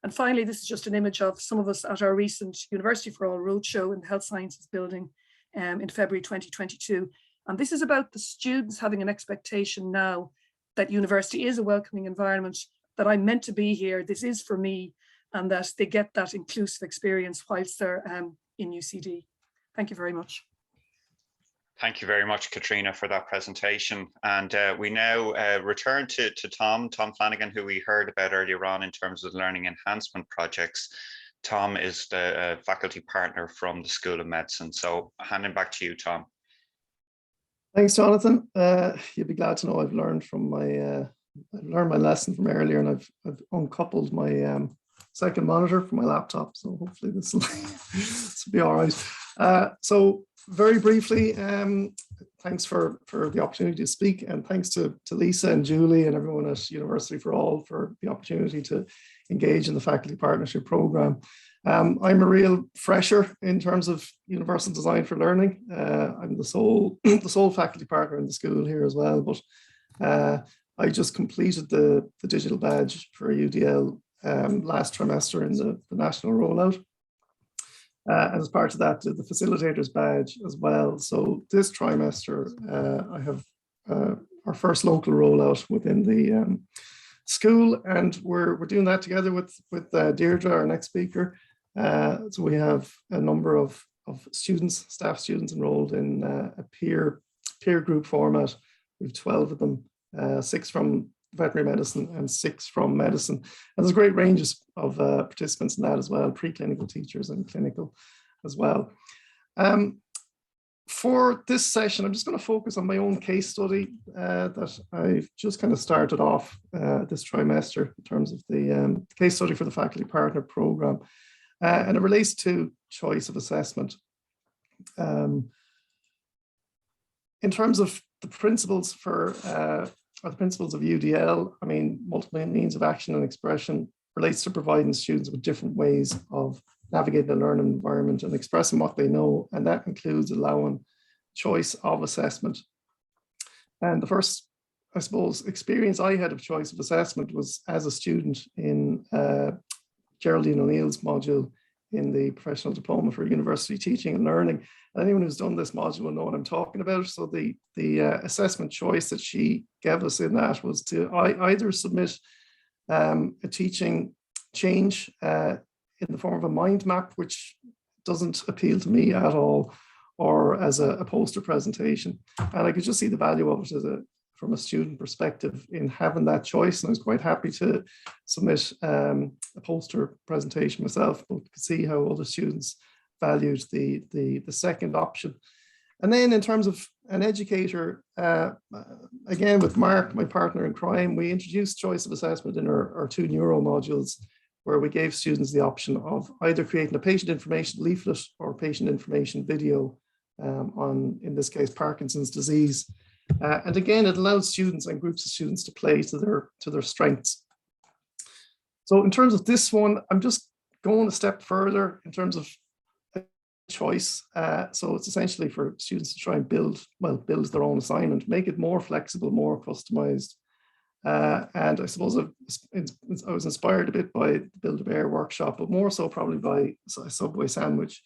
And finally, this is just an image of some of us at our recent University for All Roadshow in the Health Sciences building in February 2022. And this is about the students having an expectation now that university is a welcoming environment, that I'm meant to be here, this is for me, and that they get that inclusive experience whilst they're in UCD. Thank you very much. Thank you very much, Katrina, for that presentation. And we now return to Tom Flanagan, who we heard about earlier on in terms of Learning Enhancement Projects. Tom is the faculty partner from the School of Medicine. So handing back to you, Tom. Thanks, Jonathan. You'll be glad to know I've learned from my my lesson from earlier, and I've uncoupled my second monitor from my laptop. So hopefully this will be all right. So very briefly, thanks for the opportunity to speak, and thanks to Lisa and Julie and everyone at University for All for the opportunity to engage in the faculty partnership program. I'm a real fresher in terms of universal design for learning. I'm the sole faculty partner in the school here as well, but I just completed the digital badge for UDL last trimester in the national rollout. And as part of that, the facilitator's badge as well. So this trimester, I have our first local rollout within the school, and we're doing that together with Deirdre, our next speaker. So we have a number of students, staff students enrolled in a peer group format. We have 12 of them, 6 from veterinary medicine and 6 from medicine. And there's great ranges of participants in that as well, preclinical teachers and clinical as well. For this session, I'm just going to focus on my own case study that I've just kind of started off this trimester in terms of the case study for the Faculty Partner Programme. And it relates to choice of assessment. In terms of the principles for, or the principles of UDL, I mean, multiple means of action and expression relates to providing students with different ways of navigating the learning environment and expressing what they know, and that includes allowing choice of assessment. And the first, I suppose, experience I had of choice of assessment was as a student in Geraldine O'Neill's module in the Professional Diploma for University Teaching and Learning. And anyone who's done this module will know what I'm talking about. So the assessment choice that she gave us in that was to either submit a teaching change in the form of a mind map, which doesn't appeal to me at all, or as a poster presentation. And I could just see the value of it from a student perspective in having that choice. And I was quite happy to submit a poster presentation myself, but could see how other students valued the second option. And then in terms of an educator, again, with Mark, my partner in crime, we introduced choice of assessment in our 2 neuro modules, where we gave students the option of either creating a patient information leaflet or patient information video on, in this case, Parkinson's disease. And again, it allowed students and groups of students to play to their strengths. So in terms of this one, I'm just going a step further in terms of choice. So it's essentially for students to try and build their own assignment, make it more flexible, more customized. And I suppose I was inspired a bit by the Build-A-Bear workshop, but more so probably by a Subway sandwich,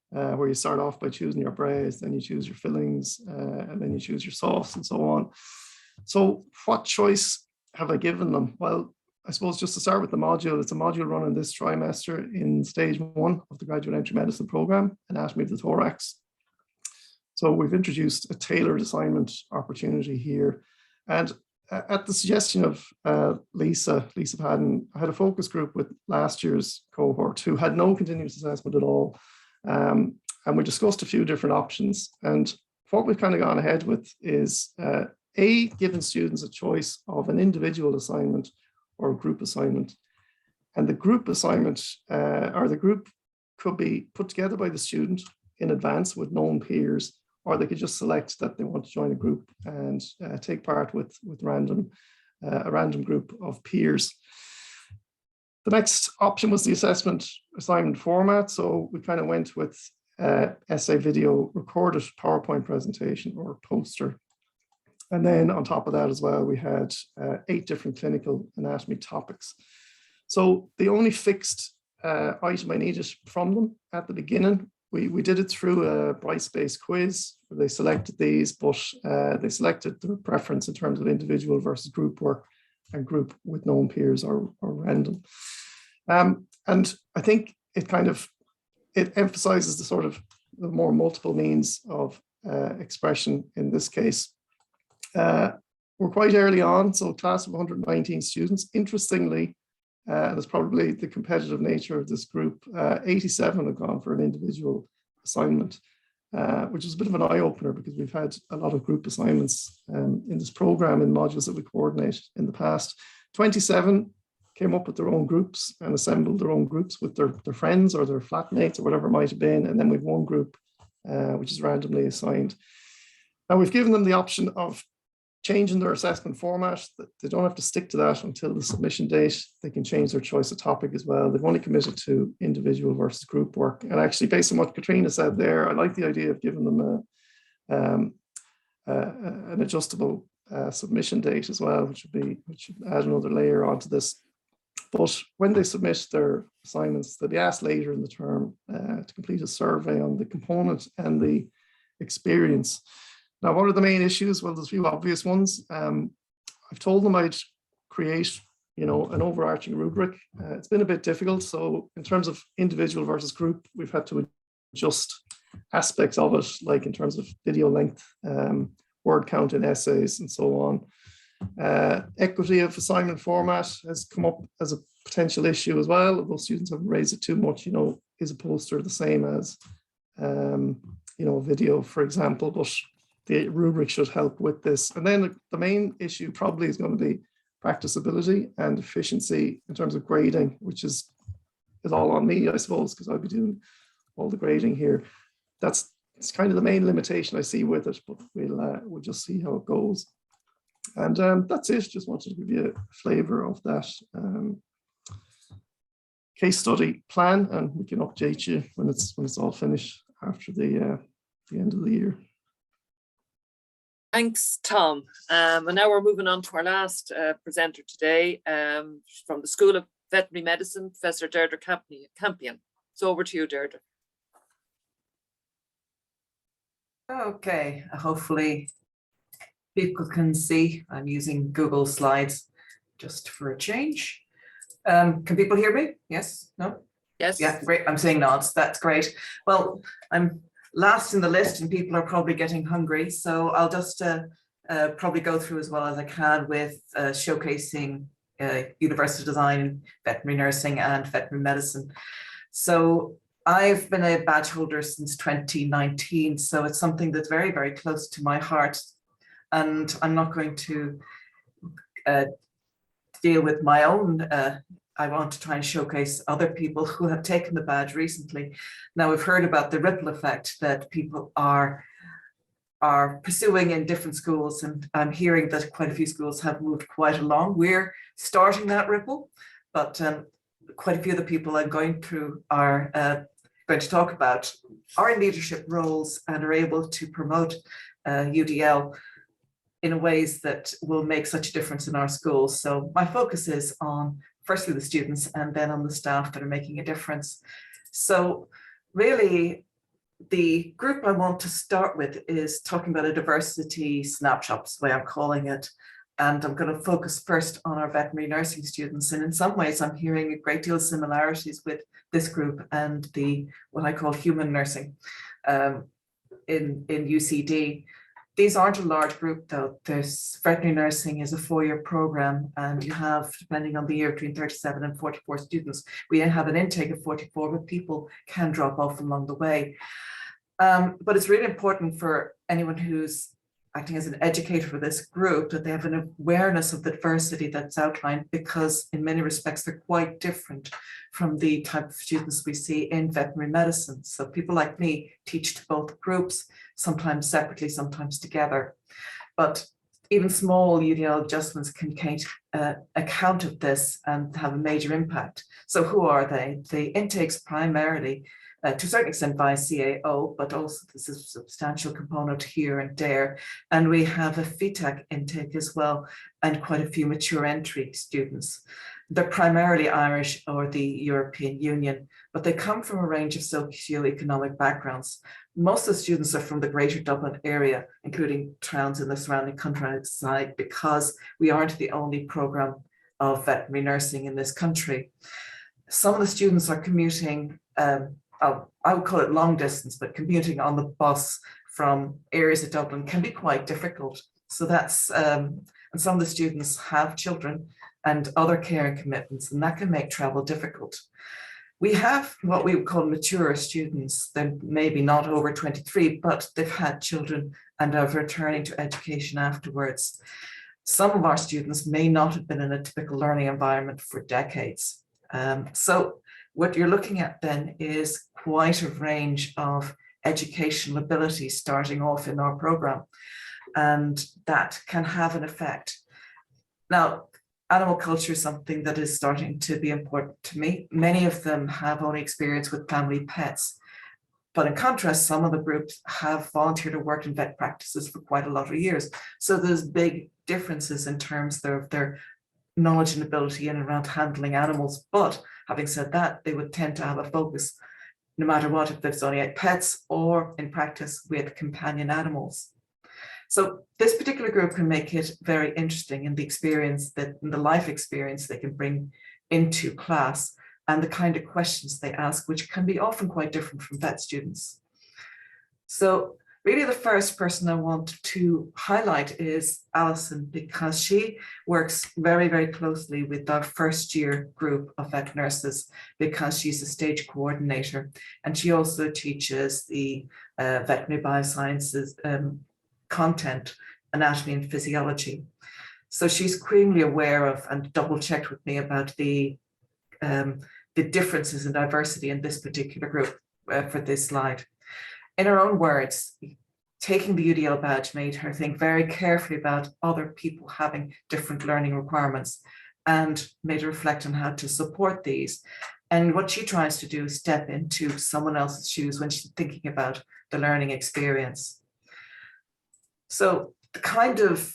where you start off by choosing your breads, then you choose your fillings, and then you choose your sauce and so on. So what choice have I given them? Well, I suppose just to start with the module, it's a module running this trimester in stage 1 of the Graduate Entry Medicine Programme, Anatomy of the Thorax. So we've introduced a tailored assignment opportunity here. And at the suggestion of Lisa Padden, I had a focus group with last year's cohort who had no continuous assessment at all. And we discussed a few different options. And what we've kind of gone ahead with is giving students a choice of an individual assignment or a group assignment. And the group assignment or the group could be put together by the student in advance with known peers, or they could just select that they want to join a group and take part with a random group of peers. The next option was the assessment assignment format. So we kind of went with essay, video, recorded PowerPoint presentation or poster. And then on top of that as well, we had 8 different clinical anatomy topics. So the only fixed item I needed from them at the beginning, we did it through a Bryce-based quiz where they selected these, but they selected their preference in terms of individual versus group work and group with known peers or random. And I think it emphasizes the sort of the more multiple means of expression in this case. We're quite early on, so a class of 119 students. Interestingly, and it's probably the competitive nature of this group, 87 have gone for an individual assignment, which is a bit of an eye-opener because we've had a lot of group assignments in this program in modules that we coordinate in the past. 27 came up with their own groups and assembled their own groups with their friends or their flatmates or whatever it might have been. And then we've one group which is randomly assigned. Now we've given them the option of changing their assessment format. They don't have to stick to that until the submission date. They can change their choice of topic as well. They've only committed to individual versus group work. And actually, based on what Katrina said there, I like the idea of giving them an adjustable submission date as well, which should add another layer onto this. But when they submit their assignments, they'll be asked later in the term to complete a survey on the component and the experience. Now, what are the main issues? Well, there's a few obvious ones. I've told them I'd create, an overarching rubric. It's been a bit difficult. So in terms of individual versus group, we've had to adjust aspects of it, like in terms of video length, word count in essays, and so on. Equity of assignment format has come up as a potential issue as well, although students haven't raised it too much. You know, is a poster the same as, you know, video, for example, but the rubric should help with this. And then the main issue probably is going to be practicability and efficiency in terms of grading, which is all on me, I suppose, because I'll be doing all the grading here. It's kind of the main limitation I see with it, but we'll just see how it goes. And that's it. Just wanted to give you a flavour of that case study plan, and we can update you when it's all finished after the end of the year. Thanks, Tom. And now we're moving on to our last presenter today from the School of Veterinary Medicine, Professor Deirdre Campion. So over to you, Deirdre. Okay, hopefully people can see. I'm using Google Slides just for a change. Can people hear me? Yes? No? Yes. Yeah, great. I'm saying nods. That's great. Well, I'm last in the list and people are probably getting hungry, so I'll just probably go through as well as I can with showcasing university design, veterinary nursing and veterinary medicine. So I've been a badge holder since 2019, so it's something that's very, very close to my heart. And I'm not going to deal with my own, I want to try and showcase other people who have taken the badge recently. Now we've heard about the ripple effect that people are pursuing in different schools, and I'm hearing that quite a few schools have moved quite along. We're starting that ripple, but quite a few of the people I'm going through are going to talk about are in leadership roles and are able to promote UDL in ways that will make such a difference in our schools. So my focus is on firstly the students and then on the staff that are making a difference. So really the group I want to start with is talking about a diversity snapshot, is the way I'm calling it. And I'm going to focus first on our veterinary nursing students. And in some ways, I'm hearing a great deal of similarities with this group and the what I call human nursing in UCD. These aren't a large group though. This veterinary nursing is a 4-year program, and you have, depending on the year, between 37 and 44 students. We have an intake of 44, but people can drop off along the way. But it's really important for anyone who's acting as an educator for this group that they have an awareness of the diversity that's outlined, because in many respects they're quite different from the type of students we see in veterinary medicine. So people like me teach to both groups, sometimes separately, sometimes together. But even small UDL adjustments can take account of this and have a major impact. So who are they? The intakes primarily to a certain extent by CAO, but also this is a substantial component here and there. And we have a FETAC intake as well, and quite a few mature entry students. They're primarily Irish or the European Union, but they come from a range of socioeconomic backgrounds. Most of the students are from the Greater Dublin area, including towns in the surrounding countryside, because we aren't the only program of veterinary nursing in this country. Some of the students are commuting, I would call it long distance, but commuting on the bus from areas of Dublin can be quite difficult. So that's, and some of the students have children and other caring commitments, and that can make travel difficult. We have what we would call mature students. They're maybe not over 23, but they've had children and are returning to education afterwards. Some of our students may not have been in a typical learning environment for decades. So what you're looking at then is quite a range of educational abilities starting off in our program, and that can have an effect. Now, animal culture is something that is starting to be important to me. Many of them have only experience with family pets, but in contrast, some of the groups have volunteered or worked in vet practices for quite a lot of years. So there's big differences in terms of their knowledge and ability in and around handling animals. But having said that, they would tend to have a focus, no matter what, if there's only pets or in practice with companion animals. So this particular group can make it very interesting in the experience that, in the life experience they can bring into class and the kind of questions they ask, which can be often quite different from vet students. So Really, the first person I want to highlight is Alison, because she works very, very closely with our first year group of vet nurses, because she's a stage coordinator, and she also teaches the veterinary biosciences content, anatomy and physiology. So she's keenly aware of and double checked with me about the differences in diversity in this particular group for this slide. In her own words, taking the UDL badge made her think very carefully about other people having different learning requirements and made her reflect on how to support these. And what she tries to do is step into someone else's shoes when she's thinking about the learning experience. So the kind of,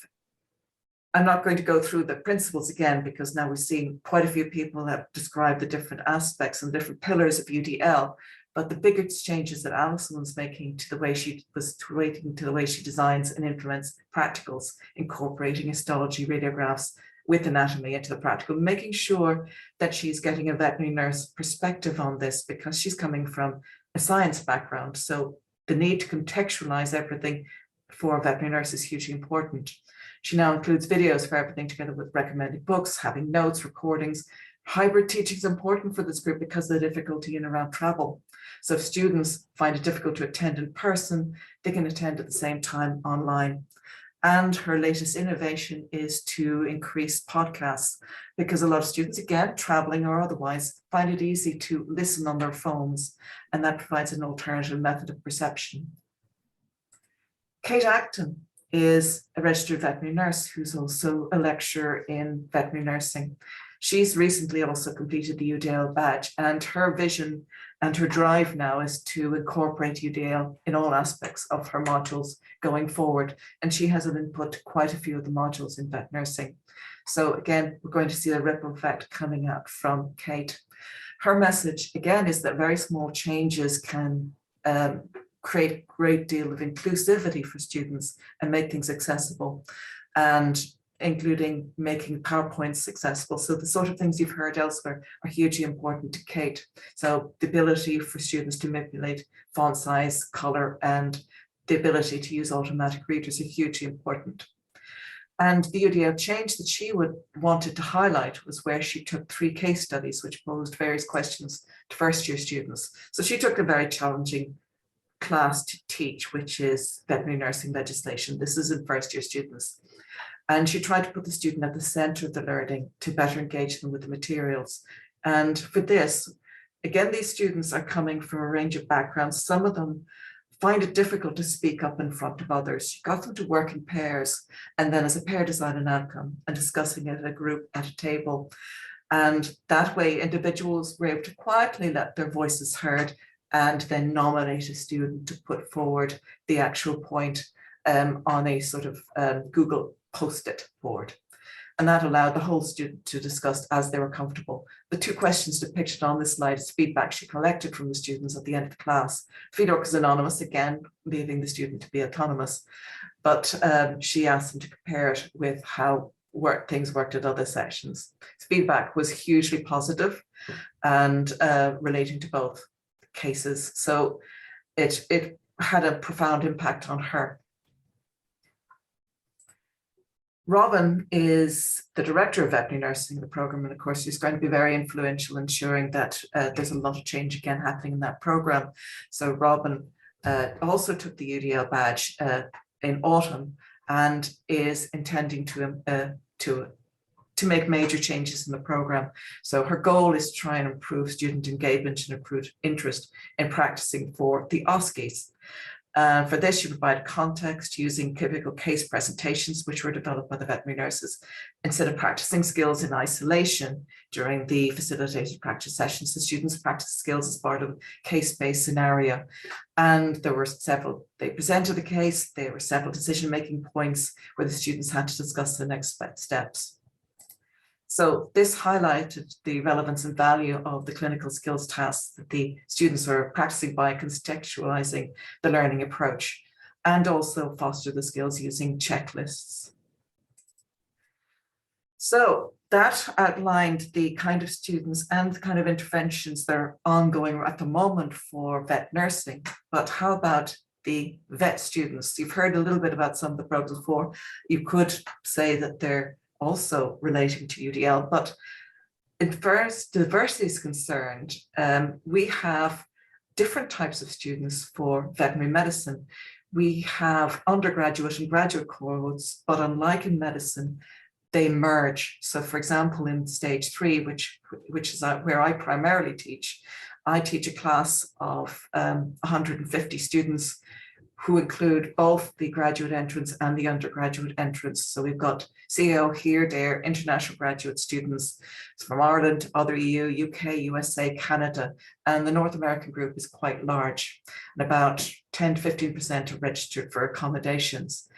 I'm not going to go through the principles again, because now we've seen quite a few people have described the different aspects and different pillars of UDL. But the biggest changes that Alison was making to the way she designs and implements practicals, incorporating histology, radiographs with anatomy into the practical, making sure that she's getting a veterinary nurse perspective on this, because she's coming from a science background. So the need to contextualize everything for a veterinary nurse is hugely important. She now includes videos for everything, together with recommended books, having notes, recordings. Hybrid teaching is important for this group because of the difficulty in around travel. So if students find it difficult to attend in person, they can attend at the same time online. And her latest innovation is to increase podcasts, because a lot of students, again, traveling or otherwise, find it easy to listen on their phones, and that provides an alternative method of perception. Kate Acton is a registered veterinary nurse who's also a lecturer in veterinary nursing. She's recently also completed the UDL badge, and her vision and her drive now is to incorporate UDL in all aspects of her modules going forward. And she has an input to quite a few of the modules in vet nursing. So again, we're going to see a ripple effect coming out from Kate. Her message, again, is that very small changes can create a great deal of inclusivity for students and make things accessible, and including making PowerPoints accessible. So the sort of things you've heard elsewhere are hugely important to Kate. So the ability for students to manipulate font size, color, and the ability to use automatic readers are hugely important. And the UDL change that she wanted to highlight was where she took 3 case studies which posed various questions to first year students. So she took a very challenging class to teach, which is veterinary nursing legislation. This is in first year students. And she tried to put the student at the center of the learning to better engage them with the materials. And for this, again, these students are coming from a range of backgrounds. Some of them find it difficult to speak up in front of others. She got them to work in pairs, and then as a pair design an outcome and discussing it in a group at a table. And that way individuals were able to quietly let their voices heard, and then nominate a student to put forward the actual point on a sort of Google Post-it board. And that allowed the whole student to discuss as they were comfortable. The 2 questions depicted on this slide is feedback she collected from the students at the end of the class. Feedback was anonymous, again, leaving the student to be autonomous, but she asked them to compare it with how things worked at other sessions. Feedback was hugely positive and relating to both cases. So it had a profound impact on her. Robin is the director of veterinary nursing in the program, and of course she's going to be very influential, ensuring that there's a lot of change again happening in that program. So Robin also took the UDL badge in autumn and is intending to make major changes in the program. So her goal is to try and improve student engagement and improve interest in practicing for the OSCEs. For this, she provided context using typical case presentations, which were developed by the veterinary nurses. Instead of practicing skills in isolation during the facilitated practice sessions, the students practiced skills as part of a case-based scenario. And there were several, they presented the case, there were several decision-making points where the students had to discuss the next steps. So this highlighted the relevance and value of the clinical skills tasks that the students were practicing by contextualizing the learning approach, and also foster the skills using checklists. So that outlined the kind of students and the kind of interventions that are ongoing at the moment for vet nursing. But how about the vet students. You've heard a little bit about some of the programs before. You could say that they're also relating to UDL, but as far as diversity is concerned, we have different types of students for veterinary medicine. We have undergraduate and graduate cohorts, but unlike in medicine, they merge. So for example, in stage 3, which is where I primarily teach, I teach a class of 150 students who include both the graduate entrance and the undergraduate entrance. So we've got CAO here, there, international graduate students from Ireland, other EU, UK, USA, Canada, and the North American group is quite large. And about 10 to 15% are registered for accommodations.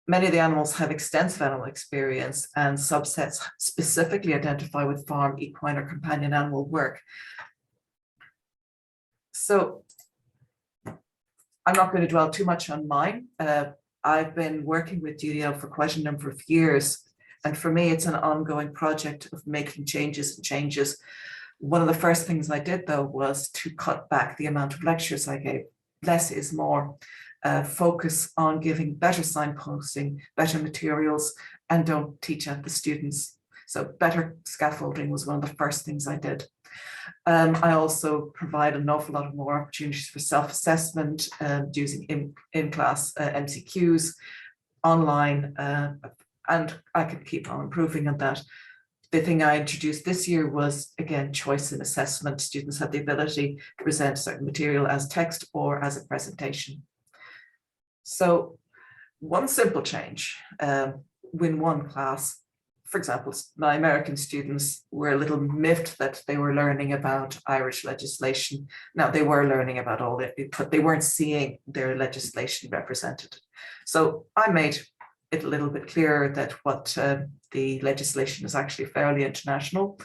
Many of the animals have extensive animal experience, and subsets specifically identify with farm, equine, or companion animal work. So I'm not going to dwell too much on mine. I've been working with UDL for quite a number of years, and for me, it's an ongoing project of making changes. One of the first things I did, though, was to cut back the amount of lectures I gave. Less is more. Focus on giving better signposting, better materials, and don't teach at the students. So better scaffolding was one of the first things I did. I also provide an awful lot of more opportunities for self-assessment using in-class MCQs, online, and I could keep on improving on that. The thing I introduced this year was, again, choice in assessment. Students have the ability to present certain material as text or as a presentation. So one simple change, in one class, for example, my American students were a little miffed that they were learning about Irish legislation. Now, they were learning about all it, but they weren't seeing their legislation represented. So I made it a little bit clearer that what the legislation is actually fairly international,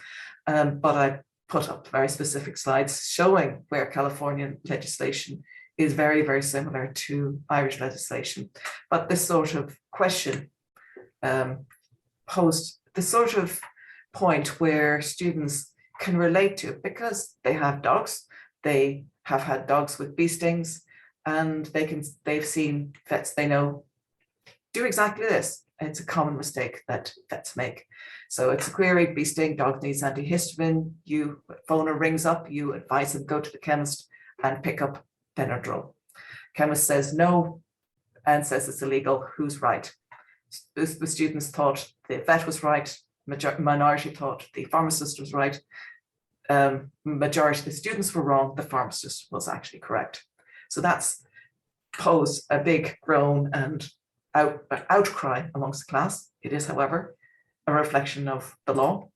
but I put up very specific slides showing where Californian legislation is very, very similar to Irish legislation. But this sort of question posed the sort of point where students can relate to it because they have dogs, they have had dogs with bee stings, and they've seen vets they know do exactly this. It's a common mistake that vets make. So it's a query, bee sting, dog needs antihistamine, phone rings up, you advise them go to the chemist and pick up Benadryl. Chemist says no and says it's illegal. Who's right? The students thought the vet was right. Minority thought the pharmacist was right. Majority of the students were wrong. The pharmacist was actually correct. So that's posed a big groan and outcry amongst the class. It is, however, a reflection of the law.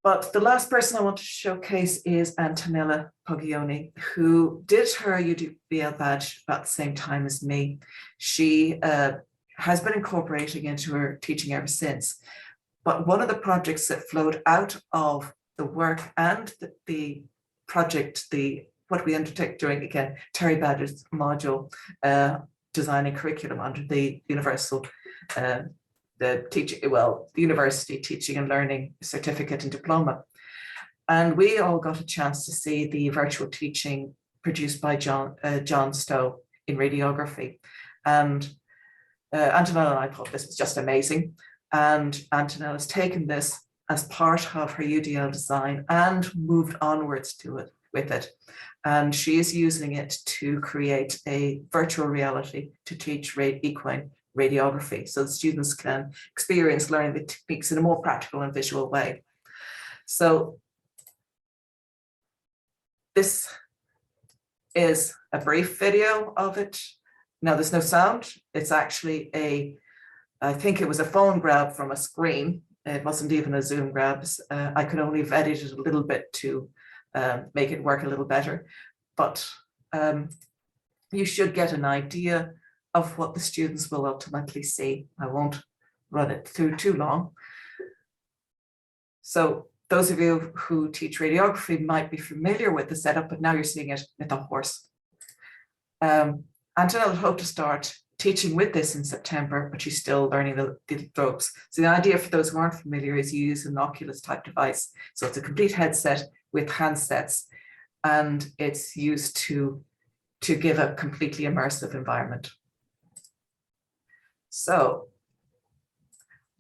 But the last person I want to showcase is Antonella Pogioni, who did her UDL badge about the same time as me. She has been incorporating into her teaching ever since. But one of the projects that flowed out of the work and the project, what we undertake during, again, Terry Badger's module, designing curriculum under the universal the University Teaching and Learning certificate and diploma. And we all got a chance to see the virtual teaching produced by John Stowe in radiography. And Antonella and I thought this was just amazing. And Antonella has taken this as part of her UDL design and moved onwards with it. And she is using it to create a virtual reality to teach equine radiography, so the students can experience learning the techniques in a more practical and visual way. So this is a brief video of it. Now there's no sound. It's actually I think it was a phone grab from a screen. It wasn't even a Zoom grab. I could only have edited a little bit to make it work a little better, but you should get an idea of what the students will ultimately see. I won't run it through too long. So those of you who teach radiography might be familiar with the setup, but now you're seeing it with a horse. Antonella hoped to start teaching with this in September, but she's still learning the ropes. So the idea for those who aren't familiar is you use an Oculus type device. So it's a complete headset with handsets, and it's used to to give a completely immersive environment. So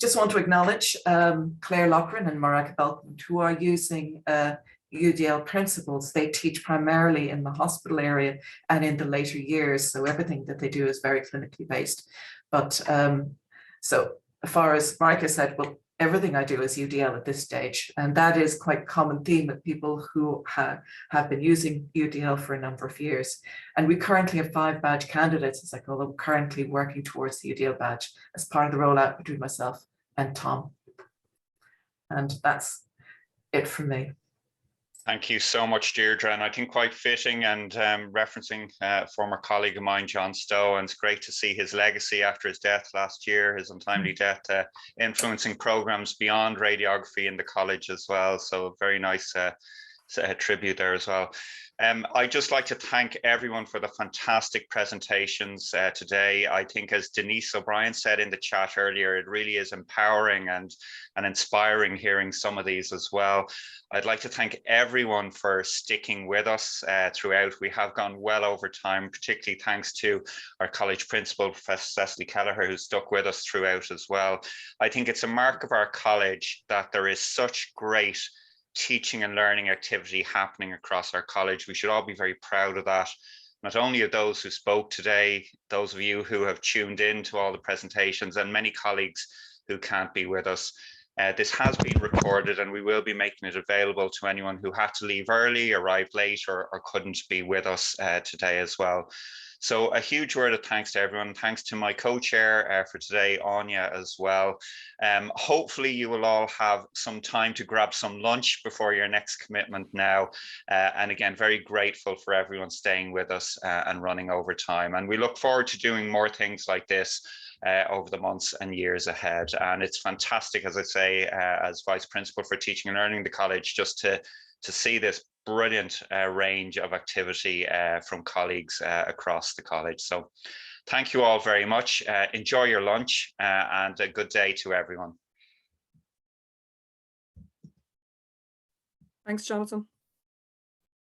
just want to acknowledge Claire Loughran and Marika Belkman, who are using UDL principles. They teach primarily in the hospital area and in the later years, so everything that they do is very clinically based. But so as far as Marika said, well, everything I do is UDL at this stage, and that is quite a common theme with people who have been using UDL for a number of years. And we currently have 5 badge candidates, as I call them, currently working towards the UDL badge as part of the rollout between myself and Tom. And that's it from me. Thank you so much, Deirdre. And I think quite fitting and referencing former colleague of mine, John Stowe, and it's great to see his legacy after his death last year, his untimely death, influencing programs beyond radiography in the college as well. So very nice tribute there as well. I'd just like to thank everyone for the fantastic presentations today. I think, as Denise O'Brien said in the chat earlier, it really is empowering and inspiring hearing some of these as well. I'd like to thank everyone for sticking with us throughout. We have gone well over time, particularly thanks to our college principal, Professor Cecily Kelleher, who stuck with us throughout as well. I think it's a mark of our college that there is such great teaching and learning activity happening across our college. We should all be very proud of that. Not only of those who spoke today, those of you who have tuned in to all the presentations, and many colleagues who can't be with us. This has been recorded, and we will be making it available to anyone who had to leave early, arrived late, or couldn't be with us today as well. So a huge word of thanks to everyone. Thanks to my co-chair for today, Anya, as well. Hopefully you will all have some time to grab some lunch before your next commitment now. And again, very grateful for everyone staying with us and running over time. And we look forward to doing more things like this over the months and years ahead. And it's fantastic, as I say, as Vice Principal for Teaching and Learning the college, just to see this brilliant range of activity from colleagues across the college. So thank you all very much. Enjoy your lunch and a good day to everyone. Thanks, Jonathan.